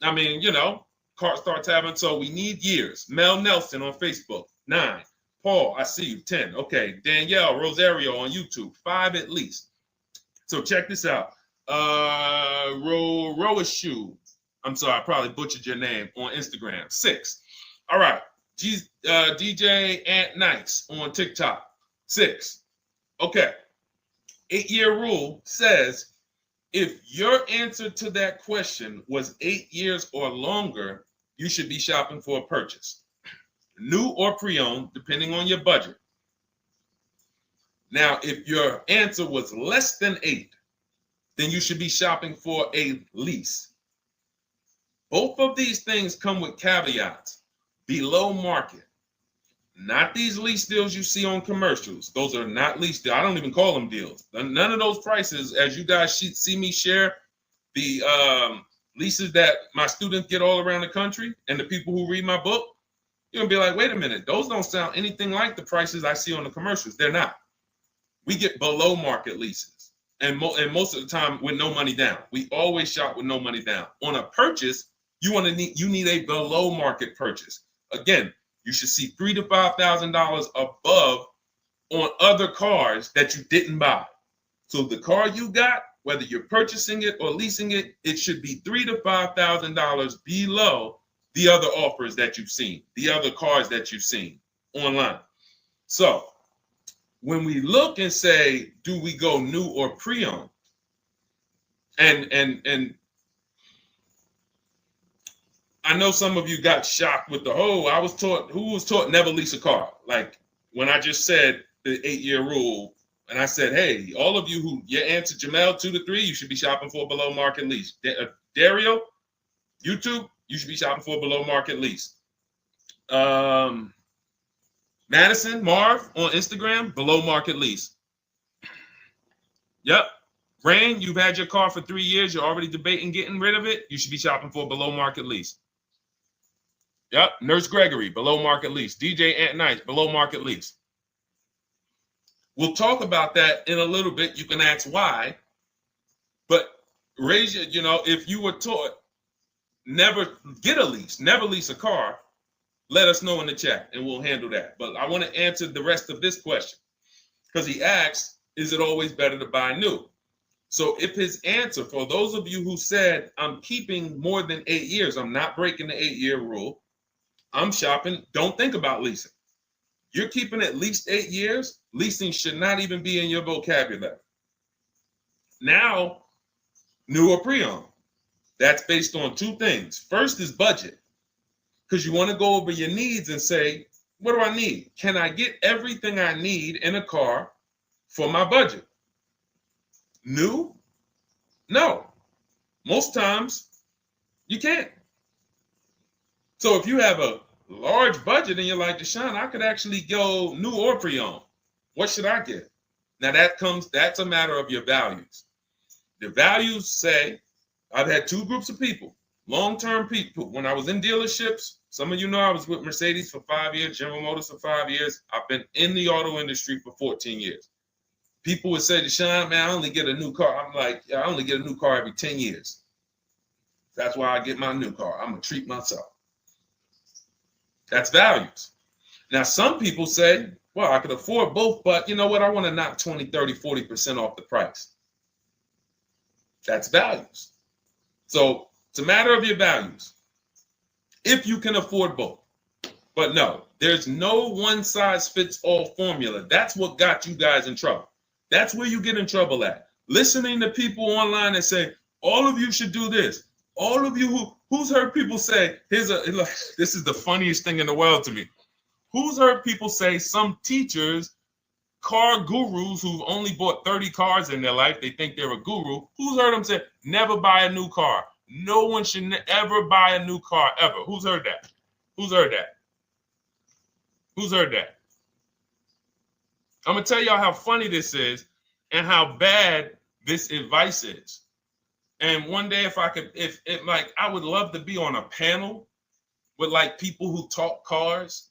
I mean, car starts having, so we need years. Mel Nelson on Facebook, 9. Paul, I see you, 10. Okay, Danielle Rosario on YouTube, 5 at least. So check this out. Roashu, I'm sorry, I probably butchered your name, on Instagram, 6. All right, DJ Ant Nice on TikTok, 6. Okay, 8-year rule says If your answer to that question was 8 years or longer, you should be shopping for a purchase, new or pre-owned, depending on your budget. Now, if your answer was less than 8, then you should be shopping for a lease. Both of these things come with caveats. Below market. Not these lease deals you see on commercials. Those are not lease deals. I don't even call them deals. None of those prices, as you guys see me share the leases that my students get all around the country and the people who read my book, you're going to be like, wait a minute. Those don't sound anything like the prices I see on the commercials. They're not. We get below market leases. And most of the time with no money down. We always shop with no money down. On a purchase, you need a below market purchase. Again, you should see $3,000 to $5,000 above on other cars that you didn't buy. So the car you got, whether you're purchasing it or leasing it, it should be $3,000 to $5,000 below the other offers that you've seen, the other cars that you've seen online. So when we look and say, do we go new or pre-owned? And I know some of you got shocked with who was taught never lease a car. Like when I just said the 8-year rule, and I said, hey, all of you who your answer Jamel 2 to 3, you should be shopping for a below market lease. Dario, YouTube, you should be shopping for a below market lease. Madison, Marv on Instagram, below market lease. Yep. Rain, you've had your car for 3 years. You're already debating getting rid of it. You should be shopping for a below market lease. Yep. Nurse Gregory, below market lease. DJ Ant Nice, below market lease. We'll talk about that in a little bit. You can ask why. But raise your, if you were taught never get a lease, never lease a car, let us know in the chat and we'll handle that. But I want to answer the rest of this question because he asks, is it always better to buy new? So if his answer, for those of you who said, I'm keeping more than 8 years, I'm not breaking the 8-year rule, I'm shopping, don't think about leasing. You're keeping at least 8 years, leasing should not even be in your vocabulary. Now, new or pre-owned. That's based on 2 things. First is budget, because you want to go over your needs and say, what do I need? Can I get everything I need in a car for my budget? New? No. Most times, you can't. So if you have a large budget and you're like, Deshone, I could actually go new or pre-owned. What should I get? Now that's a matter of your values. The values say, I've had 2 groups of people, long-term people. When I was in dealerships, some of you know I was with Mercedes for 5 years, General Motors for 5 years. I've been in the auto industry for 14 years. People would say, Deshone, man, I only get a new car. I'm like, yeah, I only get a new car every 10 years. That's why I get my new car. I'm going to treat myself. That's values. Now, some people say, well, I could afford both, but you know what? I want to knock 20, 30, 40% off the price. That's values. So it's a matter of your values. If you can afford both. But no, there's no one-size-fits-all formula. That's what got you guys in trouble. That's where you get in trouble at. Listening to people online and say, all of you should do this. All of you who's heard people say, this is the funniest thing in the world to me. Who's heard people say some teachers, car gurus who've only bought 30 cars in their life, they think they're a guru. Who's heard them say, never buy a new car? No one should ever buy a new car, ever. Who's heard that? Who's heard that? Who's heard that? I'm going to tell y'all how funny this is and how bad this advice is. And one day, I would love to be on a panel with like people who talk cars.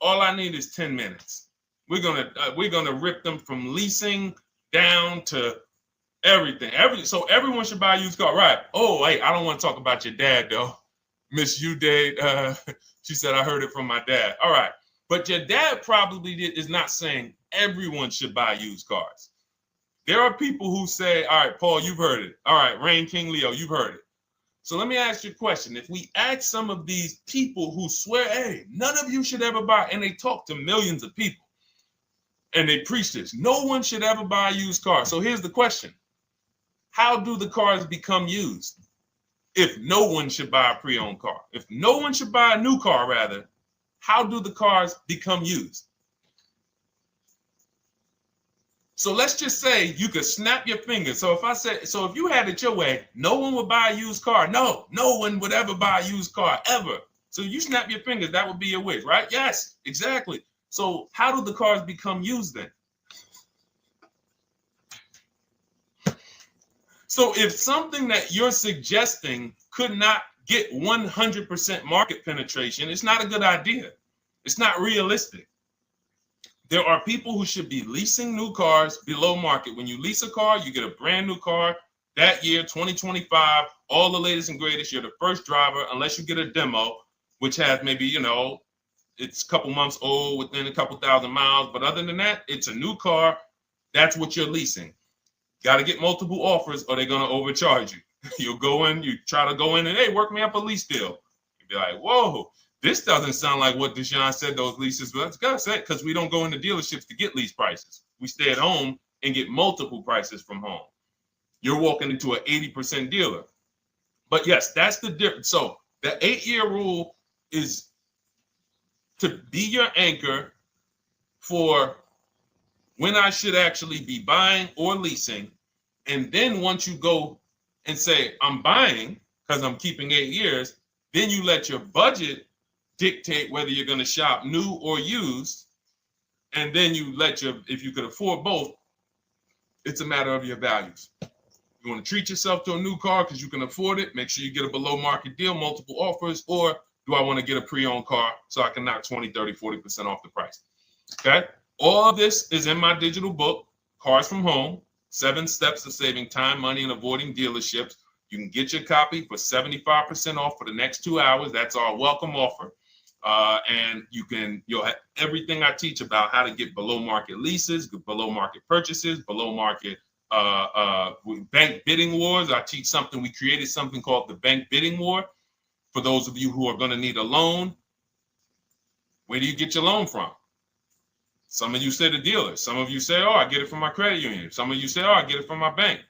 All I need is 10 minutes. We're gonna rip them from leasing down to everything. So everyone should buy a used car, right? Oh, wait, I don't want to talk about your dad though. Miss you dad. She said I heard it from my dad. All right, but your dad probably is not saying everyone should buy used cars. There are people who say, all right, Paul, you've heard it. All right, Rain King Leo, you've heard it. So let me ask you a question. If we ask some of these people who swear, hey, none of you should ever buy, and they talk to millions of people, and they preach this, no one should ever buy a used car. So here's the question. how do the cars become used? If no one should buy a pre-owned car, if no one should buy a new car, rather, how do the cars become used? So let's just say you could snap your fingers. So if you had it your way, no one would buy a used car. No one would ever buy a used car, ever. So you snap your fingers, that would be your wish, right? Yes, exactly. So how do the cars become used then? So if something that you're suggesting could not get 100% market penetration, it's not a good idea. It's not realistic. There are people who should be leasing new cars below market. When you lease a car, you get a brand new car that year, 2025, all the latest and greatest. You're the first driver, unless you get a demo, which has maybe, it's a couple months old, within a couple thousand miles. But other than that, it's a new car. That's what you're leasing. Got to get multiple offers or they're going to overcharge you. You'll go in, you try to go in and, hey, work me up a lease deal. You'll be like, whoa, this doesn't sound like what Deshone said those leases were. That's got to say, because we don't go into dealerships to get lease prices. We stay at home and get multiple prices from home. You're walking into an 80% dealer. But yes, that's the difference. So the 8-year rule is to be your anchor for when I should actually be buying or leasing. And then once you go and say, I'm buying because I'm keeping 8 years, then you let your budget dictate whether you're going to shop new or used. And then you if you could afford both, it's a matter of your values. You want to treat yourself to a new car because you can afford it, make sure you get a below market deal, multiple offers, or do I want to get a pre-owned car so I can knock 20, 30, 40% off the price? Okay. All of this is in my digital book, Cars from Home, 7 Steps to Saving Time, Money, and Avoiding Dealerships. You can get your copy for 75% off for the next 2 hours. That's our welcome offer. And you'll have everything I teach about how to get below market leases, below market purchases, below market bank bidding wars. We created something called the bank bidding war. For those of you who are going to need a loan, where do you get your loan from? Some of you say the dealer. Some of you say, oh, I get it from my credit union. Some of you say, oh, I get it from my bank.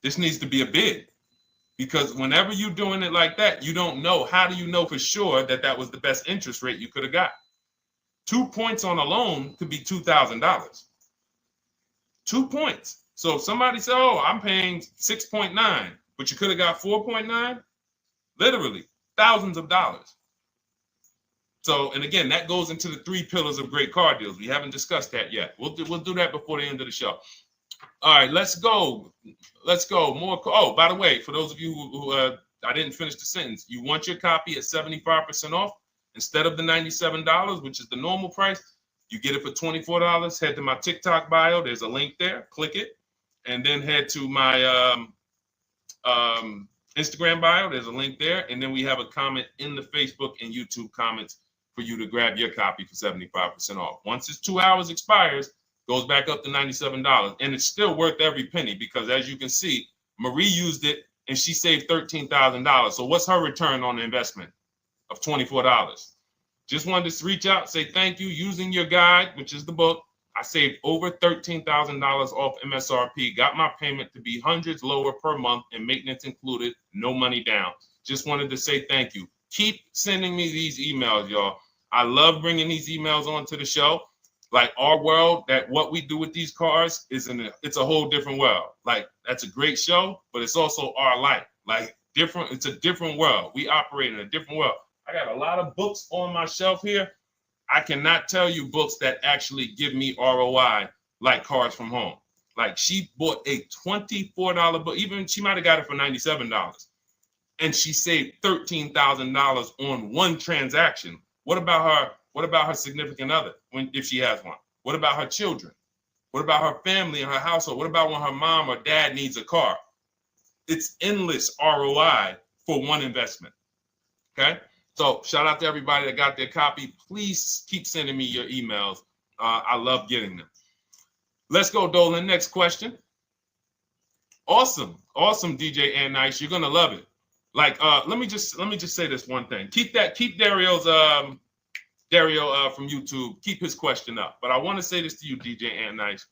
This needs to be a bid, because whenever you're doing it like that, you don't know. How do you know for sure that that was the best interest rate you could have got? 2 points on a loan could be $2,000. 2 points. So if somebody said, oh, I'm paying 6.9, but you could have got 4.9, literally thousands of dollars. So, and again, that goes into the 3 pillars of great car deals. We haven't discussed that yet. We'll do that before the end of the show. All right, let's go. More. Oh, by the way, for those of you who I didn't finish the sentence, you want your copy at 75% off instead of the $97, which is the normal price. You get it for $24. Head to my TikTok bio. There's a link there. Click it, and then head to my Instagram bio. There's a link there, and then we have a comment in the Facebook and YouTube comments for you to grab your copy for 75% off. Once it's 2 hours expires, goes back up to $97, and it's still worth every penny, because as you can see, Marie used it and she saved $13,000. So what's her return on the investment of $24? Just wanted to reach out, say thank you. Using your guide, which is the book, I saved over $13,000 off MSRP, got my payment to be hundreds lower per month and maintenance included, no money down. Just wanted to say thank you. Keep sending me these emails, y'all. I love bringing these emails onto the show. Like our world, that what we do with these cars it's a whole different world. Like, that's a great show, but it's also our life. Like, different, it's a different world. We operate in a different world. I got a lot of books on my shelf here. I cannot tell you books that actually give me ROI like Cars from Home. Like, she bought a $24 book. Even she might have got it for $97. And she saved $13,000 on one transaction. What about her? What about her significant other, if she has one? What about her children? What about her family and her household? What about when her mom or dad needs a car? It's endless ROI for one investment. Okay? So shout out to everybody that got their copy. Please keep sending me your emails. I love getting them. Let's go, Dolan. Next question. Awesome, DJ and Nice. You're gonna love it. Like, let me just say this one thing. Keep Dario's Dario from YouTube, keep his question up. But I want to say this to you, DJ and Nice.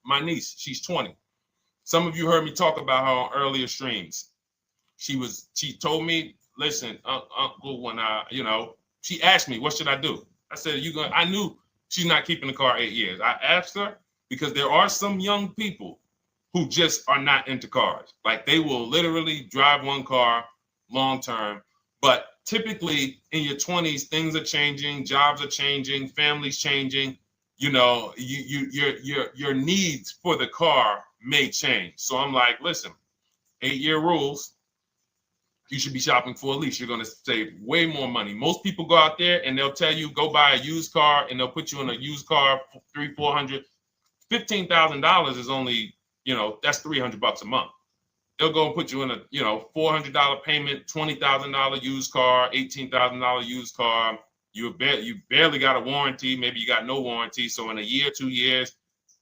My niece, she's 20. Some of you heard me talk about her on earlier streams. She told me, listen, Uncle, when she asked me, what should I do? I said, I knew she's not keeping the car 8 years. I asked her because there are some young people who just are not into cars. Like they will literally drive one car long term, but typically in your 20s, things are changing, jobs are changing, families changing. Your needs for the car may change. So I'm like, listen, 8-year rules. You should be shopping for a lease. You're going to save way more money. Most people go out there and they'll tell you go buy a used car, and they'll put you in a used car for $300-400. $15,000 is only, that's $300 a month. They'll go and put you in a, $400 payment, $20,000 used car, $18,000 used car. You barely got a warranty. Maybe you got no warranty. So in a year, 2 years,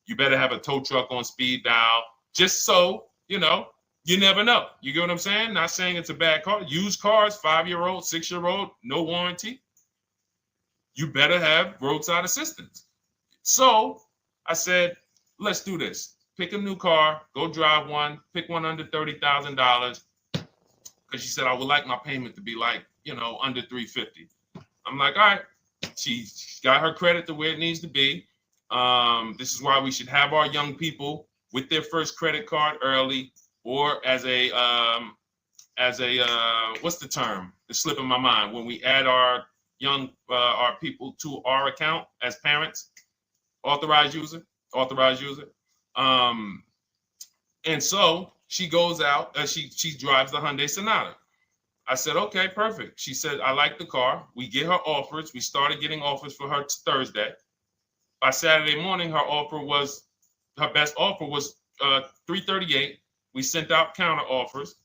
you better have a tow truck on speed dial, just so, you never know. You get what I'm saying? Not saying it's a bad car. Used cars, 5-year-old, 6-year-old, no warranty. You better have roadside assistance. So I said, let's do this. Pick a new car, go drive one, pick one under $30,000. Because she said, I would like my payment to be like, under $350. I'm like, all right. She's got her credit to where it needs to be. This is why we should have our young people with their first credit card early, or as a what's the term? It's slipping my mind. When we add our young our people to our account as parents, authorized user. And so she goes out, she drives the Hyundai Sonata. I said, okay, perfect. She said, I like the car. We get her offers. We started getting offers for her Thursday. By Saturday morning, her best offer was $338. We sent out counter offers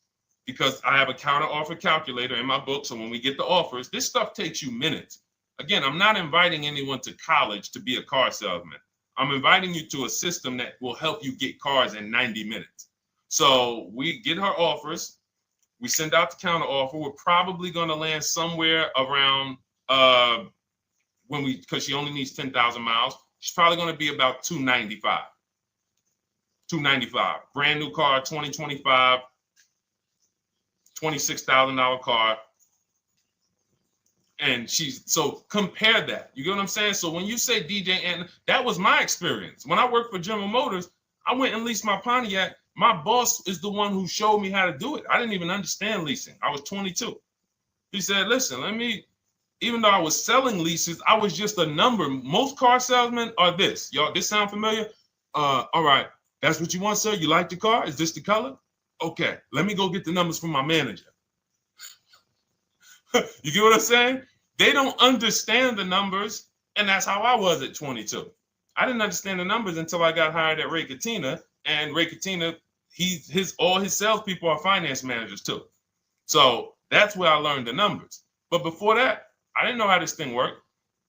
because I have a counter offer calculator in my book. So when we get the offers, this stuff takes you minutes. Again, I'm not inviting anyone to college to be a car salesman. I'm inviting you to a system that will help you get cars in 90 minutes. So we get her offers. We send out the counter offer. We're probably going to land somewhere around because she only needs 10,000 miles. She's probably going to be about $295. Brand new car, 2025, $26,000 car. And so compare that. You get what I'm saying? So when you say DJ, and that was my experience. When I worked for General Motors, I went and leased my Pontiac. My boss is the one who showed me how to do it. I didn't even understand leasing. I was 22. He said, listen, even though I was selling leases, I was just a number. Most car salesmen are this. Y'all, this sound familiar? All right. That's what you want, sir? You like the car? Is this the color? Okay. Let me go get the numbers from my manager. You get what I'm saying? They don't understand the numbers. And that's how I was at 22. I didn't understand the numbers until I got hired at Ray Katina. And Ray Katina, all his salespeople are finance managers too. So that's where I learned the numbers. But before that, I didn't know how this thing worked.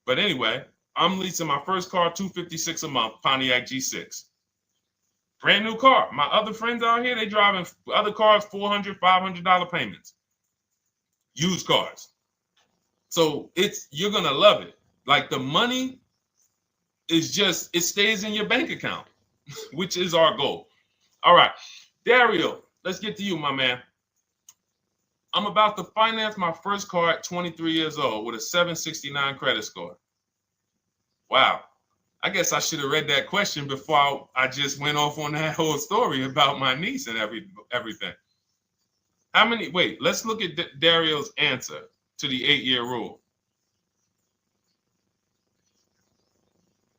But anyway, I'm leasing my first car, $256 a month, Pontiac G6. Brand new car. My other friends out here, they driving other cars, $400, $500 payments. Used cars. So you're going to love it. Like the money is it stays in your bank account, which is our goal. All right. Dario, let's get to you, my man. I'm about to finance my first car at 23 years old with a 769 credit score. Wow. I guess I should have read that question before I just went off on that whole story about my niece and everything. Let's look at Dario's answer to the 8-year rule.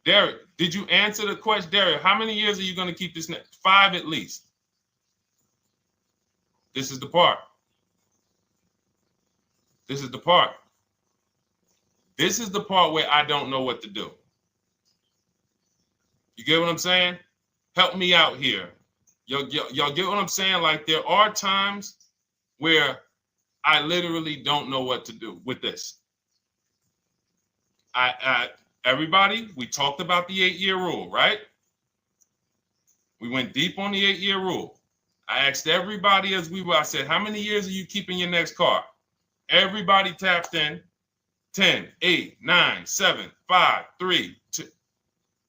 Dario, did you answer the question? Dario, how many years are you going to keep this? 5 at least. This is the part. This is the part where I don't know what to do. You get what I'm saying? Help me out here. Y'all get what I'm saying? Like there are times where I literally don't know what to do with this. Everybody, we talked about the 8-year rule, right? We went deep on the 8-year rule. I asked everybody I said, how many years are you keeping your next car? Everybody tapped in. 10, 8, 9, 7, 5, 3, 2.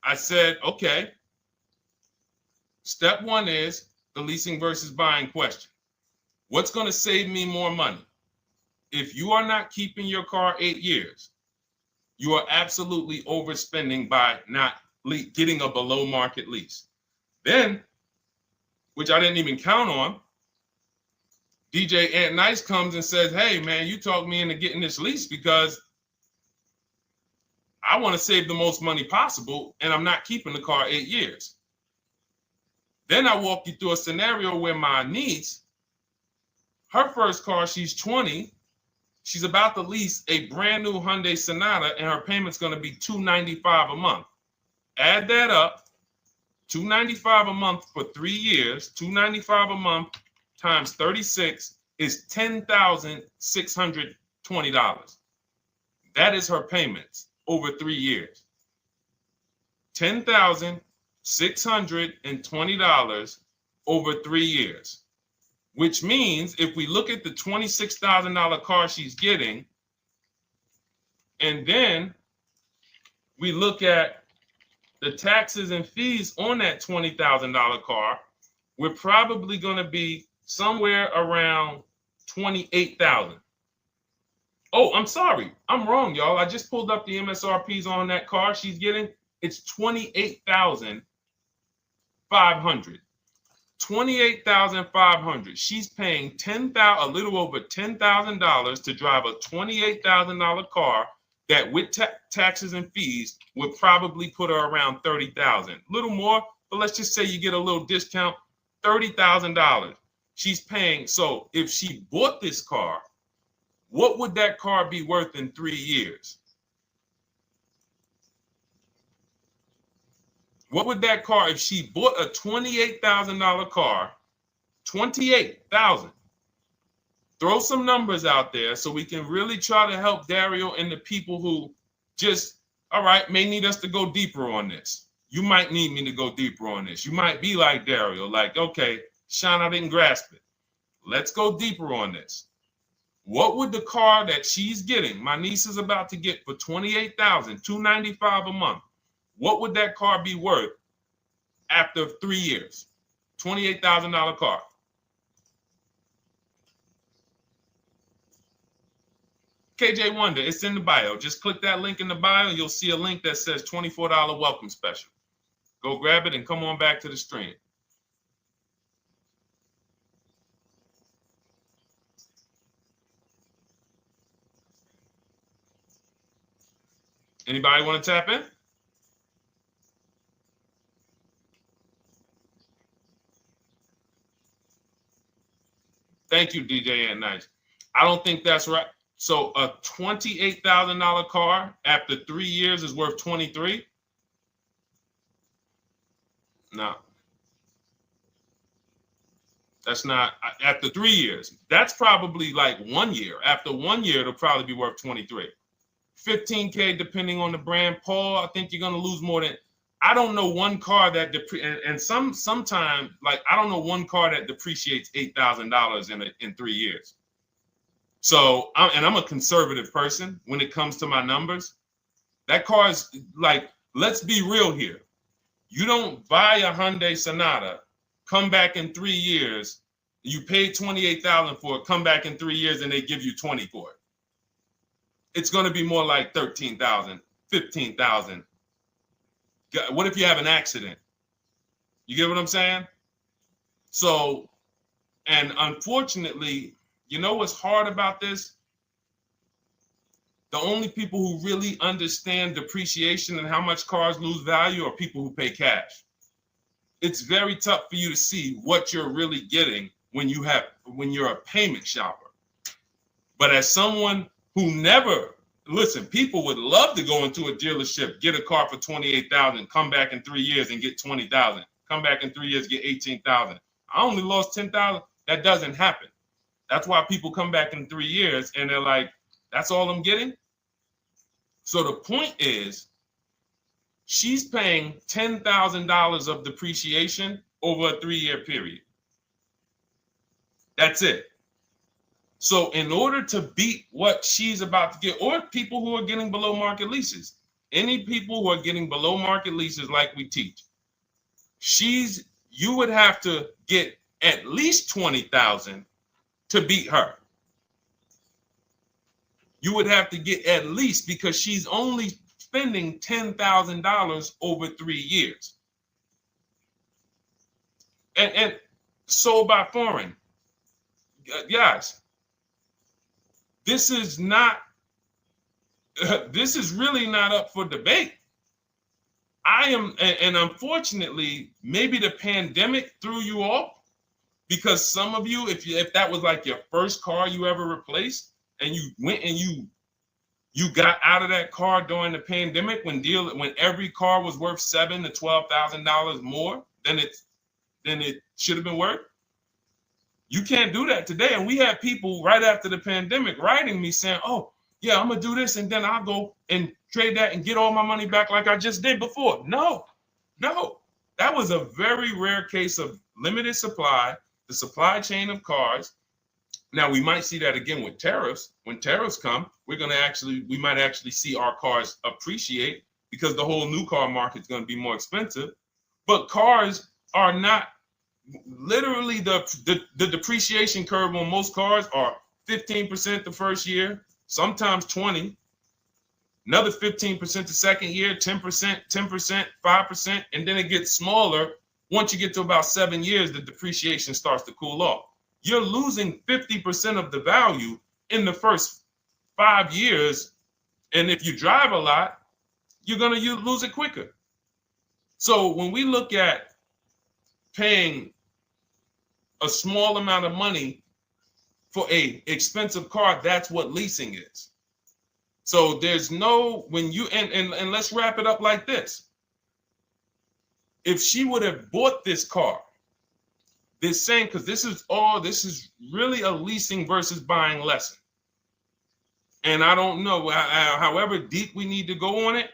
I said, okay. Step one is the leasing versus buying question. What's going to save me more money? If you are not keeping your car 8 years, you are absolutely overspending by not getting a below market lease. Then, which I didn't even count on, DJ Ant Nice comes and says, hey, man, you talked me into getting this lease because I want to save the most money possible, and I'm not keeping the car 8 years. Then I walk you through a scenario where my niece, her first car, she's 20. She's about to lease a brand new Hyundai Sonata, and her payment's going to be $295 a month. Add that up, $295 a month for 3 years, $295 a month times 36 is $10,620. That is her payments over 3 years. $10,620 over 3 years. Which means if we look at the $26,000 car she's getting, and then we look at the taxes and fees on that $20,000 car, we're probably going to be somewhere around $28,000. Oh, I'm sorry. I'm wrong, y'all. I just pulled up the MSRPs on that car she's getting. It's $28,500. $28,500. She's paying a little over $10,000 to drive a $28,000 car that with taxes and fees would probably put her around $30,000. A little more, but let's just say you get a little discount, $30,000. She's paying. So if she bought this car, what would that car be worth in 3 years? What would that car, if she bought a $28,000 car, $28,000? Throw some numbers out there so we can really try to help Dario and the people who just, all right, may need us to go deeper on this. You might need me to go deeper on this. You might be like Dario, like, okay, Sean, I didn't grasp it. Let's go deeper on this. What would the car that she's getting, my niece is about to get for $28,000, $295 a month, what would that car be worth after 3 years? $28,000 car. KJ Wonder, it's in the bio. Just click that link in the bio. You'll see a link that says $24 welcome special. Go grab it and come on back to the stream. Anybody want to tap in? Thank you, DJ and Nice. I don't think that's right. So a $28,000 car after 3 years is worth 23? No. That's not after 3 years. That's probably like 1 year. After 1 year, it'll probably be worth 23. 15K depending on the brand. Paul, I think you're gonna lose more than. I don't know one car that sometimes like I don't know one car that depreciates $8,000 in 3 years. So I'm a conservative person when it comes to my numbers. That car is like, let's be real here. You don't buy a Hyundai Sonata, come back in 3 years, you paid $28,000 for it, come back in 3 years and they give you 20 for it. It's going to be more like $13,000, $15,000. What if you have an accident? You get what I'm saying? So, and unfortunately, you know what's hard about this? The only people who really understand depreciation and how much cars lose value are people who pay cash. It's very tough for you to see what you're really getting when you're a payment shopper. But as someone who never, listen, people would love to go into a dealership, get a car for $28,000, come back in 3 years and get $20,000. Come back in 3 years, get $18,000. I only lost $10,000. That doesn't happen. That's why people come back in 3 years and they're like, that's all I'm getting? So the point is, she's paying $10,000 of depreciation over a 3-year period. That's it. So in order to beat what she's about to get, or people who are getting below market leases, any people who are getting below market leases like we teach, you would have to get at least $20,000 to beat her. You would have to get at least, because she's only spending $10,000 over 3 years. And sold by foreign. Guys, this is not, this is really not up for debate. And unfortunately, maybe the pandemic threw you off, because some of you, if that was like your first car you ever replaced, and you went and you got out of that car during the pandemic when every car was worth $7,000 to $12,000 more than it should have been worth. You can't do that today. And we had people right after the pandemic writing me saying, "Oh, yeah, I'm gonna do this, and then I'll go and trade that and get all my money back like I just did before." No, that was a very rare case of limited supply, the supply chain of cars. Now we might see that again with tariffs. When tariffs come, we might actually see our cars appreciate, because the whole new car market is going to be more expensive. But cars are not, literally the depreciation curve on most cars are 15% the first year, sometimes 20, another 15% the second year, 10%, 5%, and then it gets smaller. Once you get to about 7 years, the depreciation starts to cool off. You're losing 50% of the value in the first 5 years. And if you drive a lot, you're going to lose it quicker. So when we look at paying a small amount of money for a expensive car, that's what leasing is. So there's no, and let's wrap it up like this. If she would have bought this car, because this is really a leasing versus buying lesson. And I don't know, however deep we need to go on it,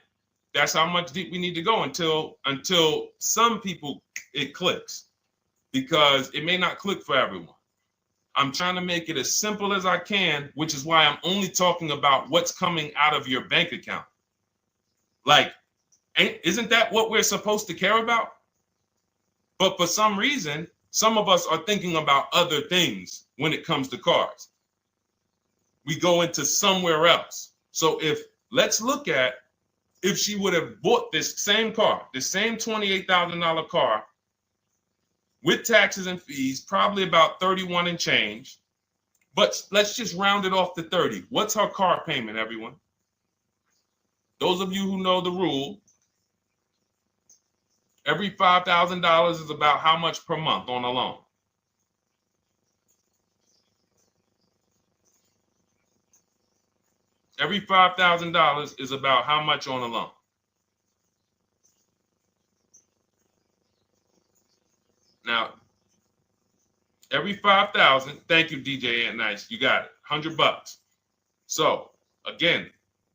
that's how much deep we need to go until some people it clicks, because it may not click for everyone. I'm trying to make it as simple as I can, which is why I'm only talking about what's coming out of your bank account. Like, isn't that what we're supposed to care about? But for some reason, some of us are thinking about other things when it comes to cars. We go into somewhere else. So let's look at if she would have bought this same car, the same $28,000 car with taxes and fees, probably about 31 and change. But let's just round it off to 30. What's her car payment, everyone? Those of you who know the rule, every $5,000 is about how much per month on a loan? Every $5,000 is about how much on a loan? Now, every 5,000, thank you, DJ Ant Nice, you got it, $100. So again,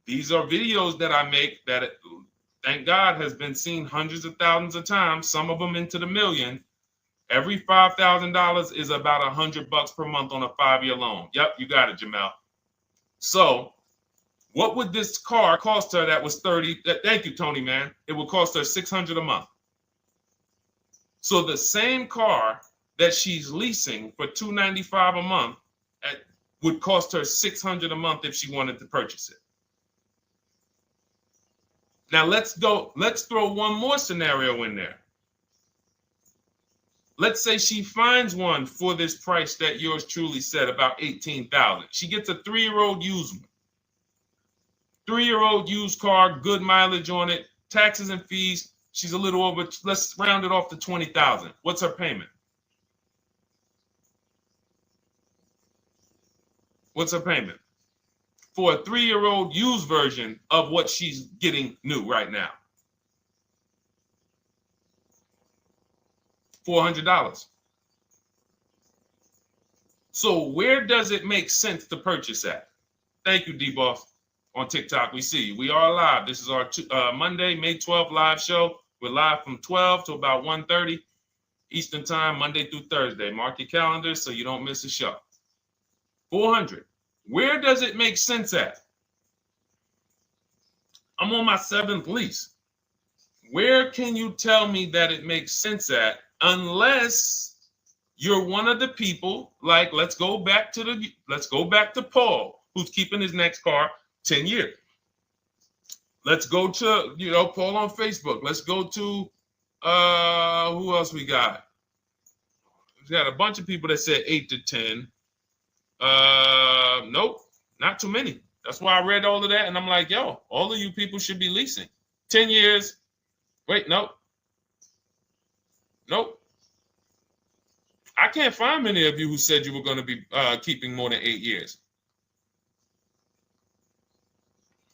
these are videos that I make that, thank God, has been seen hundreds of thousands of times, some of them into the million. Every $5,000 is about $100 per month on a 5-year loan. Yep, you got it, Jamel. So what would this car cost her that was 30? Thank you, Tony, man. It would cost her $600 a month. So the same car that she's leasing for $295 a month would cost her $600 a month if she wanted to purchase it. Now let's throw one more scenario in there. Let's say she finds one for this price that yours truly said, about $18,000. She gets a 3-year-old used one. 3-year-old used car, good mileage on it, taxes and fees. She's a little over, let's round it off to $20,000. What's her payment? What's her payment? For a 3-year-old used version of what she's getting new right now. $400. So where does it make sense to purchase at? Thank you, D-Boss, on TikTok. We see you. We are live. This is our Monday, May 12th live show. We're live from 12 to about 1:30 Eastern time, Monday through Thursday. Mark your calendars so you don't miss a show. 400. Where does it make sense at? I'm on my 7th lease. Where can you tell me that it makes sense at, unless you're one of the people, like, let's go back to Paul, who's keeping his next car 10 years. Let's go to, Paul on Facebook. Let's go to, who else we got? We got a bunch of people that said 8 to 10. Nope, not too many. That's why I read all of that, and I'm like, yo, all of you people should be leasing 10 years. Wait, nope. I can't find many of you who said you were going to be keeping more than 8 years.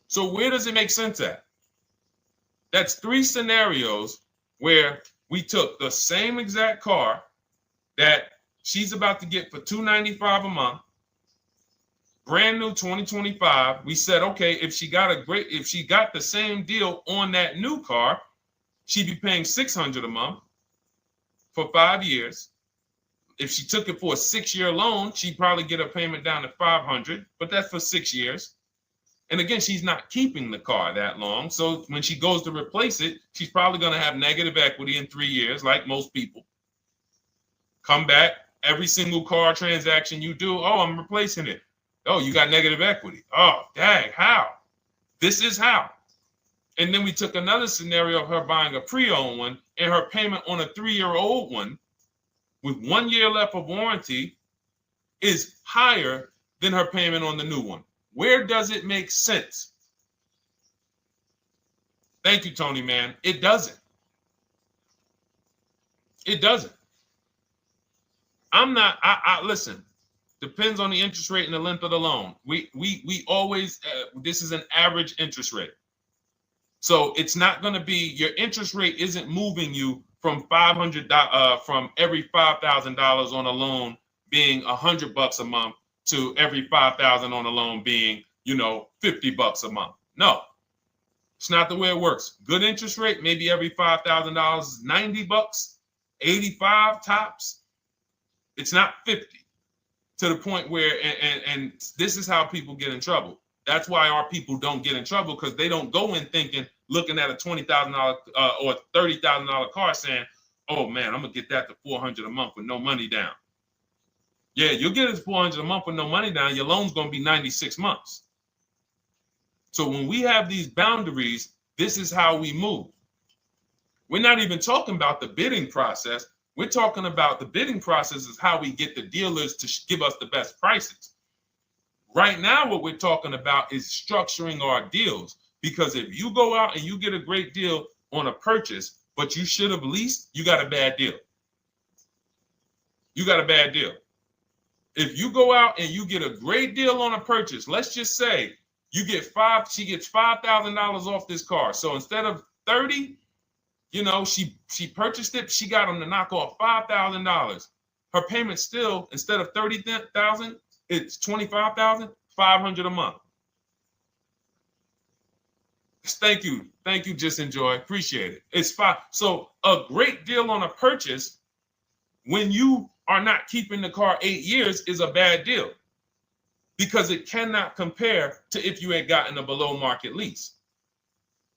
So where does it make sense at? That's 3 scenarios where we took the same exact car that she's about to get for $295 a month, brand new 2025. We said, okay, if she got the same deal on that new car, she'd be paying $600 a month for 5 years. If she took it for a 6-year loan, she'd probably get a payment down to $500, but that's for 6 years. And again, she's not keeping the car that long. So when she goes to replace it, she's probably going to have negative equity in 3 years, like most people. Come back, every single car transaction you do, oh, I'm replacing it. Oh, you got negative equity. Oh, dang, how? This is how. And then we took another scenario of her buying a pre-owned one, and her payment on a 3-year-old one with 1 year left of warranty is higher than her payment on the new one. Where does it make sense? Thank you, Tony, man. It doesn't. It doesn't. Listen, depends on the interest rate and the length of the loan. We always, this is an average interest rate. So it's not going to be, your interest rate isn't moving you from from every $5,000 on a loan being $100 a month to every $5,000 on a loan being, $50 a month. No, it's not the way it works. Good interest rate, maybe every $5,000 is $90, 85 tops. It's not 50, to the point where, and this is how people get in trouble. That's why our people don't get in trouble, because they don't go in thinking, looking at a $20,000 or $30,000 car saying, oh man, I'm gonna get that to $400 a month with no money down. Yeah, you'll get it to $400 a month with no money down. Your loan's gonna be 96 months. So when we have these boundaries, this is how we move. We're not even talking about the bidding process. We're talking about the bidding process is how we get the dealers to give us the best prices. Right now, what we're talking about is structuring our deals. Because if you go out and you get a great deal on a purchase, but you should have leased, you got a bad deal. You got a bad deal. If you go out and you get a great deal on a purchase, let's just say she gets $5,000 off this car. So instead of 30, she purchased it, she got them to knock off $5,000. Her payment still, instead of $30,000, it's $25,000, $500 a month. Thank you, Just Enjoy, appreciate it. It's fine. So a great deal on a purchase, when you are not keeping the car 8 years, is a bad deal, because it cannot compare to if you had gotten a below market lease.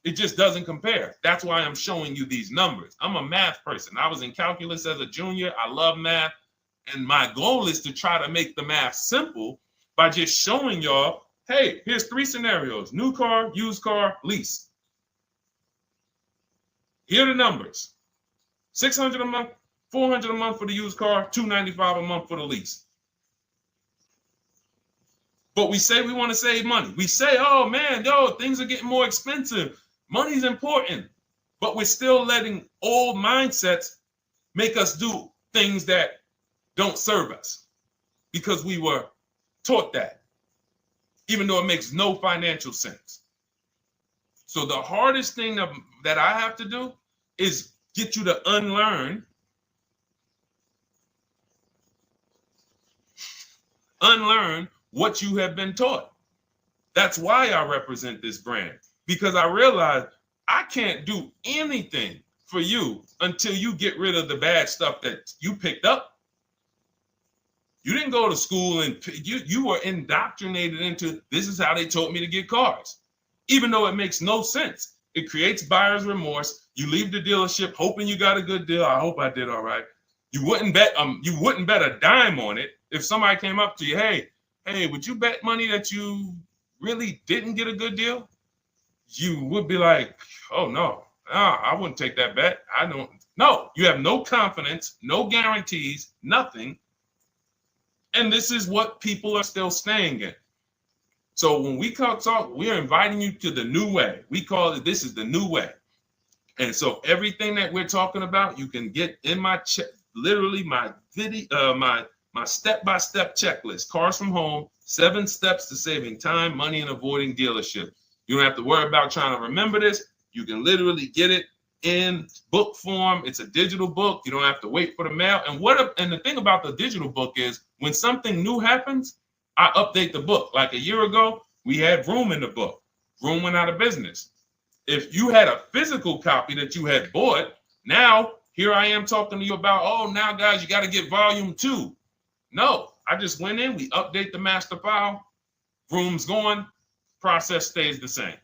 It just doesn't compare. That's why I'm showing you these numbers. I'm a math person. I was in calculus as a junior. I love math. And my goal is to try to make the math simple by just showing y'all, hey, here's 3 scenarios: new car, used car, lease. Here are the numbers: $600 a month, $400 a month for the used car, $295 a month for the lease. But we say we want to save money. We say, oh man, things are getting more expensive. Money's important. But we're still letting old mindsets make us do things that don't serve us, because we were taught that, even though it makes no financial sense. So the hardest thing that I have to do is get you to unlearn what you have been taught. That's why I represent this brand, because I realize I can't do anything for you until you get rid of the bad stuff that you picked up. You didn't go to school and you were indoctrinated into, this is how they taught me to get cars, even though it makes no sense. It creates buyer's remorse. You leave the dealership hoping you got a good deal. I hope I did all right. You wouldn't bet a dime on it. If somebody came up to you, hey, would you bet money that you really didn't get a good deal? You would be like, oh no, I wouldn't take that bet. I don't. No, you have no confidence, no guarantees, nothing. And this is what people are still staying in. So when we talk, we're inviting you to the new way. We call it, this is the new way. And so everything that we're talking about, you can get in my literally my video, my step-by-step checklist, Cars from Home, 7 steps to saving time, money, and avoiding dealership. You don't have to worry about trying to remember this. You can literally get it in book form. It's a digital book. You don't have to wait for the mail. And the thing about the digital book is when something new happens, I update the book. Like a year ago, we had Room in the book. Room went out of business. If you had a physical copy that you had bought, now here I am talking to you about, oh, now guys, you got to get volume 2. No, I just went in, we update the master file, Room's going, process stays the same.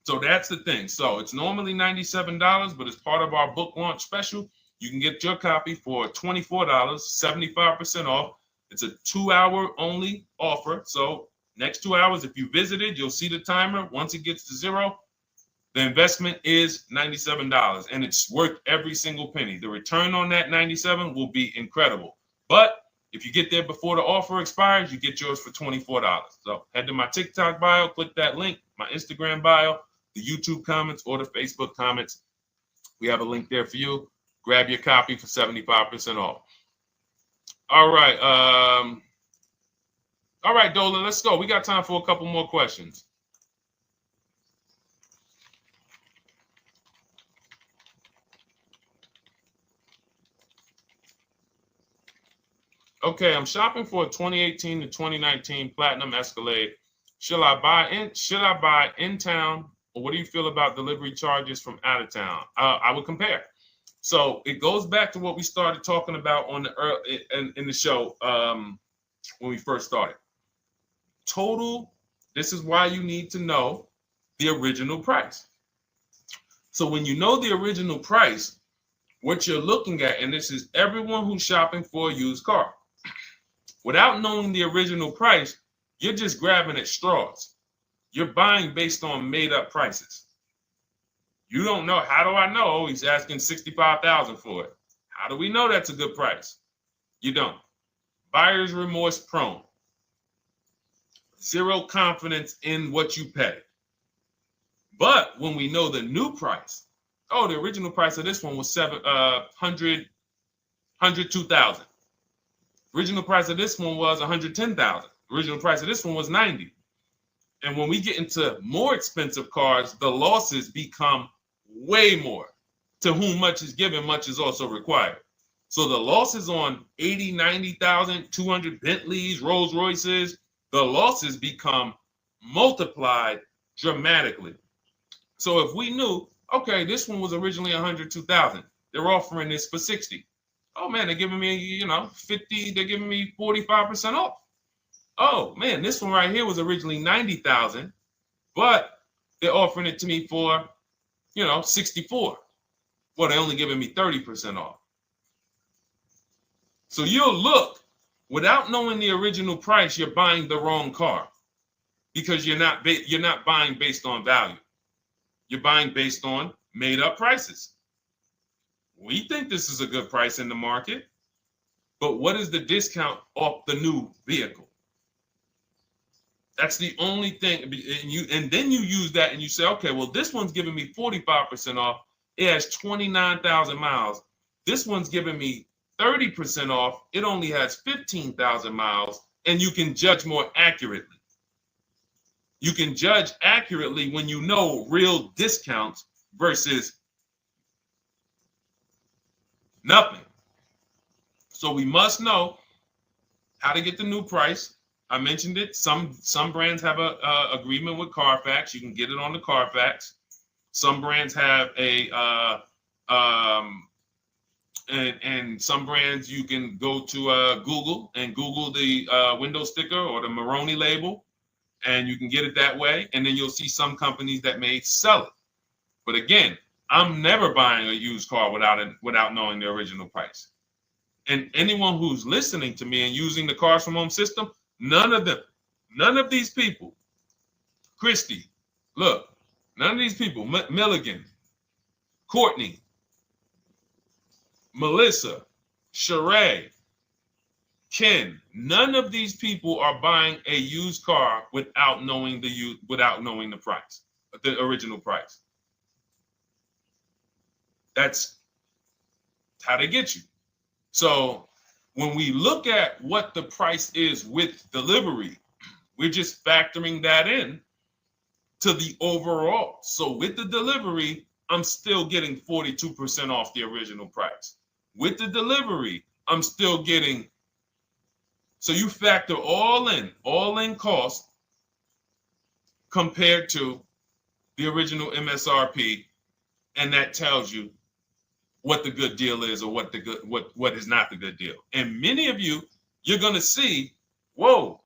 So that's the thing. So it's normally $97, but as part of our book launch special, you can get your copy for $24, 75% off. It's a 2-hour only offer. So next 2 hours, if you visited, you'll see the timer. Once it gets to 0, the investment is $97, and it's worth every single penny. The return on that $97 will be incredible. But if you get there before the offer expires, you get yours for $24. So head to my TikTok bio, click that link, my Instagram bio, the YouTube comments, or the Facebook comments. We have a link there for you. Grab your copy for 75% off. All right. All right, Dolan, let's go. We got time for a couple more questions. Okay, I'm shopping for a 2018 to 2019 Platinum Escalade. Should I buy in town, or what do you feel about delivery charges from out of town? I would compare. So it goes back to what we started talking about on the in the show when we first started. Total. This is why you need to know the original price. So when you know the original price, what you're looking at, and this is everyone who's shopping for a used car. Without knowing the original price, you're just grabbing at straws. You're buying based on made up prices. You don't know. How do I know? Oh, he's asking $65,000 for it. How do we know that's a good price? You don't. Buyer's remorse prone. Zero confidence in what you pay. But when we know the new price, oh, the original price of this one was $102,000. Original price of this one was $110,000. Original price of this one was $90,000. And when we get into more expensive cars, the losses become way more. To whom much is given, much is also required. So the losses on 80, 90,000, 200 Bentleys, Rolls Royces, the losses become multiplied dramatically. So if we knew, okay, this one was originally $102,000, they're offering this for $60,000. Oh man, they're giving me, 50, they're giving me 45% off. Oh man, this one right here was originally $90,000, but they're offering it to me for, $64,000. Well, they're only giving me 30% off. So you'll look, without knowing the original price, you're buying the wrong car because you're not buying based on value. You're buying based on made up prices. We think this is a good price in the market, but what is the discount off the new vehicle? That's the only thing. And then you use that and you say, okay, well, this one's giving me 45% off. It has 29,000 miles. This one's giving me 30% off. It only has 15,000 miles, and you can judge more accurately. You can judge accurately when you know real discounts versus nothing. So we must know how to get the new price. I mentioned it. Some brands have a agreement with Carfax. You can get it on the Carfax. Some brands have and some brands you can go to Google and Google the window sticker or the Maroni label, and you can get it that way. And then you'll see some companies that may sell it. But again, I'm never buying a used car without knowing the original price. And anyone who's listening to me and using the Cars from Home system, none of these people, Christy, look, none of these people, Milligan, Courtney, Melissa, Sheree, Ken, none of these people are buying a used car without knowing the price, the original price. That's how they get you. So when we look at what the price is with delivery, we're just factoring that in to the overall. So with the delivery, I'm still getting 42% off the original price. With the delivery, I'm still getting, so you factor all in cost compared to the original MSRP, and that tells you what the good deal is or what is not the good deal. And many of you, you're going to see, whoa,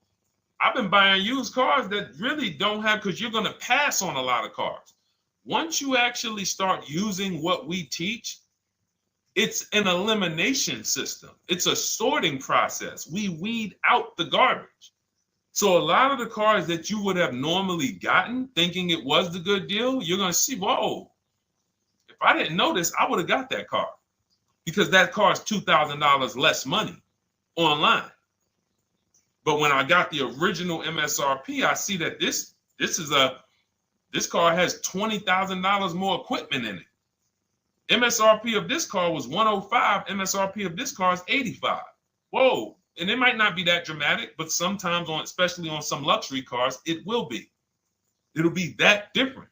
I've been buying used cars that really don't have, because you're going to pass on a lot of cars. Once you actually start using what we teach, it's an elimination system. It's a sorting process. We weed out the garbage. So a lot of the cars that you would have normally gotten thinking it was the good deal, you're going to see, whoa, if I didn't know this, I would have got that car, because that car is $2,000 less money online. But when I got the original MSRP, I see that this car has $20,000 more equipment in it. MSRP of this car was 105. MSRP of this car is 85. Whoa. And it might not be that dramatic, but sometimes especially on some luxury cars, it will be. It'll be that different.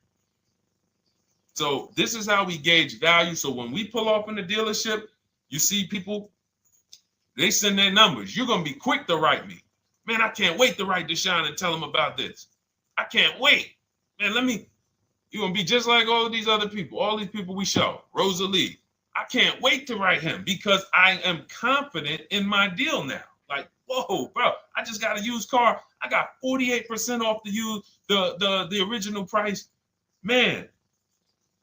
So this is how we gauge value. So when we pull off in the dealership, you see people, they send their numbers. You're going to be quick to write me. Man, I can't wait to write Deshone and tell him about this. I can't wait. Man, you're going to be just like all of these other people, all these people we show. Rosalie, I can't wait to write him because I am confident in my deal now. Like, whoa, bro, I just got a used car. I got 48% off the original price. Man,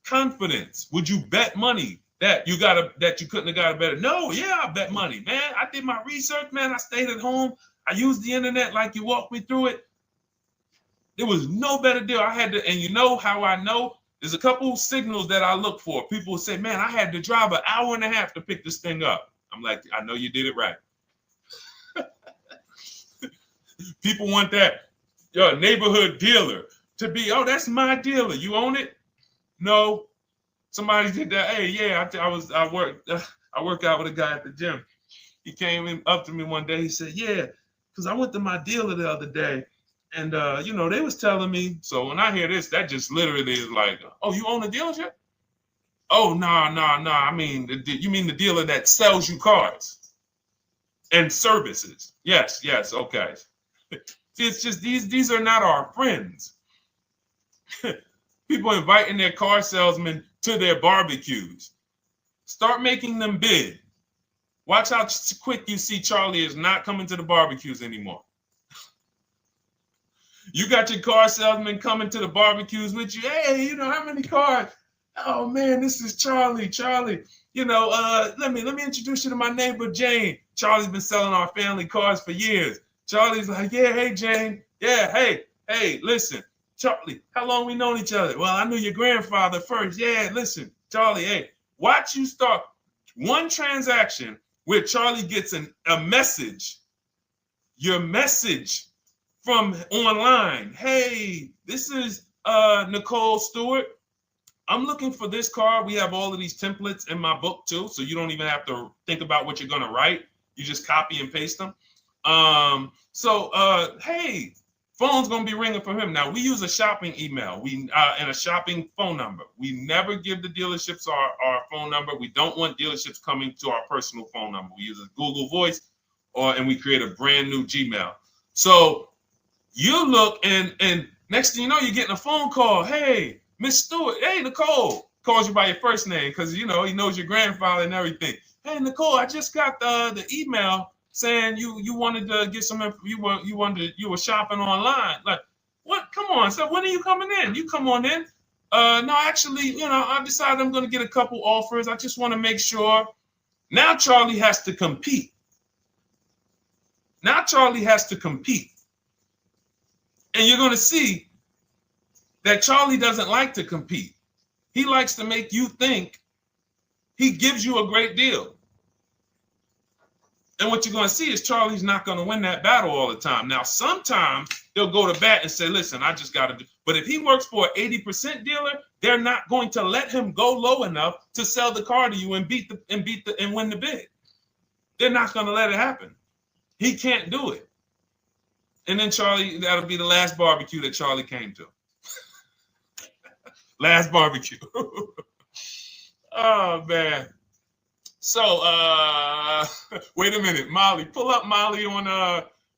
confidence. Would you bet money that you couldn't have got a better? No, yeah, I bet money, man. I did my research, man. I stayed at home. I used the internet like you walked me through it. There was no better deal. I had to, and you know how I know? There's a couple signals that I look for. People say, man, I had to drive an hour and a half to pick this thing up. I'm like, I know you did it right. People want that neighborhood dealer to be, oh, that's my dealer. You own it? No. Somebody did that. Hey, yeah, I work out with a guy at the gym. He came up to me one day. He said, yeah, because I went to my dealer the other day. And, they was telling me. So when I hear this, that just literally is like, oh, you own a dealership? Oh, no. I mean, you mean the dealer that sells you cars and services? Yes. Okay. See, it's just these are not our friends. People inviting their car salesmen to their barbecues. Start making them bid. Watch how quick you see Charlie is not coming to the barbecues anymore. You got your car salesman coming to the barbecues with you. Hey, how many cars? Oh man, this is Charlie. Charlie, let me introduce you to my neighbor Jane. Charlie's been selling our family cars for years. Charlie's like, yeah, hey Jane. Yeah, hey, listen, Charlie, how long we known each other? Well, I knew your grandfather first. Yeah, listen, Charlie, hey, watch you start one transaction where Charlie gets a message. Your message from online. Hey, this is Nicole Stewart. I'm looking for this car. We have all of these templates in my book too, so you don't even have to think about what you're going to write. You just copy and paste them. Hey, phone's going to be ringing for him. Now, we use a shopping email and a shopping phone number. We never give the dealerships our phone number. We don't want dealerships coming to our personal phone number. We use a Google Voice and we create a brand new Gmail. So you look and next thing you know, you're getting a phone call. Hey, Miss Stewart. Hey, Nicole. Calls you by your first name because, he knows your grandfather and everything. Hey, Nicole, I just got the email saying you wanted to get some, you were shopping online. Like, what? Come on. So when are you coming in? You come on in. No, actually, I decided I'm going to get a couple offers. I just want to make sure Now Charlie has to compete. Now Charlie has to compete. And you're going to see that Charlie doesn't like to compete. He likes to make you think he gives you a great deal. And what you're going to see is Charlie's not going to win that battle all the time. Now, sometimes they'll go to bat and say, listen, I just got to do. But if he works for an 80% dealer, they're not going to let him go low enough to sell the car to you and win the bid. They're not going to let it happen. He can't do it. And then Charlie, that'll be the last barbecue that Charlie came to. Last barbecue. Oh, man. So, wait a minute, Molly. Pull up Molly on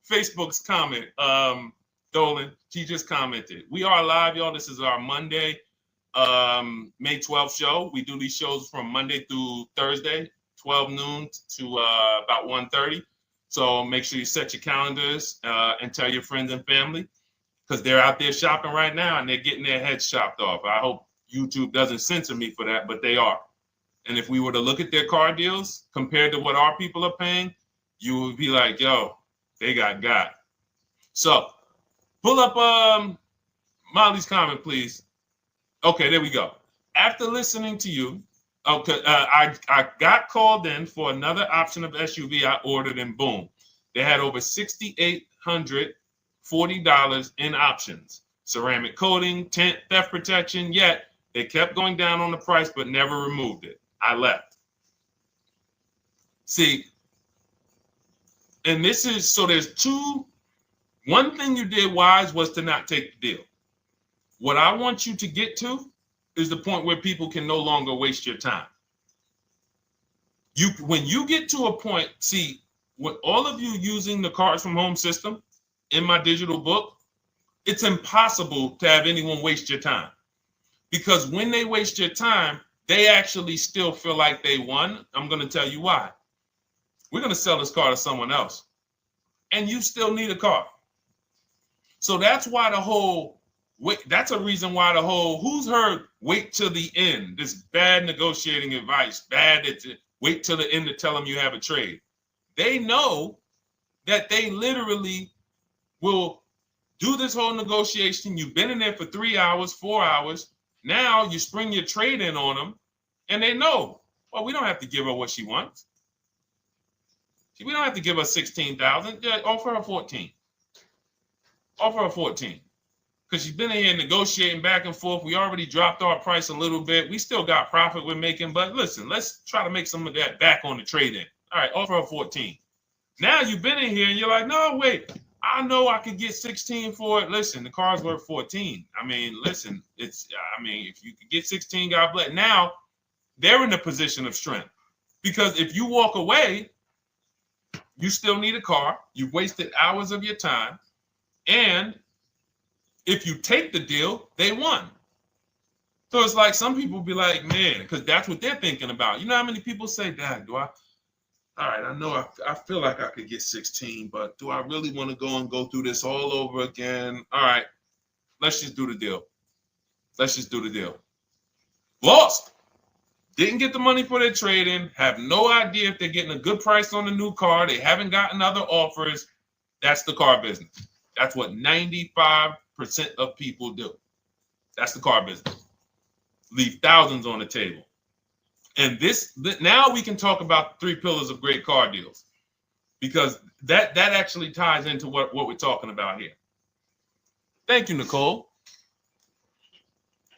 Facebook's comment. Dolan, she just commented. We are live, y'all. This is our Monday, May 12th show. We do these shows from Monday through Thursday, 12 noon to about 1:30. So make sure you set your calendars and tell your friends and family, because they're out there shopping right now and they're getting their heads chopped off. I hope YouTube doesn't censor me for that, but they are. And if we were to look at their car deals compared to what our people are paying, you would be like, yo, they got. So pull up Molly's comment, please. Okay, there we go. After listening to you, okay, I got called in for another option of SUV I ordered, and boom, they had over $6,840 in options. Ceramic coating, tint, theft protection, yet they kept going down on the price but never removed it. I left. See, and this is, so there's two. One thing you did wise was to not take the deal. What I want you to get to is the point where people can no longer waste your time. When you get to a point, see, with all of you using the Cars from Home system in my digital book, it's impossible to have anyone waste your time. Because when they waste your time, they actually still feel like they won. I'm going to tell you why. We're going to sell this car to someone else, and you still need a car. So that's why that's a reason why who's heard wait till the end, this bad negotiating advice, wait till the end to tell them you have a trade. They know that they literally will do this whole negotiation. You've been in there for 3 hours, 4 hours. Now you spring your trade in on them, and they know, well, we don't have to give her what she wants. We don't have to give her $16,000. Yeah, offer her 14. Offer her 14. Because she's been in here negotiating back and forth. We already dropped our price a little bit. We still got profit we're making, but listen, let's try to make some of that back on the trade-in. All right, offer her 14. Now you've been in here and you're like, no, wait, I know I could get 16 for it. Listen, the car's worth 14. I mean, listen, if you could get 16, God bless. Now they're in a position of strength, because if you walk away, you still need a car. You've wasted hours of your time. And if you take the deal, they won. So it's like some people be like, man, because that's what they're thinking about. You know how many people say, Dad, all right, I know I feel like I could get 16, but do I really want to go through this all over again? All right, let's just do the deal. Lost. Didn't get the money for their trade-in. Have no idea if they're getting a good price on the new car. They haven't gotten other offers. That's the car business. That's what 95% of people do. That's the car business. Leave thousands on the table. And now we can talk about the 3 pillars of great car deals, because that actually ties into what we're talking about here. Thank you, Nicole.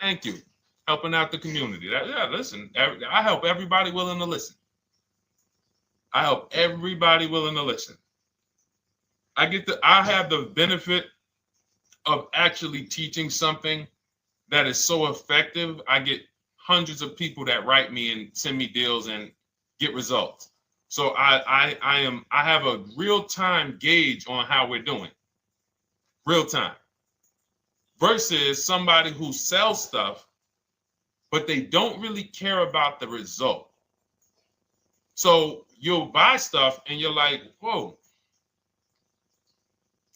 Thank you. Helping out the community. Listen, I help everybody willing to listen. I have the benefit of actually teaching something that is so effective. I get hundreds of people that write me and send me deals and get results. So I have a real-time gauge on how we're doing. Real time. Versus somebody who sells stuff, but they don't really care about the result. So you'll buy stuff and you're like, whoa,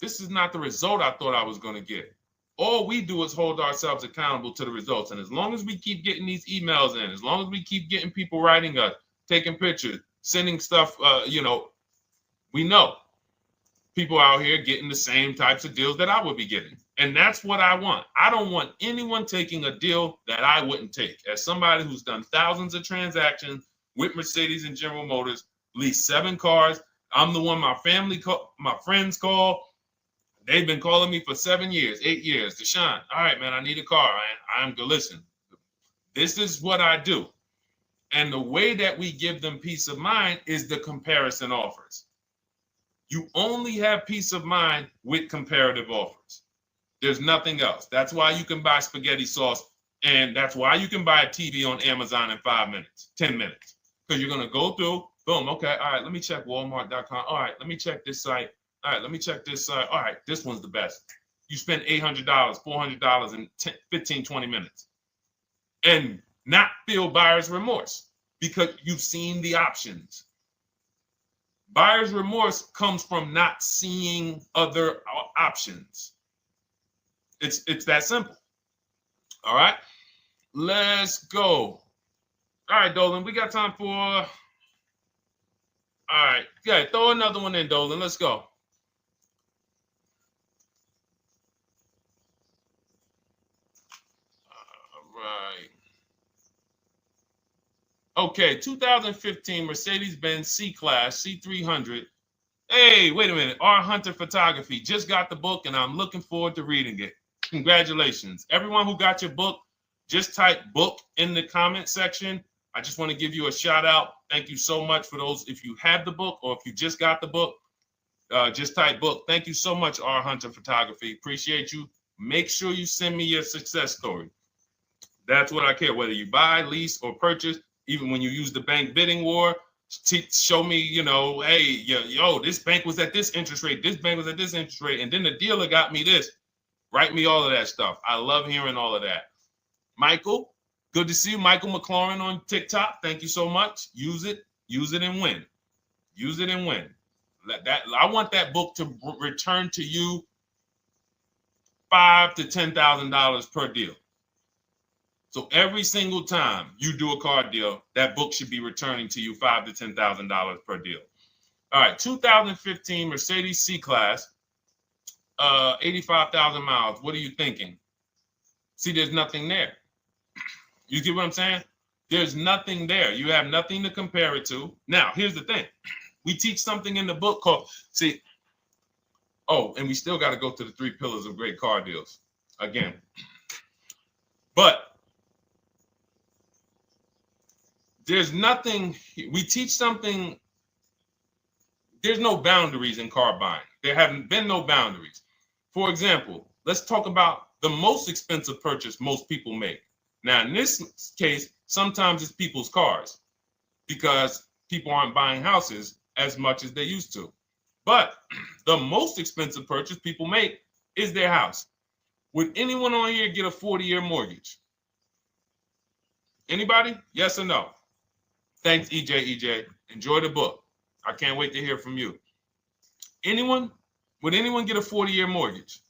this is not the result I thought I was going to get. All we do is hold ourselves accountable to the results. And as long as we keep getting these emails in, as long as we keep getting people writing us, taking pictures, sending stuff, we know people out here getting the same types of deals that I would be getting. And that's what I want. I don't want anyone taking a deal that I wouldn't take. As somebody who's done thousands of transactions with Mercedes and General Motors, leased 7 cars. I'm the one my friends call. They've been calling me for 7 years, 8 years. Deshone, all right, man, I need a car. I'm good. Listen, this is what I do. And the way that we give them peace of mind is the comparison offers. You only have peace of mind with comparative offers. There's nothing else. That's why you can buy spaghetti sauce, and that's why you can buy a TV on Amazon in 5 minutes, 10 minutes. Because you're going to go through, boom, okay, all right, let me check Walmart.com. All right, let me check this site. All right, let me check this site. All right, this one's the best. You spend $800, $400 in 15, 20 minutes. And not feel buyer's remorse because you've seen the options. Buyer's remorse comes from not seeing other options. It's that simple. All right, let's go. All right, Dolan, we got time for. All right, yeah, throw another one in, Dolan. Let's go. All right. Okay, 2015 Mercedes-Benz C-Class C300. Hey, wait a minute. R. Hunter Photography. Just got the book, and I'm looking forward to reading it. Congratulations. Everyone who got your book, just type book in the comment section. I just want to give you a shout out. Thank you so much for those. If you have the book or if you just got the book, just type book. Thank you so much, R. Hunter Photography. Appreciate you. Make sure you send me your success story. That's what I care, whether you buy, lease, or purchase. Even when you use the bank bidding war, show me, hey, yo, this bank was at this interest rate. This bank was at this interest rate. And then the dealer got me this. Write me all of that stuff. I love hearing all of that. Michael, good to see you. Michael McLaurin on TikTok. Thank you so much. Use it and win. Use it and win. I want that book to return to you $5,000 to $10,000 per deal. So every single time you do a car deal, that book should be returning to you $5,000 to $10,000 per deal. All right, 2015 Mercedes C-Class, 85,000 miles. What are you thinking? See, there's nothing there. You get what I'm saying? There's nothing there. You have nothing to compare it to. Now, here's the thing. We teach something in the book called, and we still got to go to the 3 pillars of great car deals again. But there's nothing, we teach something, there's no boundaries in car buying. There haven't been no boundaries. For example, let's talk about the most expensive purchase most people make. Now, in this case, sometimes it's people's cars because people aren't buying houses as much as they used to. But the most expensive purchase people make is their house. Would anyone on here get a 40-year mortgage? Anybody? Yes or no? Thanks, EJ. Enjoy the book. I can't wait to hear from you. Anyone? Would anyone get a 40-year mortgage?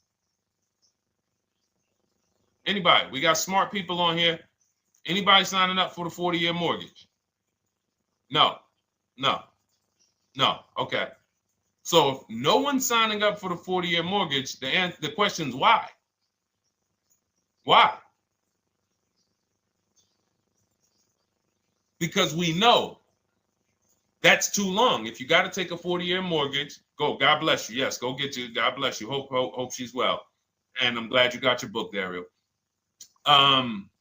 Anybody? We got smart people on here. Anybody signing up for the 40-year mortgage? No. Okay. So if no one's signing up for the 40-year mortgage, the question is why? Why? Because we know that's too long. If you got to take a 40-year mortgage, go. God bless you. Yes, go get you. God bless you. Hope she's well. And I'm glad you got your book, Daryl.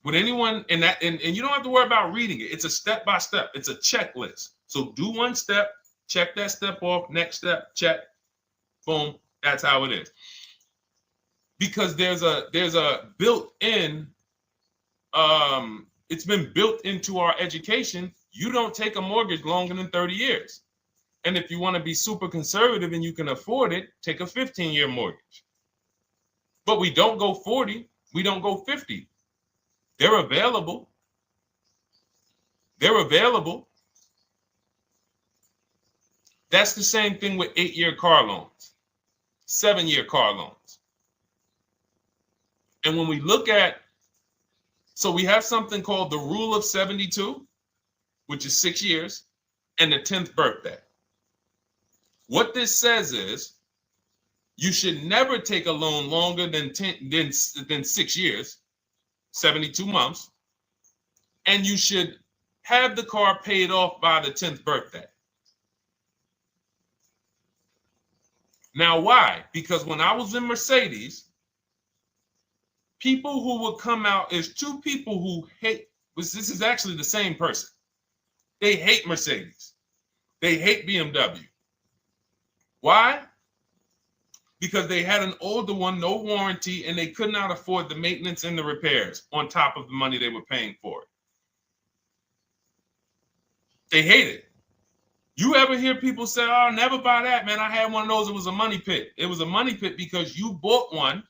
Would anyone and you don't have to worry about reading it. It's a step by step. It's a checklist. So do one step, check that step off. Next step, check. Boom. That's how it is. Because there's a built-in. It's been built into our education. You don't take a mortgage longer than 30 years. And if you want to be super conservative and you can afford it, take a 15-year mortgage. But we don't go 40. We don't go 50. They're available. That's the same thing with 8-year car loans, 7-year car loans. And when we look at, so we have something called the rule of 72, which is 6 years. and the 10th birthday. What this says is you should never take a loan longer than 6 years, 72 months, and you should have the car paid off by the 10th birthday. Now, why? Because when I was in Mercedes, people who would come out is two people who hate, this is actually the same person. They hate Mercedes. They hate BMW. Why? Because they had an older one, no warranty, and they could not afford the maintenance and the repairs on top of the money they were paying for it. They hate it. You ever hear people say, oh, never buy that, man. I had one of those. It was a money pit. It was a money pit because you bought one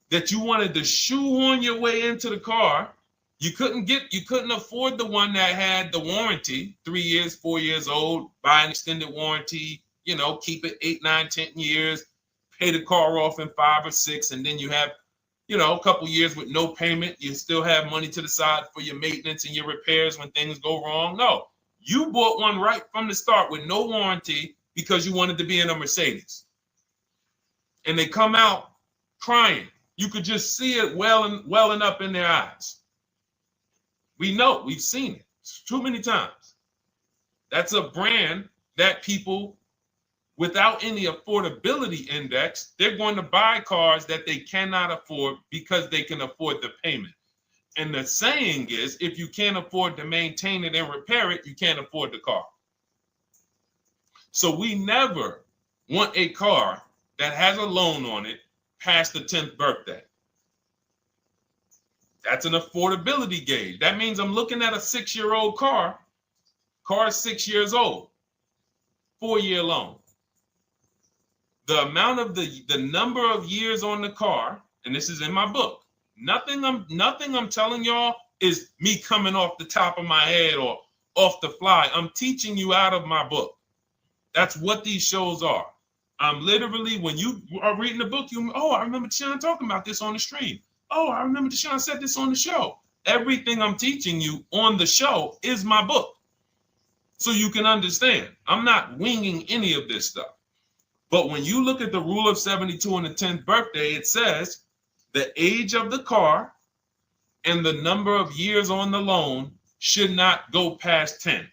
that you wanted to shoehorn your way into the car. You couldn't afford the one that had the warranty, 3 years, 4 years old, buy an extended warranty, keep it 8, 9, 10 years, pay the car off in 5 or 6, and then you have, a couple years with no payment. You still have money to the side for your maintenance and your repairs when things go wrong. No, you bought one right from the start with no warranty because you wanted to be in a Mercedes. And they come out crying. You could just see it welling up in their eyes. We know, we've seen it too many times. That's a brand that people without any affordability index, they're going to buy cars that they cannot afford because they can afford the payment. And the saying is, if you can't afford to maintain it and repair it, you can't afford the car. So we never want a car that has a loan on it past the 10th birthday. That's an affordability gauge. That means I'm looking at a 6-year-old car. Car is 6 years old. 4-year loan. The amount of the number of years on the car, and this is in my book. Nothing I'm telling y'all is me coming off the top of my head or off the fly. I'm teaching you out of my book. That's what these shows are. I'm literally, when you are reading the book, I remember Deshone talking about this on the stream. Oh, I remember Deshone said this on the show. Everything I'm teaching you on the show is my book. So you can understand. I'm not winging any of this stuff. But when you look at the rule of 72 on the 10th birthday, it says the age of the car and the number of years on the loan should not go past 10.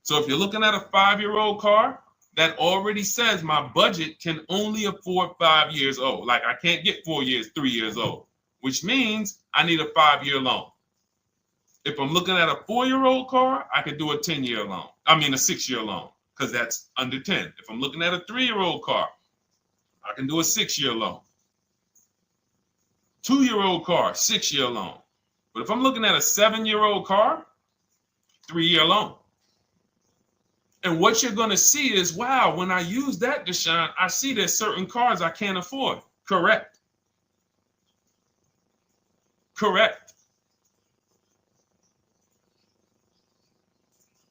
So if you're looking at a 5-year-old car, that already says my budget can only afford 5 years old. Like I can't get 4 years, 3 years old, which means I need a 5-year loan. If I'm looking at a 4-year-old car, I could do a 10-year loan. I mean a 6-year loan, because that's under 10. If I'm looking at a 3-year-old car, I can do a 6-year loan. 2-year-old car, 6-year loan. But if I'm looking at a 7-year-old car, 3-year loan. And what you're going to see is, wow, when I use that, Deshone, I see there's certain cars I can't afford. Correct. Correct.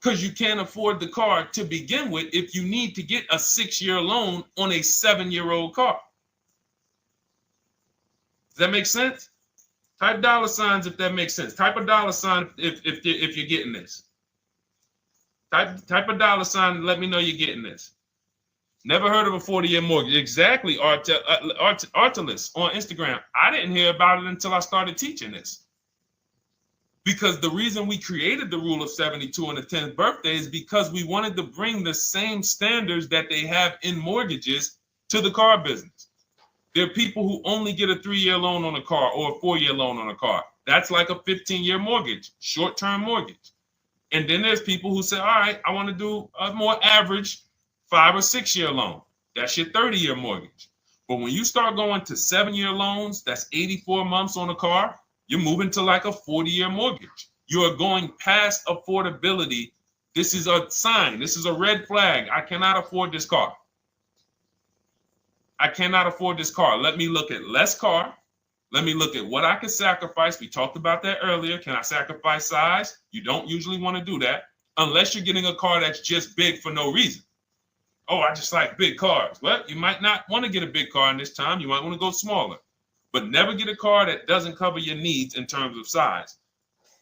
Because you can't afford the car to begin with if you need to get a 6-year loan on a 7-year-old car. Does that make sense? Type $ if that makes sense. Type a $ if you're getting this. Type a $ and let me know you're getting this. Never heard of a 40-year mortgage. Exactly, Artelis on Instagram. I didn't hear about it until I started teaching this. Because the reason we created the rule of 72 on the 10th birthday is because we wanted to bring the same standards that they have in mortgages to the car business. There are people who only get a 3-year loan on a car or a 4-year loan on a car. That's like a 15-year mortgage, short-term mortgage. And then there's people who say, all right, I want to do a more average 5 or 6-year loan. That's your 30-year mortgage. But when you start going to 7-year loans, that's 84 months on a car, you're moving to like a 40-year mortgage. You are going past affordability. This is a sign. This is a red flag. I cannot afford this car. I cannot afford this car. Let me look at less car. Let me look at what I can sacrifice. We talked about that earlier. Can I sacrifice size? You don't usually want to do that unless you're getting a car that's just big for no reason. Oh, I just like big cars. Well, you might not want to get a big car in this time. You might want to go smaller. But never get a car that doesn't cover your needs in terms of size.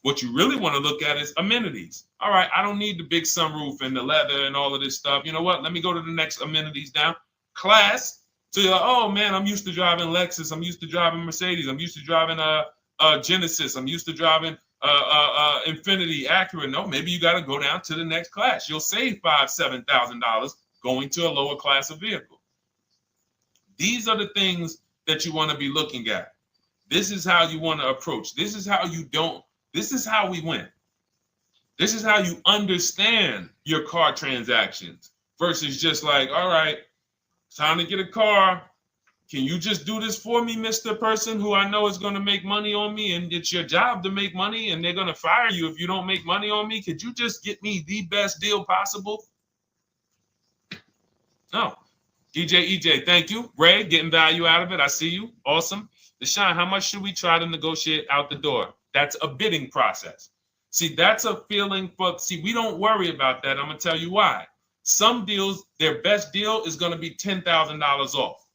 What you really want to look at is amenities. All right, I don't need the big sunroof and the leather and all of this stuff. You know what? Let me go to the next amenities down. Class. So you're like, oh man, I'm used to driving Lexus. I'm used to driving Mercedes. I'm used to driving Genesis. I'm used to driving Infiniti, Acura. No, maybe you got to go down to the next class. You'll save $5,000-$7,000 going to a lower class of vehicle. These are the things that you want to be looking at. This is how you want to approach. This is how you don't. This is how we win. This is how you understand your car transactions versus just like, all right, time to get a car. Can you just do this for me, Mr. Person who I know is going to make money on me, and it's your job to make money and they're going to fire you if you don't make money on me? Could you just get me the best deal possible? No. EJ, thank you. Ray, getting value out of it. I see you. Awesome. Deshone, how much should we try to negotiate out the door? That's a bidding process. See, that's a feeling for, we don't worry about that. I'm going to tell you why. Some deals, their best deal is going to be $10,000 off.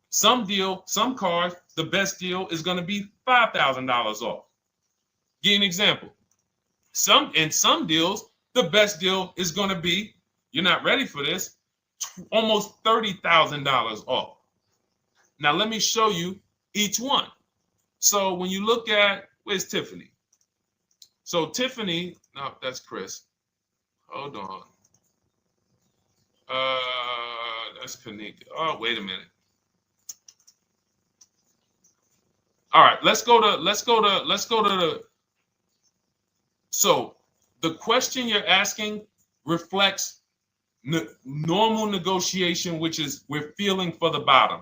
Some cars, the best deal is going to be $5,000 off. Give you an example. In some deals, the best deal is going to be, you're not ready for this, almost $30,000 off. Now, let me show you each one. So when you look at, where's Tiffany? So Tiffany, no, that's Chris. Hold on. That's Kanika. Oh, wait a minute. All right, let's go to the. So the question you're asking reflects normal negotiation, which is we're feeling for the bottom.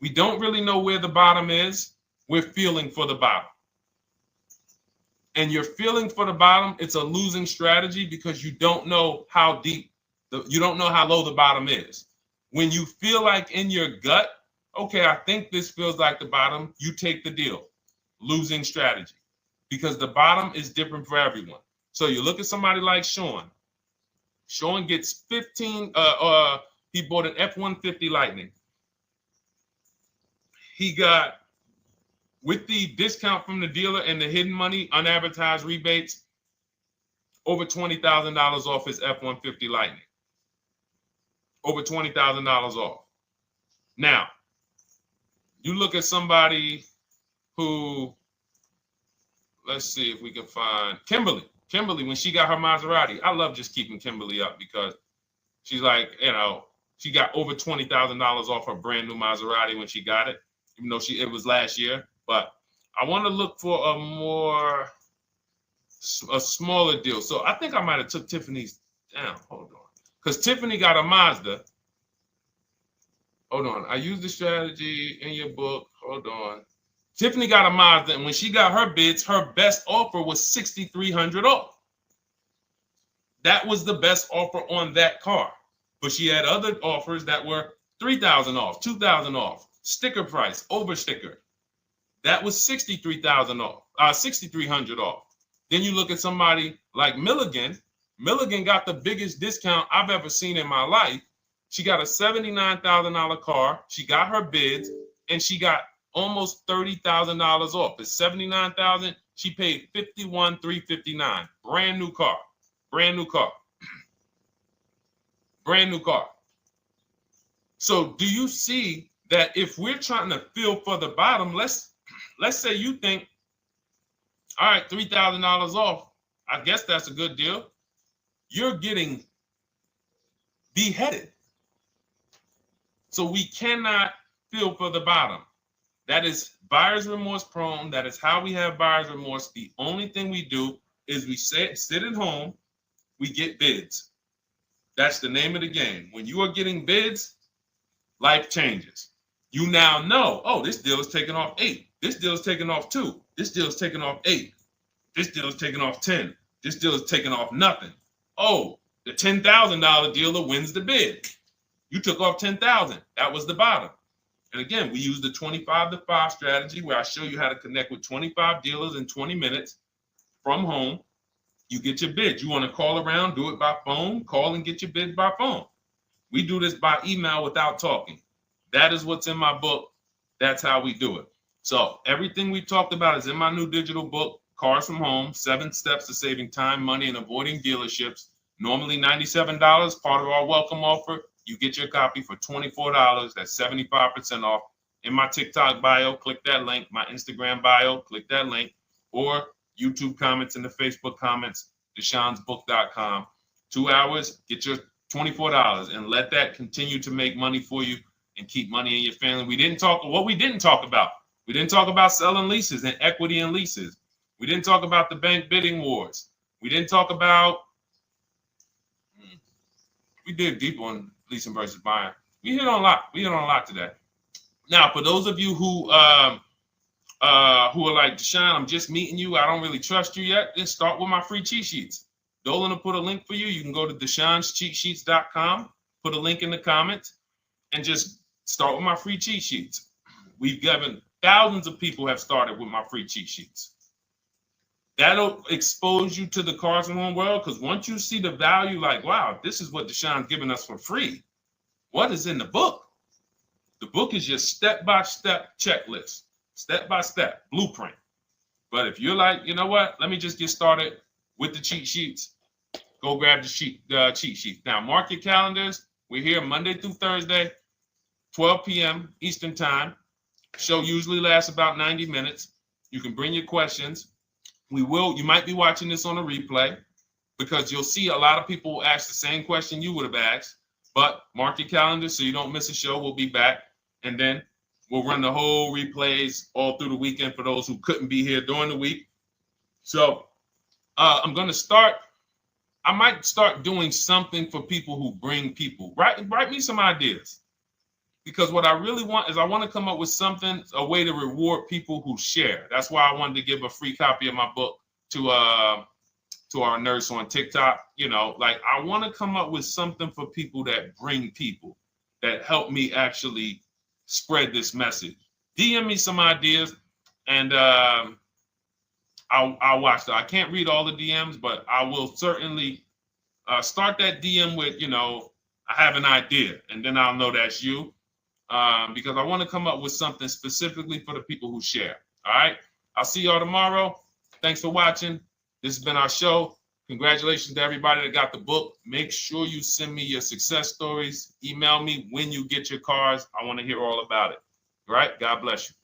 We don't really know where the bottom is. We're feeling for the bottom. And you're feeling for the bottom, it's a losing strategy because you don't know how deep, you don't know how low the bottom is. When you feel like in your gut, okay, I think this feels like the bottom, you take the deal. Losing strategy. Because the bottom is different for everyone. So you look at somebody like Sean. Sean gets 15, he bought an F-150 Lightning. He got, with the discount from the dealer and the hidden money, unadvertised rebates, over $20,000 off his F-150 Lightning. Over $20,000 off. Now, you look at somebody who, let's see if we can find Kimberly. Kimberly, when she got her Maserati, I love just keeping Kimberly up because she's like, she got over $20,000 off her brand new Maserati when she got it, even though it was last year. But I want to look for a smaller deal. So I think I might have took Tiffany's down. Hold on. Because Tiffany got a Mazda. Hold on. I used the strategy in your book. Hold on. Tiffany got a Mazda, and when she got her bids, her best offer was $6,300 off. That was the best offer on that car. But she had other offers that were $3,000 off, $2,000 off, sticker price, over sticker. That was $63,000 off, $6,300 off. Then you look at somebody like Milligan. Milligan got the biggest discount I've ever seen in my life. She got a $79,000 car. She got her bids, and she got almost $30,000 off. It's $79,000. She paid $51,359. Brand new car. Brand new car. Brand new car. So do you see that if we're trying to feel for the bottom, let's say you think, all right, $3,000 off. I guess that's a good deal. You're getting beheaded. So we cannot feel for the bottom. That is buyer's remorse prone. That is how we have buyer's remorse. The only thing we do is we sit at home, we get bids. That's the name of the game. When you are getting bids, life changes. You now know, oh, this deal is taking off 8. This deal is taking off 2. This deal is taking off 8. This deal is taking off 10. This deal is taking off nothing. Oh, the $10,000 dealer wins the bid. You took off $10,000. That was the bottom. And again, we use the 25-to-5 strategy where I show you how to connect with 25 dealers in 20 minutes from home. You get your bid. You want to call around, do it by phone, call and get your bid by phone. We do this by email without talking. That is what's in my book. That's how we do it. So everything we talked about is in my new digital book Cars from Home, 7 Steps to Saving Time, Money, and Avoiding Dealerships. Normally $97, part of our welcome offer. You get your copy for $24. That's 75% off. In my TikTok bio, click that link. My Instagram bio, click that link. Or YouTube comments and the Facebook comments, deshonsbook.com. 2 hours, get your $24 and let that continue to make money for you and keep money in your family. We didn't talk about. We didn't talk about selling leases and equity in leases. We didn't talk about the bank bidding wars. We didn't talk about, we did deep on leasing versus buying. We hit on a lot. We hit on a lot today. Now, for those of you who are like, Deshone, I'm just meeting you, I don't really trust you yet, then start with my free cheat sheets. Dolan will put a link for you. You can go to DeshonesCheatSheets.com, put a link in the comments, and just start with my free cheat sheets. We've given thousands of people have started with my free cheat sheets. That'll expose you to the Cars from Home world, because once you see the value, like, wow, this is what Deshone's giving us for free. What is in the book? The book is your step-by-step checklist, step-by-step blueprint. But if you're like, you know what, let me just get started with the cheat sheets, go grab the cheat sheet. Now, mark your calendars. We're here Monday through Thursday, 12 p.m. Eastern Time. Show usually lasts about 90 minutes. You can bring your questions. You might be watching this on a replay, because you'll see a lot of people ask the same question you would have asked. But mark your calendar so you don't miss a show. We'll be back. And then we'll run the whole replays all through the weekend for those who couldn't be here during the week. So I'm going to start. I might start doing something for people who bring people. Write me some ideas. Because what I really want is I want to come up with something, a way to reward people who share. That's why I wanted to give a free copy of my book to our nurse on TikTok. You know, like, I want to come up with something for people that bring people, that help me actually spread this message. DM me some ideas, and I'll watch that. I can't read all the DMs, but I will certainly start that DM with, you know, I have an idea, and then I'll know that's you, because I want to come up with something specifically for the people who share. All right. I'll see y'all tomorrow. Thanks for watching. This has been our show. Congratulations to everybody that got the book. Make sure you send me your success stories. Email me when you get your cars. I want to hear all about it. All right. God bless you.